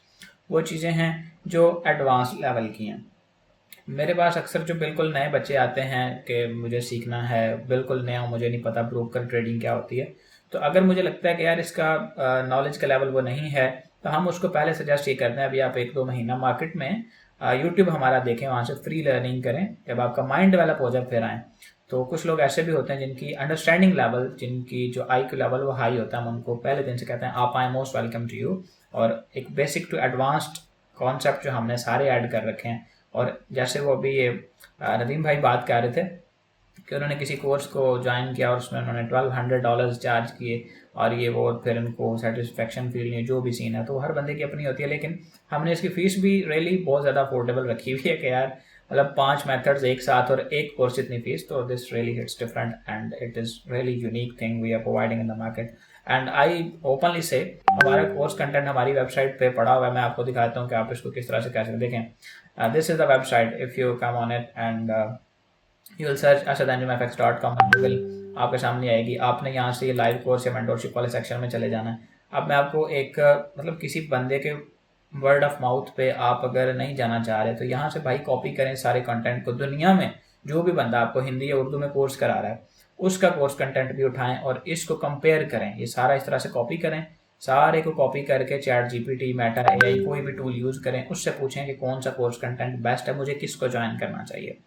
वो चीज़ें हैं जो एडवांस लेवल की हैं। मेरे पास अक्सर जो बिल्कुल नए बच्चे आते हैं कि मुझे सीखना है, बिल्कुल नया, मुझे नहीं पता ब्रोकर ट्रेडिंग क्या होती है, तो अगर मुझे लगता है कि यार इसका नॉलेज का लेवल वो नहीं है तो हम उसको पहले सजेस्ट ये करते हैं अभी आप 1-2 महीना मार्केट में यूट्यूब हमारा देखें, वहाँ से फ्री लर्निंग करें, जब आपका माइंड डेवलप हो जाए फिर आएँ। तो कुछ लोग ऐसे भी होते हैं जिनकी अंडरस्टैंडिंग लेवल, जिनकी जो IQ लेवल वो हाई होता है, हम उनको पहले दिन से कहते हैं आप आए, मोस्ट वेलकम टू यू। और एक बेसिक टू एडवांस्ड कॉन्सेप्ट जो हमने सारे ऐड कर रखे हैं। और जैसे वो अभी ये नदीम भाई बात कर रहे थे कि उन्होंने किसी कोर्स को ज्वाइन किया और उसमें उन्होंने $1200 चार्ज किए और ये वो, फिर उनको सेटिस्फेक्शन फील नहीं, जो भी सीन है तो हर बंदे की अपनी होती है। लेकिन हमने इसकी फ़ीस भी रियली बहुत ज़्यादा अफोर्डेबल रखी हुई है कि यार मतलब 5 मेथड्स एक साथ और एक कोर्स इतनी फीस, तो this really hits different and it is really unique thing we are providing in the market. And I openly say हमारा कोर्स कंटेंट हमारी वेबसाइट पे पड़ा हुआ है, मैं आपको दिखाता हूँ कि आप इसको किस तरह से कैसे देखें। This is the website, if you come on it and you will search ashadanjumfx.com and Google, आपके सामने आएगी। आपने यहाँ से लाइव कोर्स या मेंटोरशिप वाले सेक्शन में चले जाना है। अब मैं आपको एक मतलब किसी बंदे के वर्ड ऑफ माउथ पे आप अगर नहीं जाना चाह रहे तो यहाँ से भाई कॉपी करें सारे कंटेंट को। दुनिया में जो भी बंदा आपको हिंदी या उर्दू में कोर्स करा रहा है उसका कोर्स कंटेंट भी उठाएं और इसको कंपेयर करें। ये सारा इस तरह से कॉपी करें, सारे को कॉपी करके ChatGPT, मेटा AI कोई भी टूल यूज़ करें, उससे पूछें कि कौन सा कोर्स कंटेंट बेस्ट है, मुझे किसको ज्वाइन करना चाहिए।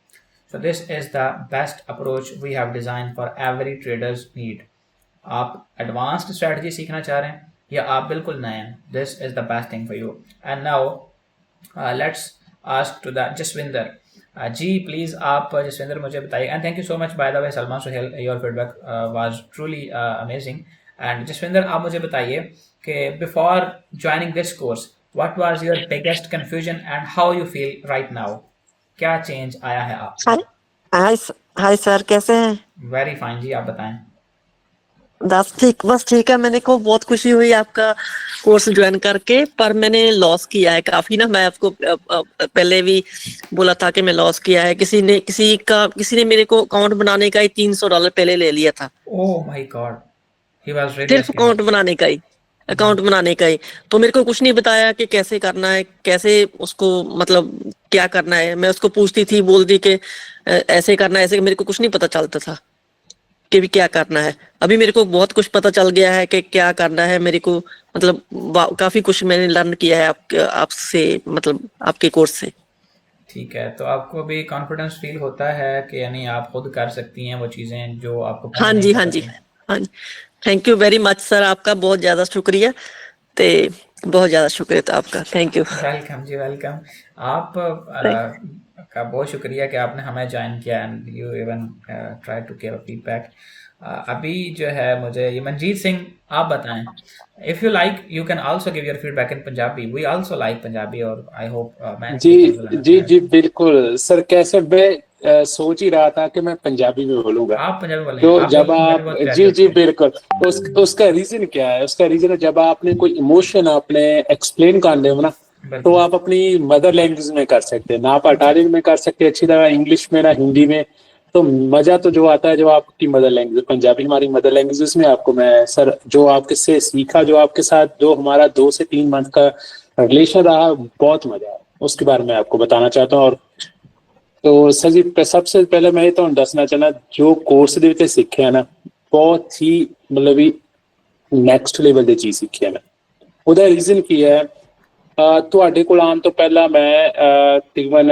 So this is the best approach we have designed for every trader's need. आप एडवांस्ड स्ट्रेटजी सीखना चाह रहे हैं या आप बिल्कुल नए हैं, this is the best thing for you. And now let's ask to the Jasvinder ji, please आप जसविंदर मुझे बताइए। And thank you so much by the way Salma Suhail, your feedback was truly amazing. And Jasvinder आप मुझे बताइए कि before joining this course what was your biggest confusion and how you feel right now, क्या change आया है आप? हाय सर, कैसे हैं? वेरी फाइन जी, आप बताएं। बस ठीक है। मैंने को बहुत खुशी हुई आपका कोर्स ज्वाइन करके, पर मैंने लॉस किया है काफी ना। मैं आपको पहले भी बोला था कि मैं लॉस किया है। किसी ने मेरे को अकाउंट बनाने का ही $300 पहले ले लिया था। ओह my God, he was really सिर्फ अकाउंट बनाने का ही। अकाउंट बनाने का ही। तो मेरे को कुछ नहीं बताया कि कैसे करना है, कैसे उसको मतलब क्या करना है। मैं उसको पूछती थी, बोलती कि ऐसे करना है, ऐसे। मेरे को कुछ नहीं पता चलता था कि भी क्या करना है। अभी मेरे को बहुत कुछ पता चल गया है कि क्या करना है मेरे को, मतलब काफी कुछ मैंने लर्न किया है आपसे, मतलब आपके कोर्स से। ठीक है, तो आपको भी कॉन्फिडेंस फील होता है कि यानी आप खुद कर सकती हैं वो चीजें जो आपको हाँ जी, हाँ जी, हाँ जी। Thank you very much sir, आपका बहुत ज्यादा शुक्रिया, ते बहुत ज्यादा शुक्रिया था आपका। Thank you. वेलकम जी, वेलकम। आप का बहुत शुक्रिया कि आपने हमें ज्वाइन किया and you even try to give feedback. अभी जो है मुझे ये मनजीत सिंह आप बताएं, if you like you can also give your feedback in Punjabi, we also like Punjabi और आई होप जी बिल्कुल सर। कैसे मैं सोच ही रहा था कि मैं पंजाबी में बोलूंगा। आप पंजाबी बोलें, तो आप जब आप जी बिल्कुल, उसका रीजन क्या है? उसका रीजन है जब आपने कोई इमोशन आपने एक्सप्लेन करने हो ना, तो आप अपनी मदर लैंग्वेज में कर सकते हैं ना, आप अटारियन में कर सकते हैं अच्छी तरह, इंग्लिश में ना हिंदी में। तो मजा तो जो आता है जो आपकी मदर लैंग्वेज, पंजाबी हमारी मदर लैंग्वेज, उसमें आपको मैं सर जो आपके से सीखा, जो आपके साथ जो हमारा 2 से 3 मंथ का रिलेशन रहा, बहुत मजा आया। उसके बारे में आपको बताना चाहता हूँ। और तो सर जी सबसे पहले मैं तो दसना चाहना जो कोर्स ਦੇ ਵਿੱਚ ਸਿੱਖਿਆ ਨਾ, ਬਹੁਤ ਹੀ ਮਤਲਬ ਵੀ ਨੈਕਸਟ ਲੈਵਲ ਦੀ ਚੀਜ਼ ਸਿੱਖਿਆ ਮੈਂ। ਉਹਦਾ ਰੀਜ਼ਨ ਕੀ ਹੈ, ਤੁਹਾਡੇ ਕੋਲ ਆਉਣ ਤੋਂ ਪਹਿਲਾਂ ਮੈਂ ਤਕਰੀਬਨ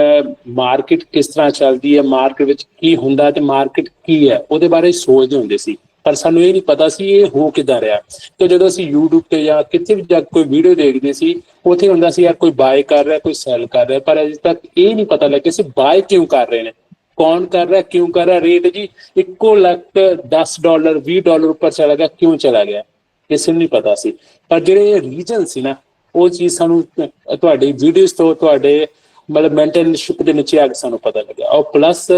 ਮਾਰਕੀਟ ਕਿਸ ਤਰ੍ਹਾਂ ਚੱਲਦੀ ਹੈ, ਮਾਰਕੀਟ ਵਿੱਚ ਕੀ ਹੁੰਦਾ ਤੇ ਮਾਰਕੀਟ ਕੀ ਹੈ ਉਹਦੇ ਬਾਰੇ ਸੋਚਦੇ ਹੁੰਦੇ ਸੀ, ਪਰ ਸਾਨੂੰ ਇਹ ਨਹੀਂ ਪਤਾ ਸੀ ਇਹ ਹੋ ਕਿੱਦਾਂ ਰਿਹਾ। ਤੇ ਜਦੋਂ ਅਸੀਂ YouTube ਤੇ ਜਾਂ ਕਿਤੇ ਵੀ ਜਾ ਕੋਈ ਵੀਡੀਓ ਦੇਖਦੇ ਸੀ, ਉੱਥੇ ਹੁੰਦਾ ਸੀ ਯਾਰ ਕੋਈ ਬਾਏ ਕਰ ਰਿਹਾ, ਕੋਈ ਸੈਲ ਕਰ ਰਿਹਾ, ਪਰ ਅਜੇ ਤੱਕ ਇਹ ਨਹੀਂ ਪਤਾ ਲੱਗਿਆ ਸੀ ਬਾਏ ਕਿਉਂ ਕਰ ਰਹੇ ਨੇ, ਕੌਣ ਕਰ ਰਿਹਾ, ਕਿਉਂ ਕਰ ਰਿਹਾ। ਰੇਟ ਜੀ ਇੱਕੋ ਲੱਖ $10 $20 ਉੱਪਰ ਚਲਾ ਗਿਆ, ਕਿਉਂ ਚਲਾ ਗਿਆ ਕਿਸੇ ਨੂੰ ਨਹੀਂ ਪਤਾ ਸੀ। ਪਰ ਜਿਹੜੇ ਰੀਜਨ ਸੀ ਨਾ, ਉਹ ਚੀਜ਼ ਸਾਨੂੰ ਤੁਹਾਡੀ ਵੀਡੀਓਜ਼ ਤੋਂ, ਤੁਹਾਡੇ ਮਤਲਬ ਮੈਂਟਰਸ਼ਿਪ ਦੇ ਨੀਚੇ ਆ ਕੇ ਸਾਨੂੰ ਪਤਾ ਲੱਗਿਆ। ਔਰ ਪਲੱਸ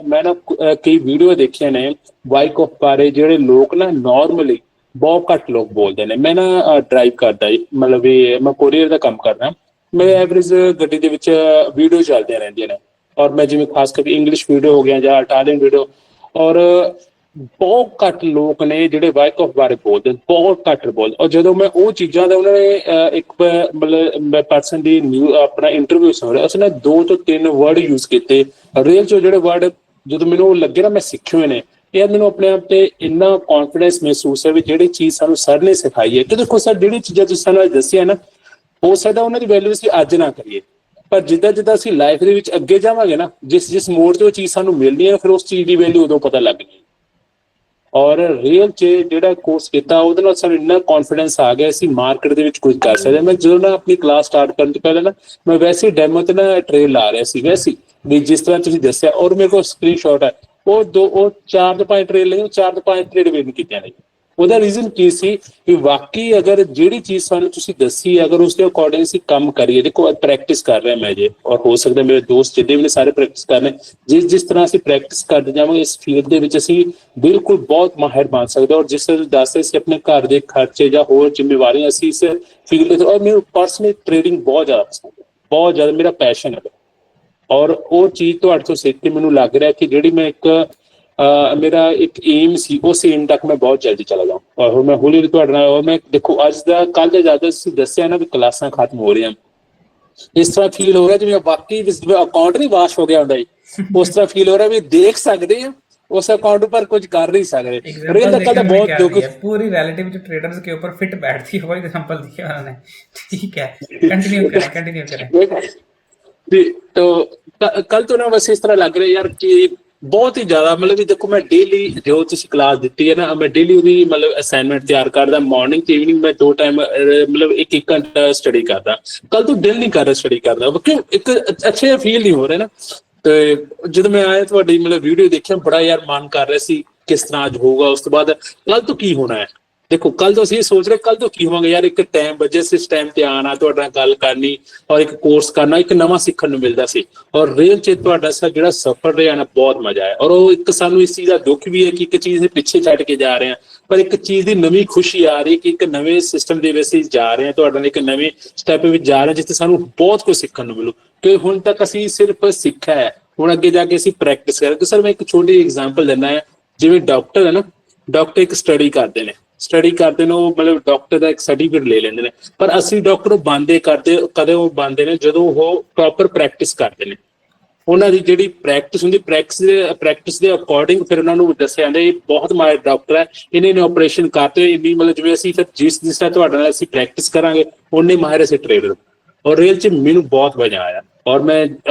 ਮੈਂ ਨਾ ਕਈ ਵੀਡੀਓ ਦੇਖੀਆਂ ਨੇ ਬਾਈਕ ਆਫ ਬਾਰੇ, ਜਿਹੜੇ ਲੋਕ ਨਾ ਨਾਰਮਲੀ ਬਹੁਤ ਘੱਟ ਲੋਕ ਬੋਲਦੇ ਨੇ। ਮੈਂ ਨਾ ਡਰਾਈਵ ਕਰਦਾ, ਮਤਲਬ ਵੀ ਮੈਂ ਕੋਰੀਅਰ ਦਾ ਕੰਮ ਕਰਦਾ, ਮੇਰੇ ਐਵਰੇਜ ਗੱਡੀ ਦੇ ਵਿੱਚ ਵੀਡੀਓ ਚੱਲਦੀਆਂ ਰਹਿੰਦੀਆਂ ਨੇ। ਔਰ ਮੈਂ ਜਿਵੇਂ ਖਾਸ ਕਰਕੇ ਇੰਗਲਿਸ਼ ਵੀਡੀਓ ਹੋ ਗਿਆ ਜਾਂ ਇਟਾਲੀਅਨ ਵੀਡੀਓ, ਔਰ ਬਹੁਤ ਘੱਟ ਲੋਕ ਨੇ ਜਿਹੜੇ ਬਾਈਕ ਆਫ ਬਾਰੇ ਬੋਲਦੇ, ਬਹੁਤ ਘੱਟ ਬੋਲਦੇ। ਔਰ ਜਦੋਂ ਮੈਂ ਉਹ ਚੀਜ਼ਾਂ ਦਾ ਉਹਨਾਂ ਨੇ ਇੱਕ ਮਤਲਬ ਪਰਸਨ ਦੀ ਆਪਣਾ ਇੰਟਰਵਿਊ ਸੁਣ ਰਿਹਾ, ਉਸਨੇ 2 ਤੋਂ 3 ਵਰਡ ਯੂਜ਼ ਕੀਤੇ ਰੀਅਲ ਚੋਂ, ਜਿਹੜੇ ਵਰਡ ਜਦੋਂ ਮੈਨੂੰ ਲੱਗੇ ਨਾ ਮੈਂ ਸਿੱਖੇ ਹੋਏ ਨੇ, ਇਹ ਮੈਨੂੰ ਆਪਣੇ ਆਪ ਤੇ ਇੰਨਾ ਕੌਨਫੀਡੈਂਸ ਮਹਿਸੂਸ ਹੈ ਵੀ ਜਿਹੜੀ ਚੀਜ਼ ਸਾਨੂੰ ਸਰ ਨੇ ਸਿਖਾਈ ਹੈ। ਕਿ ਦੇਖੋ ਸਰ ਜਿਹੜੀ ਚੀਜ਼ਾਂ ਤੁਸੀਂ ਸਾਨੂੰ ਦੱਸੀਆਂ ਨਾ, ਹੋ ਸਕਦਾ ਉਹਨਾਂ ਦੀ ਵੈਲਿਊ ਅਸੀਂ ਅੱਜ ਨਾ ਕਰੀਏ, ਪਰ ਜਿੱਦਾਂ ਜਿੱਦਾਂ ਅਸੀਂ ਲਾਈਫ ਦੇ ਵਿੱਚ ਅੱਗੇ ਜਾਵਾਂਗੇ ਨਾ, ਜਿਸ ਮੋੜ ਤੇ ਉਹ ਚੀਜ਼ ਸਾਨੂੰ ਮਿਲਣੀ ਹੈ, ਫਿਰ ਉਸ ਚੀਜ਼ ਦੀ ਵੈਲਿਊ ਉਦੋਂ ਪਤਾ ਲੱਗ ਗਈ। ਔਰ ਰੀਅਲ 'ਚ ਜਿਹੜਾ ਕੋਰਸ ਕੀਤਾ ਉਹਦੇ ਨਾਲ ਸਾਨੂੰ ਇੰਨਾ ਕੌਨਫੀਡੈਂਸ ਆ ਗਿਆ ਅਸੀਂ ਮਾਰਕੀਟ ਦੇ ਵਿੱਚ ਕੁਝ ਕਰ ਸਕਦੇ। ਮੈਂ ਜਦੋਂ ਨਾ ਆਪਣੀ ਕਲਾਸ ਸਟਾਰਟ ਕਰਨ ਤੋਂ ਪਹਿਲਾਂ ਨਾ ਮੈਂ ਵੈਸੇ ਡੈਮੋ ਤੇ ਨਾ ਟ੍ਰੇਲ ਲਾ ਰਿਹਾ ਸੀ, ਵੈਸੇ ਵੀ ਜਿਸ ਤਰ੍ਹਾਂ ਤੁਸੀਂ ਦੱਸਿਆ। ਔਰ ਮੇਰੇ ਕੋਲ ਸਕਰੀਨ ਸ਼ਾਟ ਹੈ, ਉਹ 4 ਤੋਂ 5 ਟ੍ਰੇਲ ਨਹੀਂ, 4 ਤੋਂ 5 ਟ੍ਰੇਡ ਵਿਨ ਕੀਤੀਆਂ ਨੇ। ਉਹਦਾ ਰੀਜ਼ਨ ਕੀ ਸੀ ਕਿ ਵਾਕਈ ਅਗਰ ਜਿਹੜੀ ਚੀਜ਼ ਸਾਨੂੰ ਤੁਸੀਂ ਦੱਸੀ, ਅਗਰ ਉਸਦੇ ਅਕੋਰਡਿੰਗ ਅਸੀਂ ਕੰਮ ਕਰੀਏ। ਦੇਖੋ ਪ੍ਰੈਕਟਿਸ ਕਰ ਰਿਹਾ ਮੈਂ ਜੇ, ਔਰ ਹੋ ਸਕਦਾ ਮੇਰੇ ਦੋਸਤ ਜਿੱਦੇ ਵੀ ਨੇ ਸਾਰੇ ਪ੍ਰੈਕਟਿਸ ਕਰ ਰਹੇ, ਜਿਸ ਤਰ੍ਹਾਂ ਅਸੀਂ ਪ੍ਰੈਕਟਿਸ ਕਰਦੇ ਜਾਵਾਂਗੇ ਇਸ ਫੀਲਡ ਦੇ ਵਿੱਚ ਅਸੀਂ ਬਿਲਕੁਲ ਬਹੁਤ ਮਾਹਿਰ ਬਣ ਸਕਦੇ। ਔਰ ਜਿਸ ਤਰ੍ਹਾਂ ਦੱਸਦੇ ਸੀ ਆਪਣੇ ਘਰ ਦੇ ਖਰਚੇ ਜਾਂ ਹੋਰ ਜ਼ਿੰਮੇਵਾਰੀਆਂ ਅਸੀਂ ਇਸ ਫੀਲਡ ਦੇ, ਔਰ ਮੈਨੂੰ ਪਰਸਨਲੀ ਟ੍ਰੇਡਿੰਗ ਬਹੁਤ ਜ਼ਿਆਦਾ ਪਸੰਦ ਹੈ, ਬਹੁਤ ਜ਼ਿਆਦਾ ਮੇਰਾ ਪੈਸ਼ਨ ਹੈ। ਔਰ ਉਹ ਚੀਜ਼ ਤੁਹਾਡੇ ਤੋਂ ਸਿੱਖ ਕੇ ਮੈਨੂੰ ਲੱਗ ਰਿਹਾ ਕਿ ਜਿਹੜੀ ਮੈਂ ਮੇਰਾ ਇੱਕ ਏਮ ਸੀ, ਉਸ ਏਮ ਤੱਕ ਮੈਂ ਬਹੁਤ ਜਲਦੀ ਚਲਾ ਜਾਵਾਂ। ਔਰ ਮੈਂ ਹੌਲੀ ਹੌਲੀ ਤੁਹਾਡੇ ਨਾਲ, ਮੈਂ ਦੇਖੋ ਅੱਜ ਦਾ ਕੱਲ੍ਹ ਦਾ ਜ਼ਿਆਦਾ ਤੁਸੀਂ ਦੱਸਿਆ ਨਾ ਵੀ ਕਲਾਸਾਂ ਖਤਮ ਹੋ ਰਹੀਆਂ, ਇਸ ਤਰ੍ਹਾਂ ਫੀਲ ਹੋ ਰਿਹਾ ਜਿਵੇਂ ਵਾਕਈ ਅਕਾਊਂਟ ਨਹੀਂ ਵਾਸ਼ ਹੋ ਗਿਆ ਹੁੰਦਾ ਜੀ, ਉਸ ਤਰ੍ਹਾਂ ਫੀਲ ਹੋ ਰਿਹਾ ਵੀ ਦੇਖ ਸਕਦੇ ਹਾਂ उस अकाउंट पर कुछ कर नहीं सकते। बहुत दुख, पूरी रिलेटिव जो ट्रेडर्स के ऊपर फिट बैठती है वो एग्जांपल दिया उन्होंने। ठीक है, कंटिन्यू करें। तो कल तो ना बस इस तरह लग रहा है यार कि बहुत ही ज्यादा मतलब कि देखो मैं डेली जो तुसी क्लास दी है ना, मैं डेली ਉਹਦੀ मतलब असाइनमेंट तैयार करदा, मॉर्निंग ਤੇ इवनिंग मैं 2 टाइम मतलब एक घंटा स्टडी करदा। कल तो दिल नहीं कर रहा स्टडी करदा, क्यों एक अच्छे फील नहीं हो रहा ना। ਤੇ ਜਦੋਂ ਮੈਂ ਆਇਆ ਤੁਹਾਡੀ ਮਤਲਬ ਵੀਡੀਓ ਦੇਖਿਆ, ਬੜਾ ਯਾਰ ਮਨ ਕਰ ਰਿਹਾ ਸੀ ਕਿਸ ਤਰ੍ਹਾਂ ਅੱਜ ਹੋਊਗਾ, ਉਸ ਤੋਂ ਬਾਅਦ ਕੱਲ ਤੋਂ ਕੀ ਹੋਣਾ ਹੈ। ਦੇਖੋ ਕੱਲ ਤੋਂ ਅਸੀਂ ਇਹ ਸੋਚ ਰਹੇ ਕੱਲ ਤੋਂ ਕੀ ਹੋਵਾਂਗੇ ਯਾਰ, ਇੱਕ ਟਾਈਮ ਵਜੇ ਇਸ ਟਾਈਮ ਤੇ ਆਉਣਾ, ਤੁਹਾਡੇ ਨਾਲ ਗੱਲ ਕਰਨੀ ਔਰ ਇੱਕ ਕੋਰਸ ਕਰਨਾ, ਇੱਕ ਨਵਾਂ ਸਿੱਖਣ ਨੂੰ ਮਿਲਦਾ ਸੀ। ਔਰ ਰੀਅਲ ਚ ਤੁਹਾਡਾ ਜਿਹੜਾ ਸਫ਼ਰ ਰਿਹਾ ਨਾ ਬਹੁਤ ਮਜ਼ਾ ਆਇਆ। ਔਰ ਉਹ ਇੱਕ ਸਾਨੂੰ ਇਸ ਚੀਜ਼ ਦਾ ਦੁੱਖ ਵੀ ਹੈ ਕਿ ਇੱਕ ਚੀਜ਼ ਦੇ ਪਿੱਛੇ ਛੱਡ ਕੇ ਜਾ ਰਹੇ ਹਾਂ, ਪਰ ਇੱਕ ਚੀਜ਼ ਦੀ ਨਵੀਂ ਖੁਸ਼ੀ ਆ ਰਹੀ ਕਿ ਇੱਕ ਨਵੇਂ ਸਿਸਟਮ ਦੇ ਵਿੱਚ ਅਸੀਂ ਜਾ ਰਹੇ ਹਾਂ, ਤੁਹਾਡੇ ਨਾਲ ਇੱਕ ਨਵੇਂ ਸਟੈਪ ਵਿੱਚ ਜਾ ਰਹੇ ਹਾਂ ਜਿੱਥੇ ਸਾਨੂੰ ਬਹੁਤ ਕੁਝ ਸਿੱਖਣ ਨੂੰ ਮਿਲੂ। ਕਿ ਹੁਣ ਤੱਕ ਅਸੀਂ ਸਿਰਫ ਸਿੱਖਿਆ ਹੈ, ਹੁਣ ਅੱਗੇ ਜਾ ਕੇ ਅਸੀਂ ਪ੍ਰੈਕਟਿਸ ਕਰਾਂਗੇ। ਸਰ ਮੈਂ ਇੱਕ ਛੋਟੀ ਐਗਜ਼ਾਮਪਲ ਦਿੰਦਾ ਹਾਂ, ਜਿਵੇਂ ਡਾਕਟਰ ਹੈ ਨਾ, ਡਾਕਟਰ ਇੱਕ ਸਟੱਡੀ ਕਰਦੇ ਨੇ, ਸਟੱਡੀ ਕਰਦੇ ਨੇ, ਉਹ ਮਤਲਬ ਡਾਕਟਰ ਦਾ ਇੱਕ ਸਰਟੀਫਿਕੇਟ ਲੈ ਲੈਂਦੇ ਨੇ, ਪਰ ਅਸੀਂ ਡਾਕਟਰ ਬੰਦੇ ਕਰਦੇ ਕਦੇ ਉਹ ਬੰਦੇ ਨੇ ਜਦੋਂ ਉਹ ਪ੍ਰੋਪਰ ਪ੍ਰੈਕਟਿਸ ਕਰਦੇ ਨੇ। ਉਹਨਾਂ ਦੀ ਜਿਹੜੀ ਪ੍ਰੈਕਟਿਸ ਹੁੰਦੀ, ਪ੍ਰੈਕਟਿਸ ਦੇ ਅਕੋਰਡਿੰਗ ਫਿਰ ਉਹਨਾਂ ਨੂੰ ਦੱਸਿਆ ਜਾਂਦਾ ਇਹ ਬਹੁਤ ਮਾਹਿਰ ਡਾਕਟਰ ਹੈ, ਇਹਨੇ ਆਪਰੇਸ਼ਨ ਕਰਤੇ ਇੰਨੀ, ਮਤਲਬ ਜਿਵੇਂ ਅਸੀਂ ਫਿਰ ਜਿਸ ਤਰ੍ਹਾਂ ਤੁਹਾਡੇ ਨਾਲ ਅਸੀਂ ਪ੍ਰੈਕਟਿਸ ਕਰਾਂਗੇ ਉਨੇ ਮਾਹਿਰ ਅਸੀਂ ਟ੍ਰੇਡਰ। ਔਰ ਰੀਅਲ 'ਚ ਮੈਨੂੰ ਬਹੁਤ ਮਜ਼ਾ ਆਇਆ। ਔਰ ਮੈਂ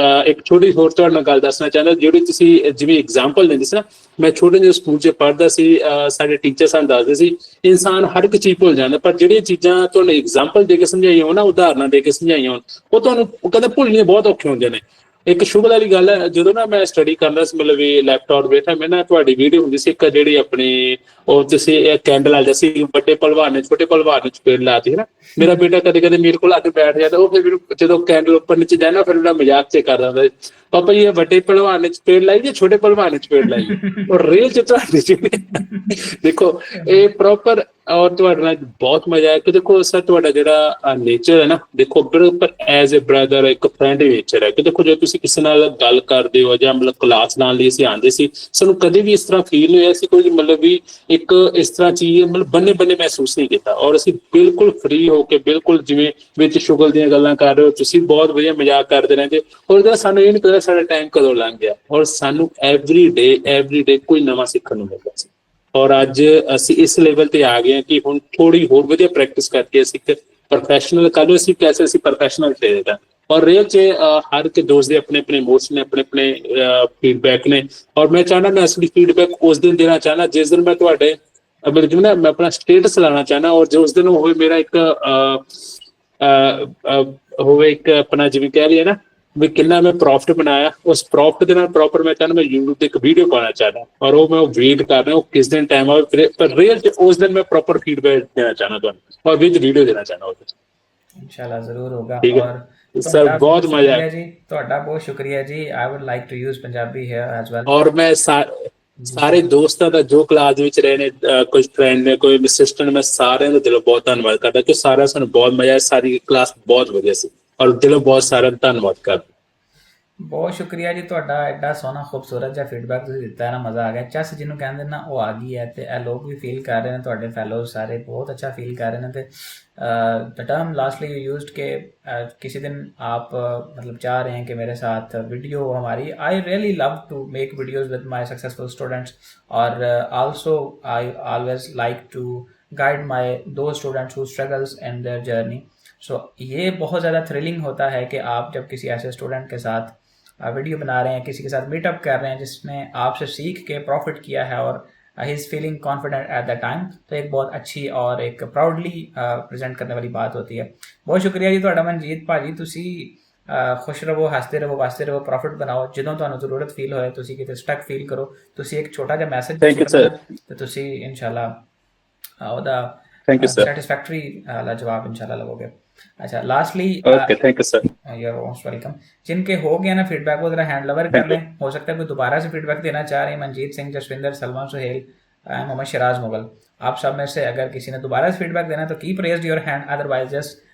ਇੱਕ ਛੋਟੀ ਹੋਰ ਤੁਹਾਡੇ ਨਾਲ ਗੱਲ ਦੱਸਣਾ ਚਾਹੁੰਦਾ, ਜਿਹੜੀ ਤੁਸੀਂ ਜਿਵੇਂ ਐਗਜ਼ਾਮਪਲ ਦਿੰਦੇ ਸੀ ਨਾ, ਮੈਂ ਛੋਟੇ ਜਿਹੇ ਸਕੂਲ 'ਚ ਪੜ੍ਹਦਾ ਸੀ, ਸਾਡੇ ਟੀਚਰ ਸਾਨੂੰ ਦੱਸਦੇ ਸੀ ਇਨਸਾਨ ਹਰ ਇੱਕ ਚੀਜ਼ ਭੁੱਲ ਜਾਂਦਾ, ਪਰ ਜਿਹੜੀਆਂ ਚੀਜ਼ਾਂ ਤੁਹਾਨੂੰ ਐਗਜ਼ਾਮਪਲ ਦੇ ਕੇ ਸਮਝਾਈਆਂ ਹੋਣ ਨਾ, ਉਦਾਹਰਨਾਂ ਦੇ ਕੇ ਸਮਝਾਈਆਂ ਹੋਣ, ਉਹ ਤੁਹਾਨੂੰ ਕਹਿੰਦੇ ਭੁੱਲਣੀਆਂ ਬਹੁਤ ਔਖੀਆਂ ਹੁੰਦੀਆਂ ਨੇ। ਇੱਕ ਸ਼ੁਭ ਵਾਲੀ ਗੱਲ ਹੈ, ਜਦੋਂ ਨਾ ਮੈਂ ਸਟੱਡੀ ਕਰਦਾ ਸੀ, ਮਤਲਬ ਵੀ ਲੈਪਟਾਪ ਬੈਠਾ ਮੈਂ ਨਾ, ਤੁਹਾਡੀ ਵੀਡੀਓ ਹੁੰਦੀ ਸੀ ਇੱਕ ਜਿਹੜੀ ਆਪਣੀ, ਉਹ ਤੁਸੀਂ ਕੈਂਡਲ ਆ ਸੀ, ਵੱਡੇ ਭਲਵਾਨ ਨੇ ਛੋਟੇ ਭਲਵਾਨ ਨੂੰ ਚਪੇੜ ਲਾਤੀ ਹੈ ਨਾ, ਮੇਰਾ ਬੇਟਾ ਕਦੇ ਕਦੇ ਮੇਰੇ ਕੋਲ ਆ ਕੇ ਬੈਠ ਜਾਂਦਾ, ਉਹ ਫਿਰ ਜਦੋਂ ਕੈਂਡਲ ਉੱਪਰ ਨੀਚੇ ਜਾਏ ਨਾ, ਫਿਰ ਉਹਦਾ ਮਜ਼ਾਕ ਚ ਕਰਦਾ ਹੁੰਦਾ, ਪਾਪਾ ਇਹ ਵੱਡੇ ਭਲਵਾਨ ਨੇ ਚਪੇੜ ਲਾਈ ਜਾਂ ਛੋਟੇ ਭਲਵਾਨ ਨੇ ਚਪੇੜ ਲਾਈ। ਔਰ ਰੀਅਲ ਚ ਤੁਹਾਡੀ ਦੇਖੋ ਇਹ ਪ੍ਰੋਪਰ, ਔਰ ਤੁਹਾਡੇ ਨਾਲ ਬਹੁਤ ਮਜ਼ਾ ਆਇਆ ਕਿ ਦੇਖੋ ਸਰ ਤੁਹਾਡਾ ਜਿਹੜਾ ਨੇਚਰ ਹੈ ਨਾ, ਦੇਖੋ ਬਿਲਕੁਲ ਐਜ਼ ਏ ਬ੍ਰਦਰ ਇੱਕ ਫਰੈਂਡ ਨੇਚਰ ਹੈ ਕਿ ਦੇਖੋ ਜੇ ਤੁਸੀਂ ਕਿਸੇ ਨਾਲ ਗੱਲ ਕਰਦੇ ਹੋ ਜਾਂ ਮਤਲਬ ਕਲਾਸ ਲਾਉਣ ਲਈ ਅਸੀਂ ਆਉਂਦੇ ਸੀ, ਸਾਨੂੰ ਕਦੇ ਵੀ ਇਸ ਤਰ੍ਹਾਂ ਫੀਲ ਨਹੀਂ ਹੋਇਆ ਸੀ ਕੋਈ ਮਤਲਬ ਵੀ ਇੱਕ ਇਸ ਤਰ੍ਹਾਂ ਚੀਜ਼ ਮਤਲਬ ਬੰਨੇ ਬੰਨੇ ਮਹਿਸੂਸ ਨਹੀਂ ਕੀਤਾ। ਔਰ ਅਸੀਂ ਬਿਲਕੁਲ ਫ੍ਰੀ ਹੋ ਕੇ ਬਿਲਕੁਲ ਜਿਵੇਂ ਵਿੱਚ ਸ਼ੁਗਲ ਦੀਆਂ ਗੱਲਾਂ ਕਰ ਰਹੇ ਹੋ, ਤੁਸੀਂ ਬਹੁਤ ਵਧੀਆ ਮਜ਼ਾਕ ਕਰਦੇ ਰਹਿੰਦੇ, ਔਰ ਇਹਦਾ ਸਾਨੂੰ ਇਹ ਨਹੀਂ ਪਤਾ ਸਾਡਾ ਟਾਈਮ ਕਦੋਂ ਲੰਘ ਗਿਆ, ਔਰ ਸਾਨੂੰ ਐਵਰੀ ਡੇ ਕੋਈ ਨਵਾਂ ਸਿੱਖਣ ਨੂੰ ਮਿਲਦਾ ਸੀ। ਔਰ ਅੱਜ ਅਸੀਂ ਇਸ ਲੈਵਲ ਤੇ ਆ ਗਏ ਹਾਂ ਕਿ ਹੁਣ ਥੋੜੀ ਹੋਰ ਵਧੀਆ ਪ੍ਰੈਕਟਿਸ ਕਰਕੇ ਅਸੀਂ ਇੱਕ ਪ੍ਰੋਫੈਸ਼ਨਲ ਕਰ ਲਓ, ਅਸੀਂ ਕੈਸੇ ਅਸੀਂ ਪ੍ਰੋਫੈਸ਼ਨਲ ਟ੍ਰੇਡਰ ਹਾਂ। ਔਰ ਰੀਅਲ ਚ ਹਰ ਇੱਕ ਦੋਸਤ ਦੇ ਆਪਣੇ ਆਪਣੇ ਇਮੋਸ਼ਨ ਨੇ, ਆਪਣੇ ਆਪਣੇ ਫੀਡਬੈਕ ਨੇ, ਔਰ ਮੈਂ ਚਾਹੁੰਦਾ ਮੈਂ ਅਸਲੀ ਫੀਡਬੈਕ ਉਸ ਦਿਨ ਦੇਣਾ ਚਾਹੁੰਦਾ ਜਿਸ ਦਿਨ ਮੈਂ ਤੁਹਾਡੇ ਜਿਵੇਂ ਨਾ ਮੈਂ ਆਪਣਾ ਸਟੇਟਸ ਲਾਉਣਾ ਚਾਹੁੰਦਾ, ਔਰ ਜੋ ਉਸ ਦਿਨ ਹੋਵੇ ਮੇਰਾ ਇੱਕ ਹੋਵੇ ਇੱਕ ਆਪਣਾ ਜਿਵੇਂ ਕਹਿ ਲਈਏ ਨਾ ਵੀ ਕਿੰਨਾ ਮੈਂ ਪ੍ਰੋਫਿਟ ਬਣਾਇਆ, ਉਸ ਪ੍ਰੋਫਿਟ ਦੇ ਨਾਲ ਪ੍ਰੋਪਰ ਮੈਂ ਚਾਹੁੰਦਾ ਮੈਂ YouTube ਤੇ ਇੱਕ ਵੀਡੀਓ ਪਾਉਣਾ ਚਾਹੁੰਦਾ, ਔਰ ਉਹ ਮੈਂ ਵੇਟ ਕਰ ਰਿਹਾ ਉਹ ਕਿਸ ਦਿਨ ਟਾਈਮ ਆਵੇ, ਪਰ ਰੀਅਲ ਚ ਉਸ ਦਿਨ ਮੈਂ ਪ੍ਰੋਪਰ ਫੀਡਬੈਕ ਦੇਣਾ ਚਾਹੁੰਦਾ ਤੁਹਾਨੂੰ, ਔਰ ਵਿਦ ਵੀਡੀਓ ਦੇਣਾ ਚਾਹੁੰਦਾ ਉਹਦੇ ਚ। इंशाल्लाह ज़रूर होगा। ठीक है और सर, बहुत मजा आया जी, ਤੁਹਾਡਾ ਬਹੁਤ ਸ਼ੁਕਰੀਆ ਜੀ। I would like to use Punjabi here as well। और मैं ਸਾਰੇ ਦੋਸਤਾਂ ਦਾ ਜੋ ਕਲਾਸ ਦੇ ਵਿੱਚ ਰਹੇ ਨੇ, ਕੁਝ ਫਰੈਂਡ ਨੇ, ਕੋਈ ਅਸਿਸਟੈਂਟ, ਮੈਂ ਸਾਰਿਆਂ ਦਾ ਦਿਲੋਂ ਬਹੁਤ ਧੰਨਵਾਦ ਕਰਦਾ ਕਿ ਸਾਰਿਆਂ ਸਾਨੂੰ ਬਹੁਤ ਮਜ਼ਾ ਆਇਆ, ਸਾਰੀ ਕਲਾਸ ਬਹੁਤ ਵਧੀਆ ਸੀ, ਔਰ ਦਿਲੋਂ ਬਹੁਤ ਸਾਰਿਆਂ ਦਾ ਧੰਨਵਾਦ ਕਰਦਾ। ਬਹੁਤ ਸ਼ੁਕਰੀਆ ਜੀ ਤੁਹਾਡਾ, ਐਡਾ ਸੋਹਣਾ ਖੂਬਸੂਰਤ ਜਿਹਾ ਫੀਡਬੈਕ ਤੁਸੀਂ ਦਿੱਤਾ ਹੈ ਨਾ, ਮਜ਼ਾ ਆ ਗਿਆ। ਚੱਸ ਜਿਹਨੂੰ ਕਹਿੰਦੇ ਨਾ ਉਹ ਆ ਗਈ ਹੈ, ਤੇ ਇਹ ਲੋਕ ਵੀ ਫੀਲ ਕਰ ਰਹੇ ਨੇ, ਤੁਹਾਡੇ ਫੈਲੋਜ਼ ਸਾਰੇ ਬਹੁਤ ਅੱਛਾ ਫੀਲ ਕਰ ਰਹੇ ਨੇ। ਤੇ the term lastly you used के किसी दिन आप मतलब चाह रहे हैं कि मेरे साथ वीडियो हमारी, I really love to make videos with my successful students, और also I always like to guide my those students who struggles in their journey. So ये बहुत ज़्यादा थ्रिलिंग होता है कि आप जब किसी ऐसे स्टूडेंट के साथ वीडियो बना रहे हैं, किसी के साथ मीटअप कर रहे हैं जिसने आपसे सीख के प्रॉफिट किया है और he is feeling confident at the time, तो एक बहुत अच्छी और एक प्राउडली प्रेजेंट करने वाली बात होती है। बहुत शुक्रिया जी ਤੁਹਾਡਾ ਮਨਜੀਤ ਭਾਜੀ, ਤੁਸੀਂ खुश रहो, हंसते रहो, वसते रहो, प्रॉफिट बनाओ। ਜਦੋਂ ਤੁਹਾਨੂੰ ਜ਼ਰੂਰਤ ਫੀਲ ਹੋਏ, ਤੁਸੀਂ ਕਿਤੇ ਸਟਕ ਫੀਲ ਕਰੋ, ਤੁਸੀਂ ਇੱਕ ਛੋਟਾ ਜਿਹਾ ਮੈਸੇਜ ਤੇ ਤੁਸੀਂ ਇਨਸ਼ਾਅੱਲਾ ਉਹਦਾ ਸੈਟੀਸਫੈਕਟਰੀ ਵਾਲਾ ਜਵਾਬ ਇਨਸ਼ਾਅੱਲਾ ਲਵੋਗੇ। अच्छा lastly okay, thank you sir, you are most welcome. जिनके हो गया ना फीडबैक वो जरा हैंड लवर कर लें, हो सकता है कोई दोबारा से फीडबैक देना चाह रहे हैं। मनजीत सिंह, जसविंदर, सलमान सुहेल, मोहम्मद शराज मुगल, आप सब में से अगर किसी ने दोबारा से फीडबैक देना तो keep raised your hand, otherwise just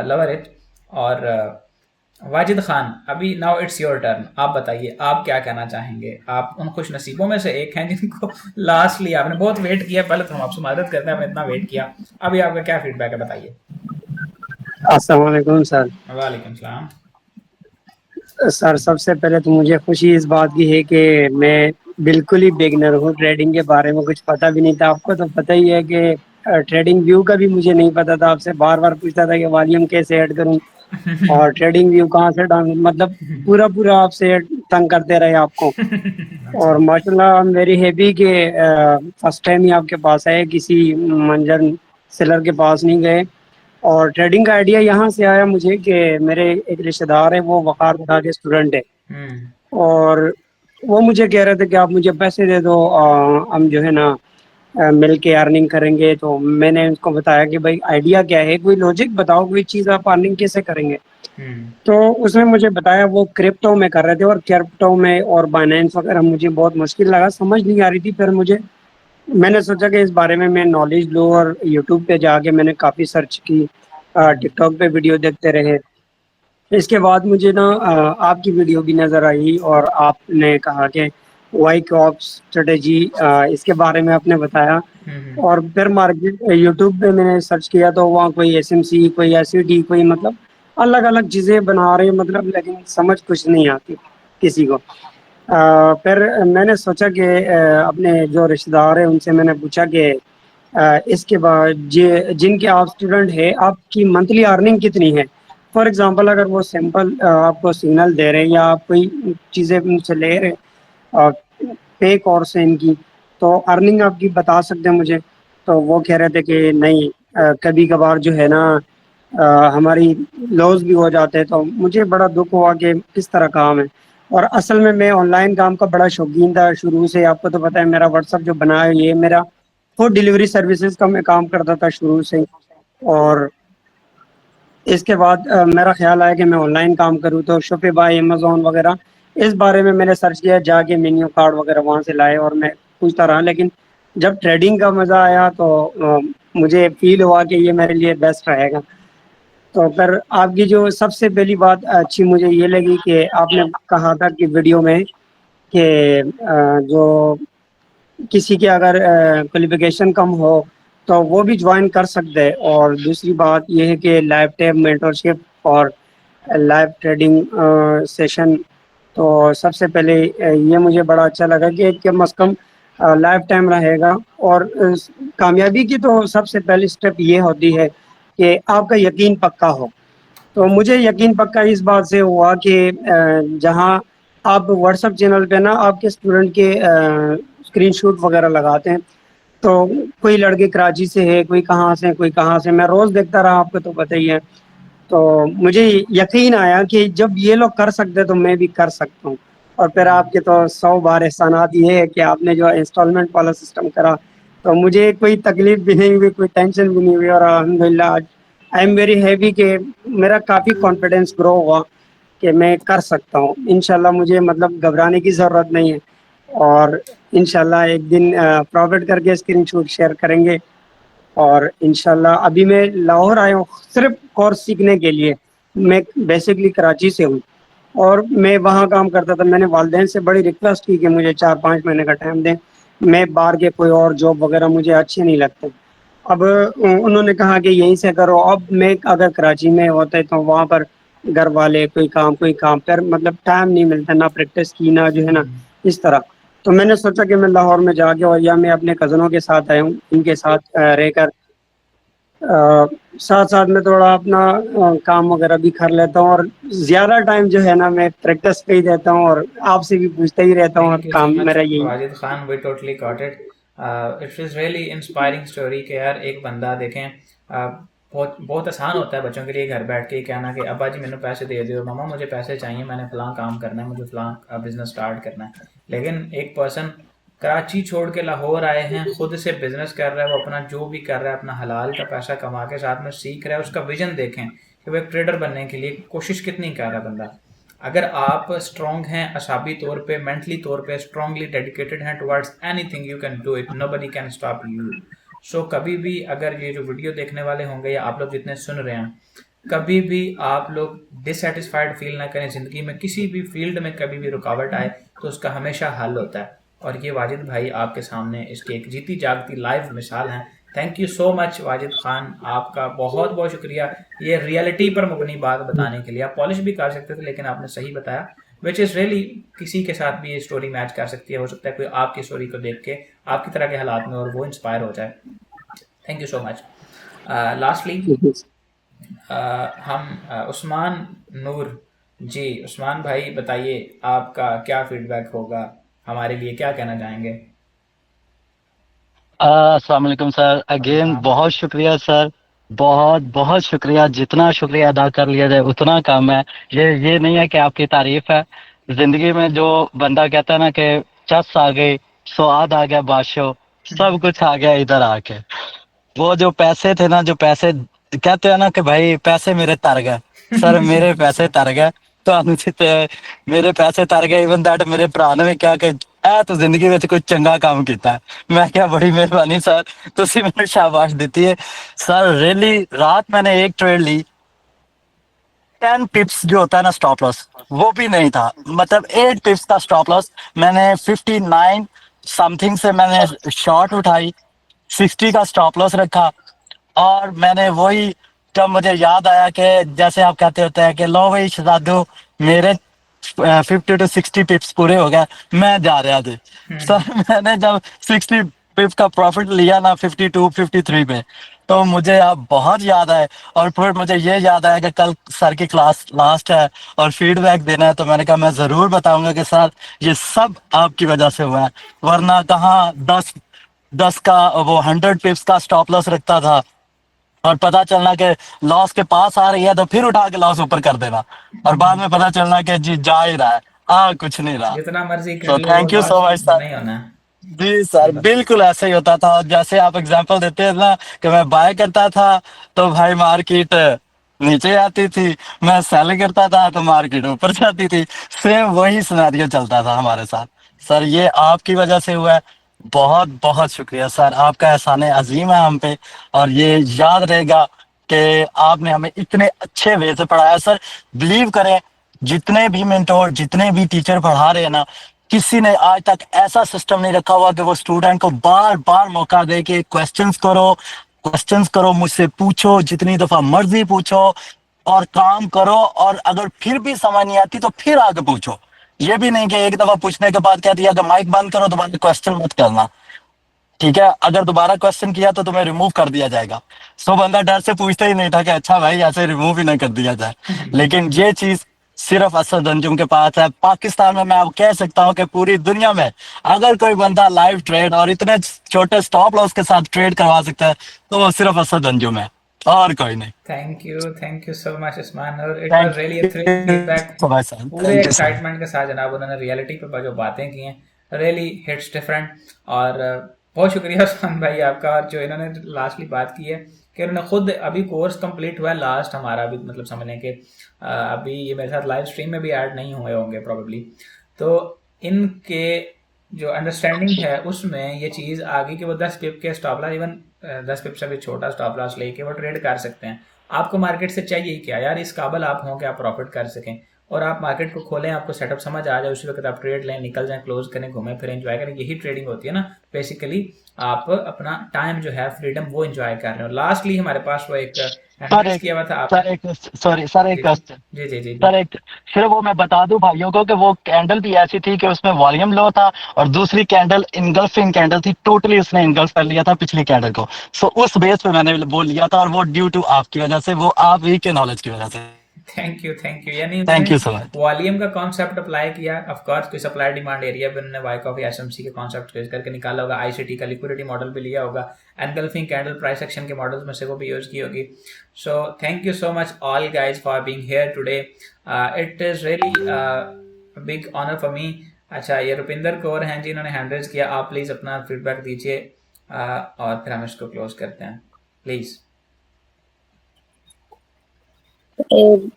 lover it. और वाजिद खान, अभी नाउ इट्स योर टर्न, आप बताइए आप क्या कहना चाहेंगे। आप उन खुश नसीबों में से एक हैं जिनको लास्टली आपने बहुत वेट किया, पहले तो हम आपसे मदद करते हैं, हमने इतना वेट किया, अभी आपका क्या फीडबैक है बताइए। अस्सलाम वालेकुम सर। वालेकुम सलाम सर, सबसे पहले तो मुझे खुशी इस बात की है कि मैं बिल्कुल ही बिगनर हूँ, ट्रेडिंग के बारे में कुछ पता भी नहीं था। आपको तो पता ही है कि ट्रेडिंग व्यू का भी मुझे नहीं पता था, आपसे बार बार पूछता था कि वॉल्यूम कैसे ऐड करूँ और ट्रेडिंग व्यू कहाँ से डालूं, मतलब पूरा आपसे तंग करते रहे आपको। और माशाल्लाह आई एम वेरी हैप्पी कि फर्स्ट टाइम ही आपके पास आए, किसी मंजर सेलर के पास नहीं गए। और ट्रेडिंग का आइडिया यहाँ से आया मुझे कि मेरे एक रिश्तेदार है, वो वकार बता के स्टूडेंट है, और वो मुझे कह रहे थे कि आप मुझे पैसे दे दो, हम जो है ना मिल के अर्निंग करेंगे। तो मैंने उनको बताया कि भाई आइडिया क्या है, कोई लॉजिक बताओ, कोई चीज़ आप अर्निंग कैसे करेंगे। तो उसने मुझे बताया वो क्रिप्टो में कर रहे थे, और क्रिप्टो में और बाइनेंस वगैरह मुझे बहुत मुश्किल लगा, समझ नहीं आ रही थी। फिर मैंने सोचा कि इस बारे में मैं नॉलेज लूँ, और यूट्यूब पे जाके मैंने काफ़ी सर्च की, टिकटॉक पे वीडियो देखते रहे। इसके बाद मुझे ना आपकी वीडियो भी नज़र आई, और आपने कहा कि वाई क्रॉप स्ट्रेटेजी, इसके बारे में आपने बताया। और फिर मार्केट यूट्यूब पे मैंने सर्च किया तो वहाँ कोई एसएमसी, कोई एसईडी, कोई मतलब अलग अलग चीज़ें बना रहे, मतलब लेकिन समझ कुछ नहीं आती किसी को। फिर मैंने सोचा कि अपने जो रिश्तेदार हैं उनसे मैंने पूछा कि इसके बाद जिनके आप स्टूडेंट हैं, आपकी मंथली अर्निंग कितनी है। फॉर एग्जांपल अगर वो सिंपल आपको सिग्नल दे रहे हैं या आप कोई चीज़ें उनसे ले रहे हैं पे कोर्स है इनकी, तो अर्निंग आपकी बता सकते हैं मुझे। तो वो कह रहे थे कि नहीं, कभी कभार जो है ना हमारी लॉस भी हो जाते हैं। तो मुझे बड़ा दुख हुआ कि किस तरह काम है। और असल में मैं ऑनलाइन काम का बड़ा शौकीन था शुरू से। आपको तो पता है मेरा व्हाट्सअप जो बना है ये मेरा फूड डिलीवरी सर्विसेज का मैं काम करता था शुरू से। और इसके बाद मेरा ख्याल आया कि मैं ऑनलाइन काम करूँ, तो शॉपिफाई, अमेज़ॉन वगैरह इस बारे में मैंने सर्च किया, जाके मेन्यू कार्ड वगैरह वहाँ से लाए और मैं पूछता रहा। लेकिन जब ट्रेडिंग का मज़ा आया तो मुझे फील हुआ कि ये मेरे लिए बेस्ट रहेगा। तो फिर आपकी जो सबसे पहली बात अच्छी मुझे ये लगी कि आपने कहा था कि वीडियो में कि जो किसी की अगर क्वालिफिकेशन कम हो तो वो भी ज्वाइन कर सकते हैं। और दूसरी बात ये है कि लाइव टाइम मेंटरशिप और लाइव ट्रेडिंग सेशन, तो सबसे पहले ये मुझे बड़ा अच्छा लगा कि कम अज़ कम लाइव टाइम रहेगा। और कामयाबी की तो सबसे पहली स्टेप ये होती है कि आपका यकीन पक्का हो। तो मुझे यकीन पक्का इस बात से हुआ कि जहाँ आप व्हाट्सएप चैनल पे ना आपके स्टूडेंट के स्क्रीनशॉट वगैरह लगाते हैं, तो कोई लड़के कराची से है, कोई कहाँ से, मैं रोज़ देखता रहा, आपको तो पता ही है। तो मुझे यकीन आया कि जब ये लोग कर सकते तो मैं भी कर सकता हूँ। और फिर आपके तो 100 बार एहसानात ये है कि आपने जो इंस्टॉलमेंट वाला सिस्टम करा, तो मुझे कोई तकलीफ भी नहीं हुई, कोई टेंशन भी नहीं हुई। और अल्हम्दुलिल्लाह आई एम वेरी हैप्पी कि मेरा काफ़ी कॉन्फिडेंस ग्रो हुआ कि मैं कर सकता हूँ। इंशाल्लाह मुझे मतलब घबराने की ज़रूरत नहीं है। और इंशाल्लाह एक दिन प्रॉफिट करके स्क्रीनशॉट शेयर करेंगे। और इंशाल्लाह अभी मैं लाहौर आया हूँ सिर्फ कोर्स सीखने के लिए। मैं बेसिकली कराची से हूँ और मैं वहाँ काम करता था। मैंने वालिदैन से बड़ी रिक्वेस्ट की कि मुझे 4-5 महीने का टाइम दें, मैं बाहर के कोई और जॉब वगैरह मुझे अच्छे नहीं लगते। अब उन्होंने कहा कि यहीं से करो। अब मैं अगर कराची में होता है तो वहाँ पर घर वाले कोई काम पर मतलब टाइम नहीं मिलता, ना प्रैक्टिस की, ना जो है ना इस तरह। तो मैंने सोचा कि मैं लाहौर में जाके, और या मैं अपने कज़नों के साथ आया हूँ, इनके साथ रहकर साथ साथ में थोड़ा अपना काम वगैरह भी कर लेता हूँ। और ज़्यादा टाइम जो है ना मैं प्रैक्टिस पे ही देता हूँ और आपसे भी पूछता ही रहता हूँ। और Thank you so काम much, मेरा यही है। Wajid Khan, we totally got it. It was really inspiring story कि यार एक बंदा देखें, बहुत बहुत आसान होता है बच्चों के लिए घर बैठ के कहना कि अब्बा जी मैंने पैसे दे दो, मामा मुझे पैसे चाहिए, मैंने फलां काम करना है, मुझे फलां बिजनेस स्टार्ट करना है। लेकिन एक पर्सन कराची छोड़ के लाहौर आए हैं, खुद से बिजनेस कर रहा है, वो अपना जो भी कर रहा है अपना हलाल का पैसा कमा के साथ में सीख रहा है। उसका विजन देखें कि वो एक ट्रेडर बनने के लिए कोशिश कितनी कर रहा है बंदा। अगर आप स्ट्रॉन्ग हैं असाबी तौर पे, मेंटली तौर पे स्ट्रॉन्गली डेडिकेटेड हैं towards anything, you can do it, nobody can stop you. So कभी भी अगर ये जो वीडियो देखने वाले होंगे या आप लोग जितने सुन रहे हैं, कभी भी आप लोग डिससेटिस्फाइड फील ना करें। ज़िंदगी में किसी भी फील्ड में कभी भी रुकावट आए तो उसका हमेशा हल होता है। और ये वाजिद भाई आपके सामने इसकी एक जीती जागती लाइव मिसाल हैं। Thank you so much Wajid Khan, आपका बहुत बहुत शुक्रिया ये रियलिटी पर मबनी बात बताने के लिए। आप पॉलिश भी कर सकते थे लेकिन आपने सही बताया, विच इज़ रियली किसी के साथ भी ये स्टोरी मैच कर सकती है। हो सकता है कोई आपकी स्टोरी को देख के आपकी तरह के हालात में और वो इंस्पायर हो जाए। Thank you so much. Lastly हम उस्मान नूर जी, उस्मान भाई बताइए आपका क्या फीडबैक होगा, हमारे लिए क्या कहना चाहेंगे? अस्सलाम वालेकुम सर, अगेन बहुत शुक्रिया सर, बहुत बहुत शुक्रिया। जितना शुक्रिया अदा कर लिया जाए उतना कम है। ये नहीं है कि आपकी तारीफ है। जिंदगी में जो बंदा कहता है ना कि चस आ गई, स्वाद आ गया, बादशाह सब कुछ आ गया इधर आके। वो जो पैसे थे ना, जो पैसे कहते हैं ना कि भाई पैसे मेरे तर गए सर, मेरे पैसे तर गए। तो अनुचित मेरे पैसे तर गए। इवन दैट मेरे भरा ने क्या कि ए तो जिंदगी में कोई चंगा काम किया है। मैं क्या बड़ी मेहरबानी सर, तुसी मैंने शाबाश दी है सर। रियली रात मैंने एक ट्रेड ली, 10 पिप्स जो होता है ना स्टॉप लॉस, वो भी नहीं था। मतलब 8 पिप्स का स्टॉप लॉस, मैंने 59 समथिंग से मैंने शॉर्ट उठाई, 60 का स्टॉप लॉस रखा, और मैंने वही, जब मुझे याद आया कि जैसे आप कहते होते हैं कि लो भाई शहजादू मेरे 50 to 60 पिप्स पूरे हो गए, मैं जा रहा थे सर। मैंने जब 60 पिप्स का प्रॉफिट लिया ना 52 53 पे, तो मुझे अब बहुत याद आए, और फिर मुझे ये याद आया कि कल सर की क्लास लास्ट है और फीडबैक देना है, तो मैंने कहा मैं जरूर बताऊंगा कि सर ये सब आपकी वजह से हुआ है, वरना कहाँ 10 का वो 100 पिप्स का स्टॉप लॉस रखता था, और पता चलना कि लॉस के पास आ रही है तो फिर उठा के लॉस ऊपर कर देना, और बाद में पता चलना कि जी जा ही रहा है, कुछ नहीं रहा। जितना मर्जी कर तो लो, thank you so much sir. नहीं होना। जी सर, बिल्कुल ऐसे ही होता था। जैसे आप एग्जांपल देते हैं ना कि मैं बाय करता था तो भाई मार्केट नीचे आती थी, मैं सेल करता था तो मार्केट ऊपर जाती थी, सेम वही सिनेरियो चलता था हमारे साथ। सर ये आपकी वजह से हुआ है, बहुत बहुत शुक्रिया सर, आपका एहसान अजीम है हम पे, और ये याद रहेगा कि आपने हमें इतने अच्छे वे से पढ़ाया। सर बिलीव करें, जितने भी मेंटोर, जितने भी टीचर पढ़ा रहे हैं ना, किसी ने आज तक ऐसा सिस्टम नहीं रखा हुआ कि वो स्टूडेंट को बार बार मौका दे कि क्वेश्चंस करो, मुझसे पूछो, जितनी दफा मर्जी पूछो और काम करो, और अगर फिर भी समझ नहीं आती तो फिर आगे पूछो। ये भी नहीं कि एक दफा पूछने के बाद कह दिया कि माइक बंद करो, दोबारा क्वेश्चन मत करना, ठीक है? अगर दोबारा क्वेश्चन किया तो तुम्हें रिमूव कर दिया जाएगा। सो बंदा डर से पूछता ही नहीं था कि अच्छा भाई ऐसे रिमूव ही ना कर दिया जाए। लेकिन ये चीज सिर्फ असद अंजुम के पास है। पाकिस्तान में मैं अब कह सकता हूँ कि पूरी दुनिया में अगर कोई बंदा लाइव ट्रेड और इतने छोटे स्टॉप लॉस के साथ ट्रेड करवा सकता है तो वो सिर्फ असद अंजुम है, और कोई नहीं। Thank you so much Usman, और it was really a thrilling feedback. पूरे एक्साइटमेंट के साथ जनाब उन्होंने रियलिटी पे जो बातें की हैं, रियली हिट्स डिफरेंट। और बहुत शुक्रिया उस्मान भाई आपका। और जो इन्होंने लास्टली बात की है कि उन्होंने खुद अभी कोर्स कंप्लीट हुआ है लास्ट हमारा, अभी मतलब समझने के अभी ये मेरे साथ लाइव स्ट्रीम में भी ऐड नहीं हुए होंगे प्रॉब्ली, तो इनके जो अंडरस्टैंडिंग है उसमें ये चीज़ आ गई कि वो 10 पिप के स्टॉप लॉस, इवन 10 पिप से भी छोटा स्टॉप लॉस लेके वो ट्रेड कर सकते हैं। आपको मार्केट से चाहिए क्या यार, इस काबिल आप हों कि आप प्रॉफिट कर सकें, और आप मार्केट को खोलें, आपको सेटअप समझ आ जाए, उसी वक्त आप ट्रेड लें, निकल जाएं, क्लोज करें, घूमें फिर एंजॉय करें। यही ट्रेडिंग होती है ना बेसिकली, आप अपना टाइम जो है फ्रीडम वो एंजॉय कर रहे हो। लास्टली हमारे पास वो एक किया हुआ था सर एक क्वेश्चन जी सर, एक सिर्फ वो मैं बता दूं भाइयों को कि वो कैंडल भी ऐसी थी कि उसमें वॉल्यूम लो था, और दूसरी कैंडल इनगल्फिंग कैंडल थी, टोटली उसने इनगल्फ कर लिया था पिछली कैंडल को। सो उस बेस पे मैंने वो लिया था, और वो ड्यू टू आपकी वजह से, वो आप ही के नॉलेज की वजह से। थैंक यू यानी thank you so much. Volume का कॉन्सेप्ट अप्लाई किया, ऑफ कोर्स कोई सप्लाई डिमांड एरिया पे उन्होंने वाई कॉफी एसएमसी के कॉन्सेप्ट यूज करके निकाला होगा, आईसीटी का लिक्विडिटी मॉडल भी लिया होगा, एनगल्फिंग कैंडल प्राइस एक्शन के मॉडल्स में से वो भी यूज की होगी। So thank you so much all guys for being here today, it is really big honour for me. अच्छा, ये रुपिंदर कौर हैं जी, इन्होंने हैंड रेज किया, आप प्लीज अपना फीडबैक दीजिए और फिर हम इसको क्लोज करते हैं प्लीज।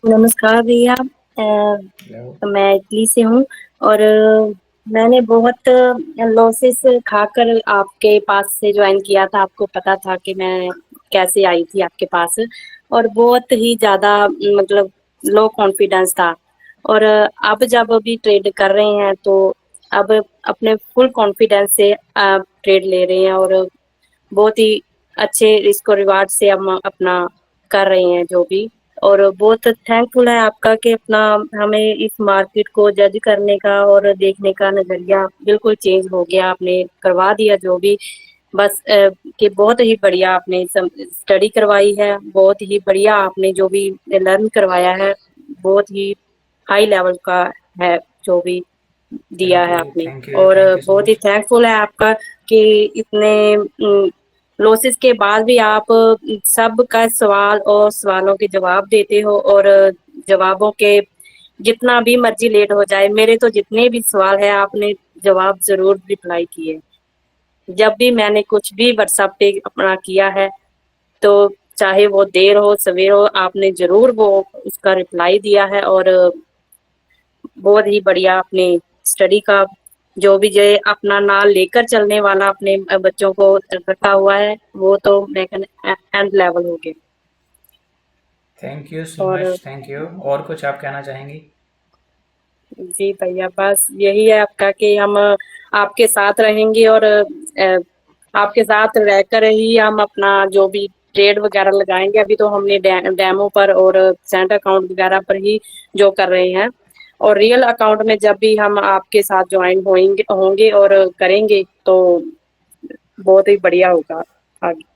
नमस्कार भैया, मैं इटली से हूँ, और मैंने बहुत लॉसेस खाकर आपके पास से ज्वाइन किया था। आपको पता था कि मैं कैसे आई थी आपके पास, और बहुत ही ज़्यादा मतलब लो कॉन्फिडेंस था। और अब जब अभी ट्रेड कर रहे हैं तो अब अपने फुल कॉन्फिडेंस से आप ट्रेड ले रहे हैं, और बहुत ही अच्छे रिस्क और रिवार्ड से हम अपना कर रहे हैं जो भी। और बहुत थैंकफुल है आपका कि अपना हमें इस मार्केट को जज करने का और देखने का नज़रिया बिल्कुल चेंज हो गया, आपने करवा दिया जो भी। बस कि बहुत ही बढ़िया आपने स्टडी करवाई है, बहुत ही बढ़िया आपने जो भी लर्न करवाया है, बहुत ही हाई लेवल का है जो भी दिया है आपने। और बहुत ही थैंकफुल है आपका कि इतने लॉसेस के बाद भी आप सबका सवाल और सवालों के जवाब देते हो, और जवाबों के जितना भी मर्जी लेट हो जाए, मेरे तो जितने भी सवाल है आपने जवाब जरूर रिप्लाई किए। जब भी मैंने कुछ भी व्हाट्सएप पे अपना किया है, तो चाहे वो देर हो सवेर हो, आपने जरूर वो उसका रिप्लाई दिया है। और बहुत ही बढ़िया आपने स्टडी का जो भी जो अपना नाम लेकर चलने वाला अपने बच्चों को रखा हुआ है, वो तो मैं एंड लेवल हो गया। थैंक यू सो और मच, थैंक यू। और कुछ आप कहना चाहेंगी? जी भैया, बस यही है आपका कि हम आपके साथ रहेंगे और आपके साथ रहकर ही हम अपना जो भी ट्रेड वगैरह लगाएंगे। अभी तो हमने डेमो पर और सेंट अकाउंट वगैरह पर ही जो कर रहे हैं, और रियल अकाउंट में जब भी हम आपके साथ ज्वाइन होंगे और करेंगे तो बहुत ही बढ़िया होगा आगे।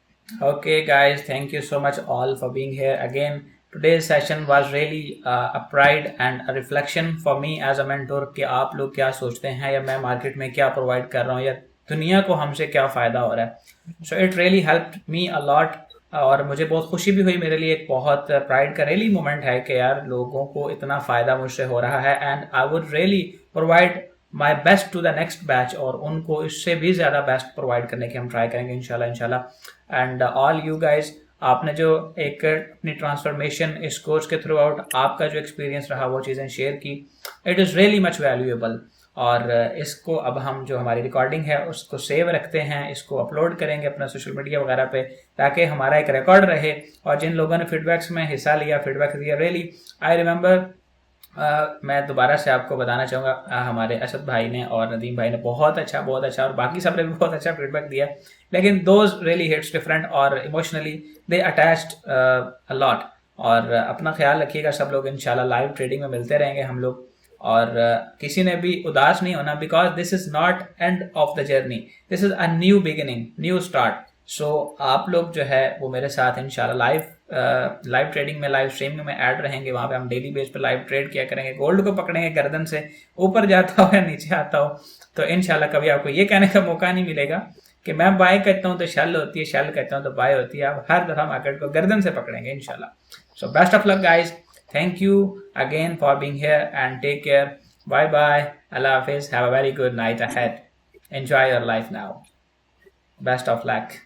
Okay, guys, thank you so much all for being here again. Today's session was really a pride and a reflection for me as a mentor कि आप लोग क्या सोचते हैं या मैं मार्केट में क्या प्रोवाइड कर रहा हूँ या दुनिया को हमसे क्या फ़ायदा हो रहा है। So it really helped me a lot, और मुझे बहुत खुशी भी हुई। मेरे लिए एक बहुत प्राइड का रियली मोमेंट है कि यार लोगों को इतना फ़ायदा मुझसे हो रहा है, and I would really provide my best to the next batch, और उनको इससे भी ज़्यादा बेस्ट प्रोवाइड करने की हम ट्राई करेंगे इंशाल्लाह। एंड ऑल यू गाइज, आपने जो एक अपनी ट्रांसफॉर्मेशन इस कोर्स के थ्रू आउट आपका जो एक्सपीरियंस रहा वो चीज़ें शेयर की, it is really much valuable. और इसको अब हम जो हमारी रिकॉर्डिंग है उसको सेव रखते हैं, इसको अपलोड करेंगे अपना सोशल मीडिया वगैरह पे, ताकि हमारा एक रिकॉर्ड रहे। और जिन लोगों ने फीडबैक्स में हिस्सा लिया, फीडबैक दिया, रियली आई रिमेंबर, मैं दोबारा से आपको बताना चाहूँगा, हमारे असद भाई ने और नदीम भाई ने बहुत अच्छा और बाकी सब ने भी बहुत अच्छा फीडबैक दिया, लेकिन दोज रियली हिट्स डिफरेंट और emotionally they attached a lot. और अपना ख्याल रखिएगा सब लोग, इंशाल्लाह लाइव ट्रेडिंग में मिलते रहेंगे हम लोग, और किसी ने भी उदास नहीं होना, because this is not end of the journey, this is a new beginning, new start. So आप लोग जो है वो मेरे साथ इंशाल्लाह लाइव ट्रेडिंग में, लाइव स्ट्रीमिंग में ऐड रहेंगे। वहाँ पे हम डेली बेस पे लाइव ट्रेड किया करेंगे, गोल्ड को पकड़ेंगे गर्दन से, ऊपर जाता हो या नीचे आता हो, तो इंशाल्लाह कभी आपको ये कहने का मौका नहीं मिलेगा कि मैं बाय कहता हूँ तो शेल होती है, शेल कहता हूँ तो बाय होती है। आप हर दफ़ा मार्केट को गर्दन से पकड़ेंगे इंशाल्लाह। So best of luck guys, thank you again for being here and take care, bye bye, अल्लाह हाफिज़, have a very good night ahead, enjoy your life now, best of luck.